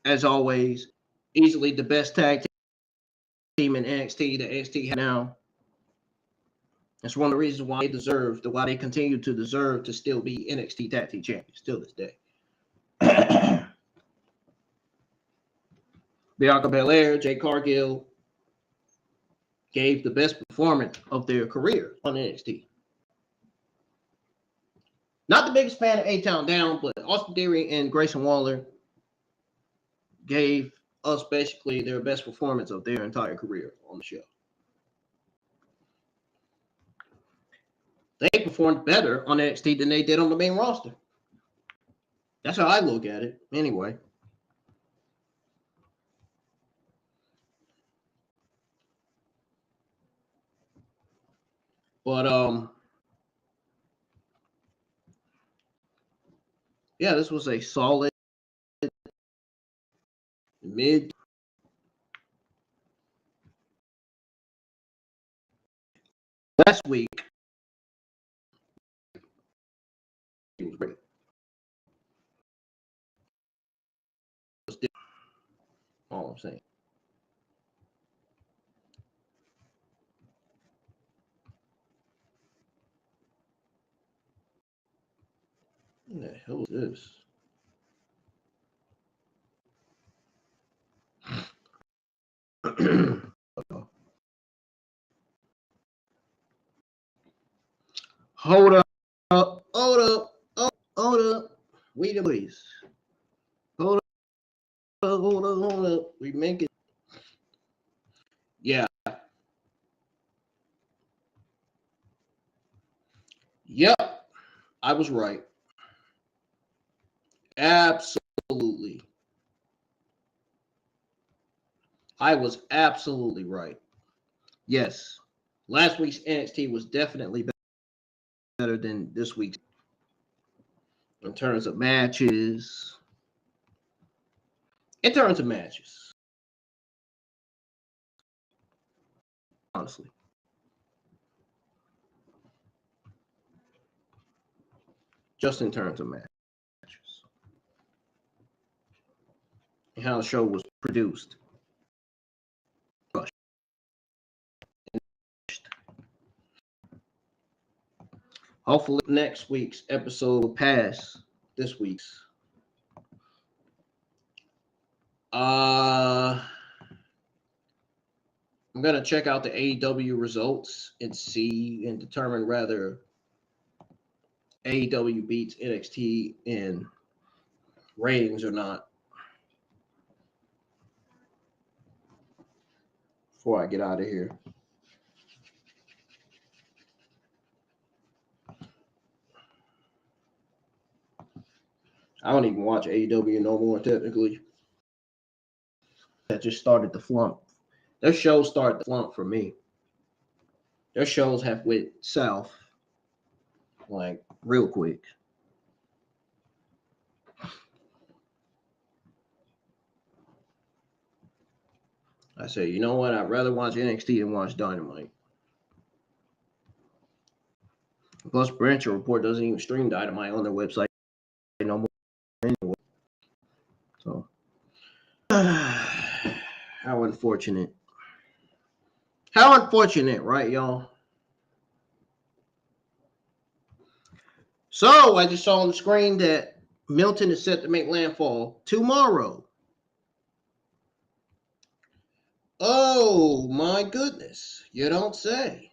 as always, easily the best tag team in NXT that NXT has now. That's one of the reasons why they continue to deserve to still be NXT Tag Team Champion still this day. Bianca Belair, Jade Cargill gave the best performance of their career on NXT. Not the biggest fan of A-Town Down, but Austin Theory and Grayson Waller gave us basically their best performance of their entire career on the show. They performed better on NXT than they did on the main roster. That's how I look at it, anyway. But yeah, this was a solid mid. Last week, it was great. All I'm saying. What the hell is this? Hold up. Wait a minute. Hold up. We make it. Yeah. Yep. I was right. Absolutely. I was absolutely right. Yes. Last week's NXT was definitely better than this week's in terms of matches. Honestly. Just in terms of matches. And how the show was produced. Hopefully next week's episode will pass this week's. I'm gonna check out the AEW results and see and determine whether AEW beats NXT in ratings or not before I get out of here. I don't even watch AEW no more, technically. That just started to flump. Their shows started to flump for me. Their shows have went south, like, real quick. I say, you know what? I'd rather watch NXT than watch Dynamite. Plus, Brancher Report doesn't even stream Dynamite on their website no more anyway. So, how unfortunate. How unfortunate, right, y'all? So, I just saw on the screen that Milton is set to make landfall tomorrow. Oh, my goodness. You don't say.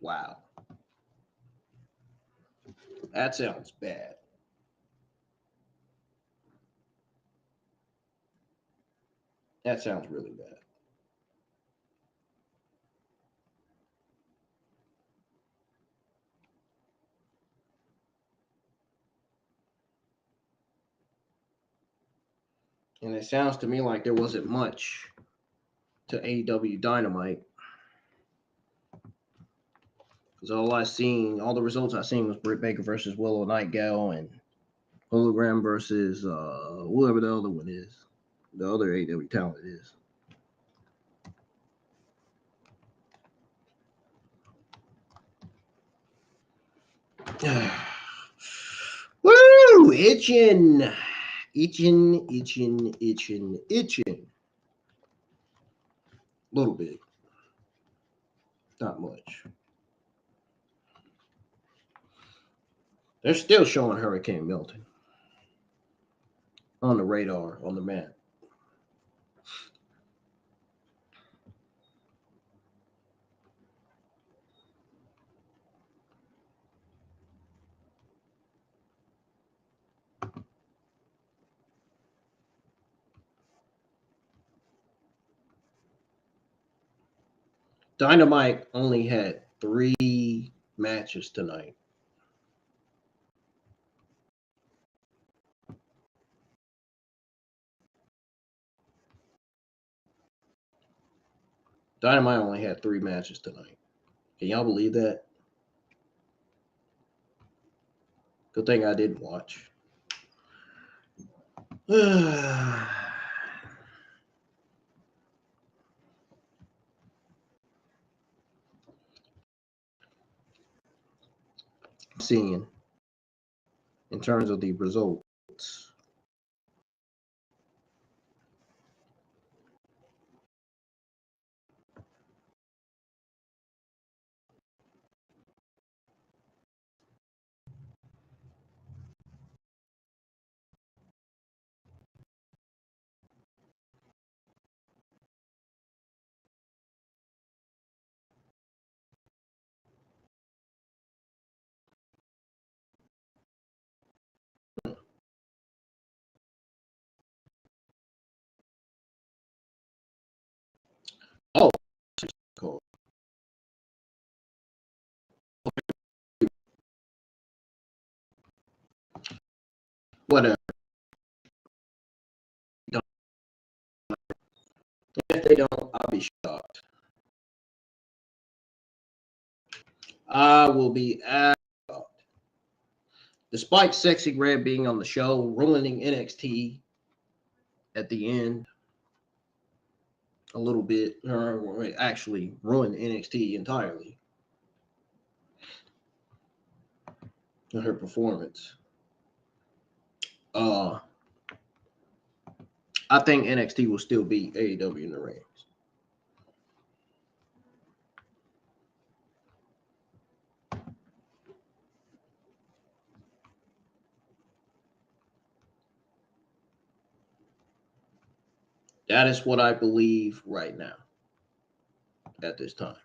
Wow. That sounds bad. That sounds really bad. And it sounds to me like there wasn't much to AEW Dynamite. Because all the results I seen was Britt Baker versus Willow Nightingale and Hologram versus whoever the other one is. The other AEW talent is. Woo! Itching. Itching. A little bit. Not much. They're still showing Hurricane Milton on the radar, on the map. Dynamite only had 3 matches tonight. Dynamite only had 3 matches tonight. Can y'all believe that? Good thing I didn't watch. Seeing in terms of the results. Oh, cool. Whatever. If they don't, I'll be shocked. I will be shocked. Despite Sexy Red being on the show, ruining NXT at the end a little bit, or actually ruined NXT entirely in her performance. I think NXT will still beat AEW in the ratings. That is what I believe right now at this time.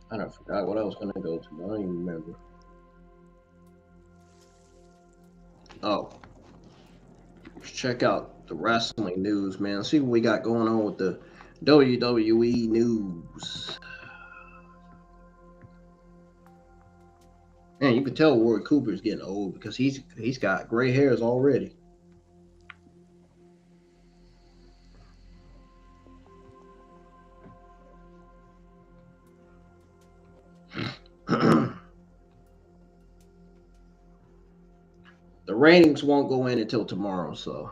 I don't forgot what I was going to go to. I don't even remember. Oh, let's check out the wrestling news, man. Let's see what we got going on with the WWE news. Man, you can tell Roy Cooper's getting old because he's got gray hairs already. The ratings won't go in until tomorrow, so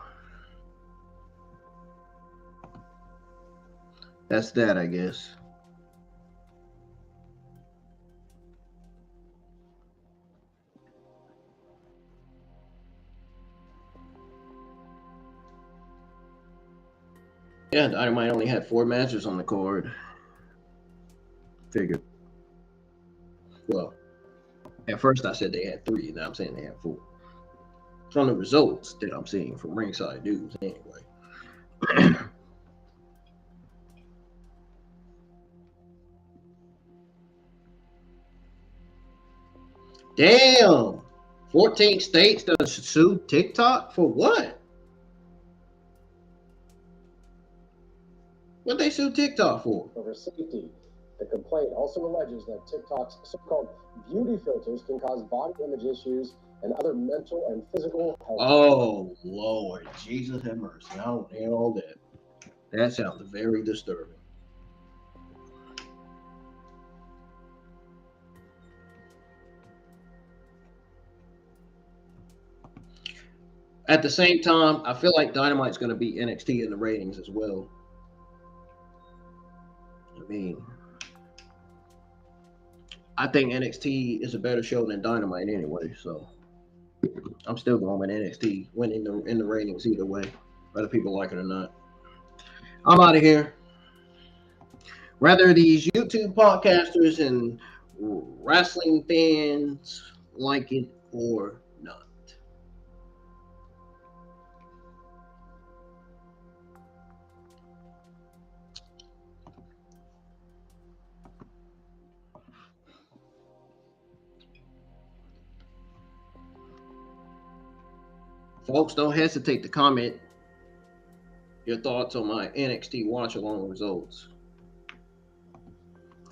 that's that, I guess. Yeah, Dynamite only had 4 matches on the card. Figured. Well, at first I said they had 3, now I'm saying they had 4. From the results that I'm seeing from Ringside News, anyway. Damn! 14 states to sue TikTok for what? What they sue TikTok for? Over safety. The complaint also alleges that TikTok's so-called beauty filters can cause body image issues and other mental and physical health. Oh, Lord. Jesus have mercy. I don't hear all that. That sounds very disturbing. At the same time, I feel like Dynamite's going to beat NXT in the ratings as well. I mean, I think NXT is a better show than Dynamite anyway, so I'm still going with NXT winning in the ratings either way, whether people like it or not. I'm out of here. Whether these YouTube podcasters and wrestling fans like it or not. Folks, don't hesitate to comment your thoughts on my NXT watch along results.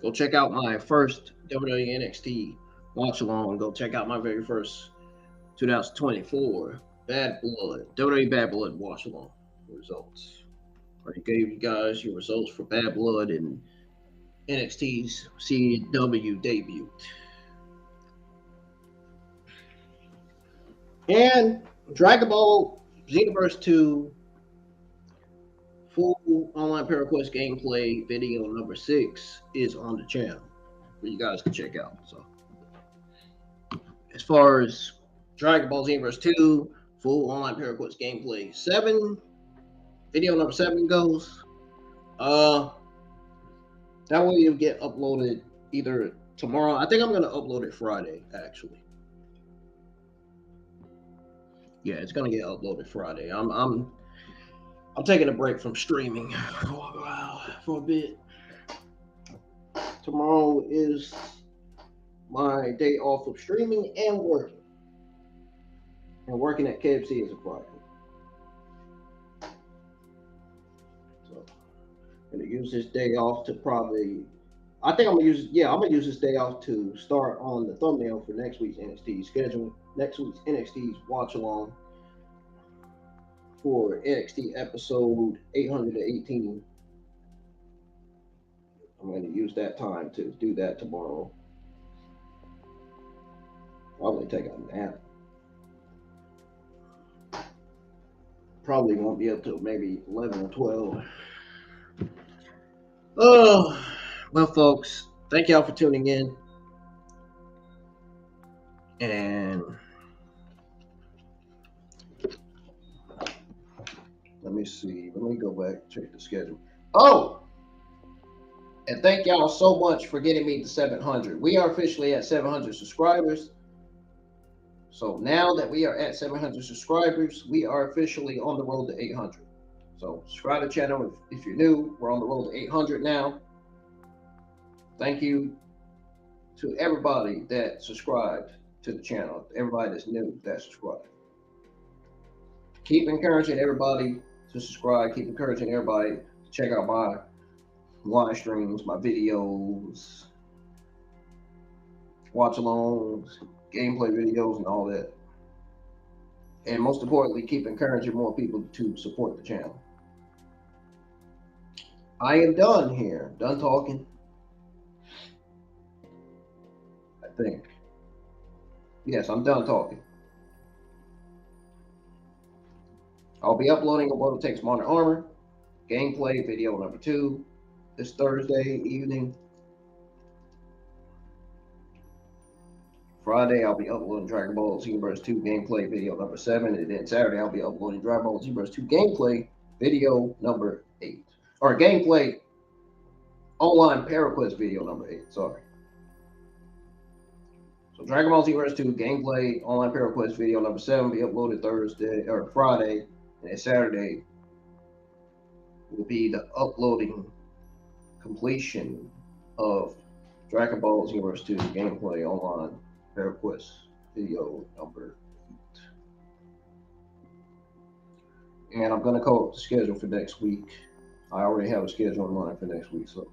Go check out my first WWE NXT watch along. Go check out my very first 2024 Bad Blood, WWE Bad Blood watch along results. I already gave you guys your results for Bad Blood and NXT's CW debut. And Dragon Ball Xenoverse 2 full online Para Quest gameplay video number 6 is on the channel for you guys to check out. So as far as Dragon Ball Xenoverse 2 full online Para Quest gameplay 7 video number 7 goes, that way it'll get uploaded either tomorrow. I think I'm gonna upload it Friday, actually. Yeah, it's gonna get uploaded Friday. I'm taking a break from streaming for a bit. Tomorrow is my day off of streaming and working. And working at KFC is a Friday. So I'm gonna use this day off to probably, I think I'm gonna use this day off to start on the thumbnail for next week's NXT schedule. Next week's NXT's watch along for NXT episode 818. I'm going to use that time to do that tomorrow. Probably take a nap. Probably won't be up till maybe 11 or 12. Oh, well, folks, thank y'all for tuning in. And Let me see. Let me go back, check the schedule. Oh, and thank y'all so much for getting me to 700. We are officially at 700 subscribers. So now that we are at 700 subscribers, we are officially on the road to 800. So subscribe to the channel if you're new. We're on the road to 800 now. Thank you to everybody that subscribed to the channel, everybody that's new that subscribed. Keep encouraging everybody to subscribe. Keep encouraging everybody to check out my live streams, my videos, watch alongs, gameplay videos, and all that. And most importantly, keep encouraging more people to support the channel. I am done here. Done talking. I think. Yes, I'm done talking. I'll be uploading a What It Takes Modern Armor gameplay video number 2 this Thursday evening. Friday, I'll be uploading Dragon Ball Xenoverse 2 gameplay video number 7. And then Saturday, I'll be uploading Dragon Ball Xenoverse 2 gameplay video number 8. Or gameplay online ParaQuest video number 8. Sorry. So Dragon Ball Xenoverse 2 gameplay online ParaQuest video number 7 will be uploaded Thursday or Friday. And then Saturday will be the uploading completion of Dragon Ball Xenoverse 2 gameplay online ParaQuest video number 8. And I'm going to call up the schedule for next week. I already have a schedule in mind for next week, so.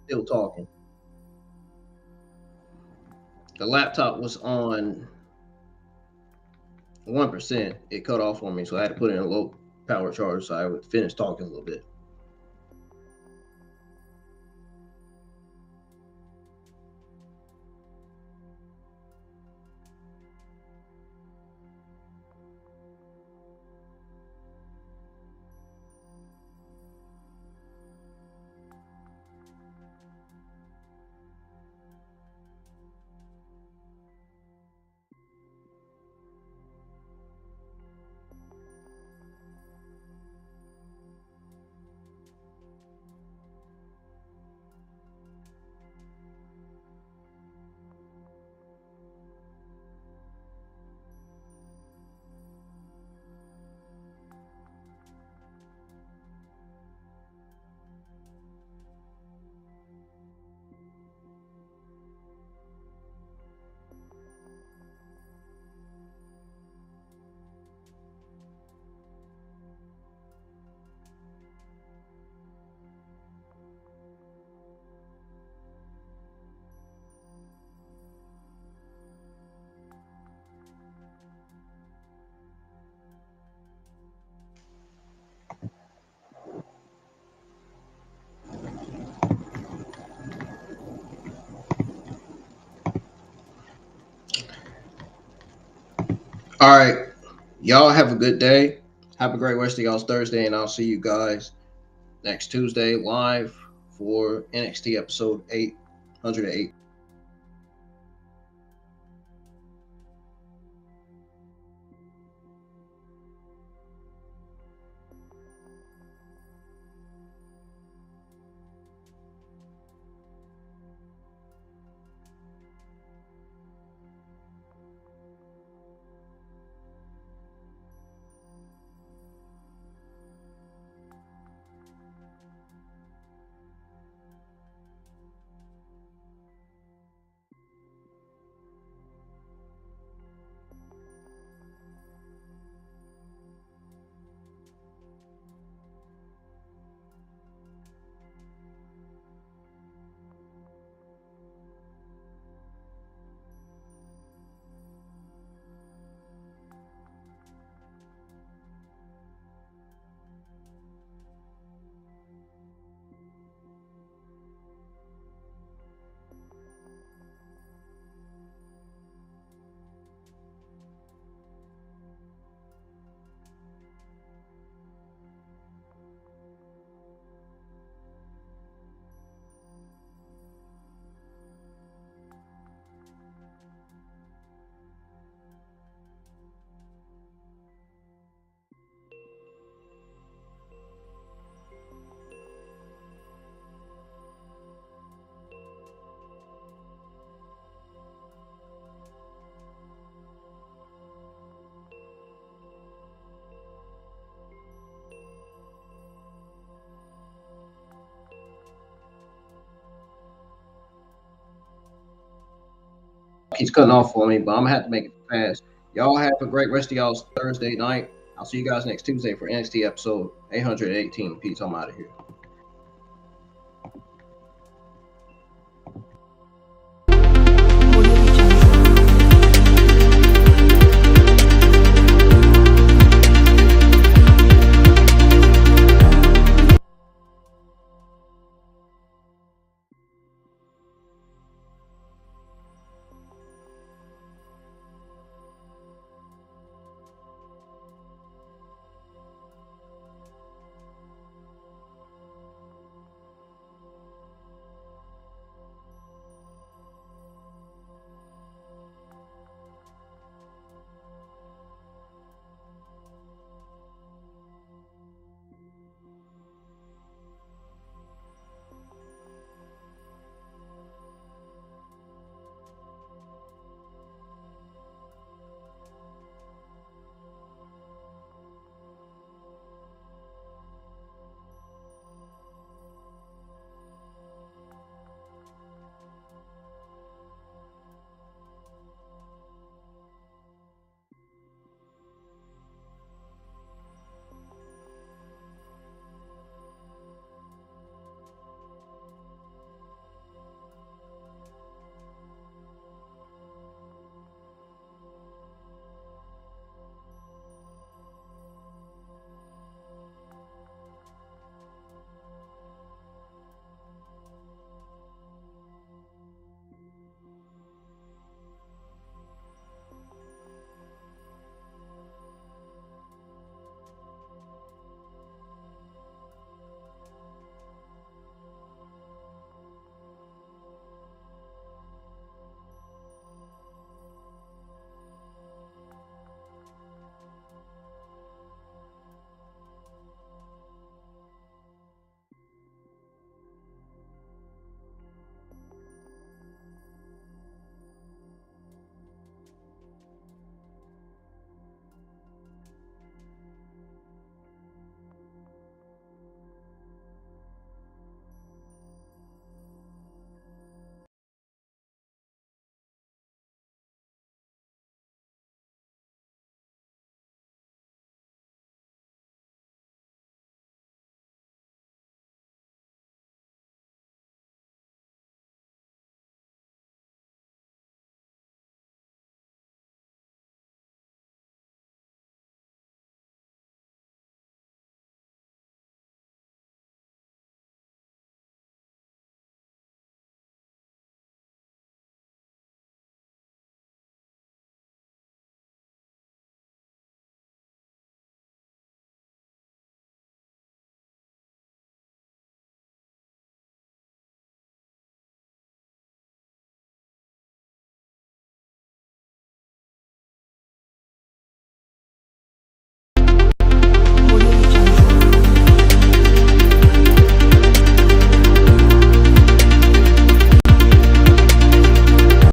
Still talking. The laptop was on 1%. It cut off on me, so I had to put in a low power charge so I would finish talking a little bit. All right. Y'all have a good day. Have a great rest of y'all's Thursday, and I'll see you guys next Tuesday live for NXT episode 808. He's cutting off for me, but I'm gonna have to make it fast. Y'all have a great rest of y'all's Thursday night. I'll see you guys next Tuesday for NXT episode 818. Peace. I'm out of here.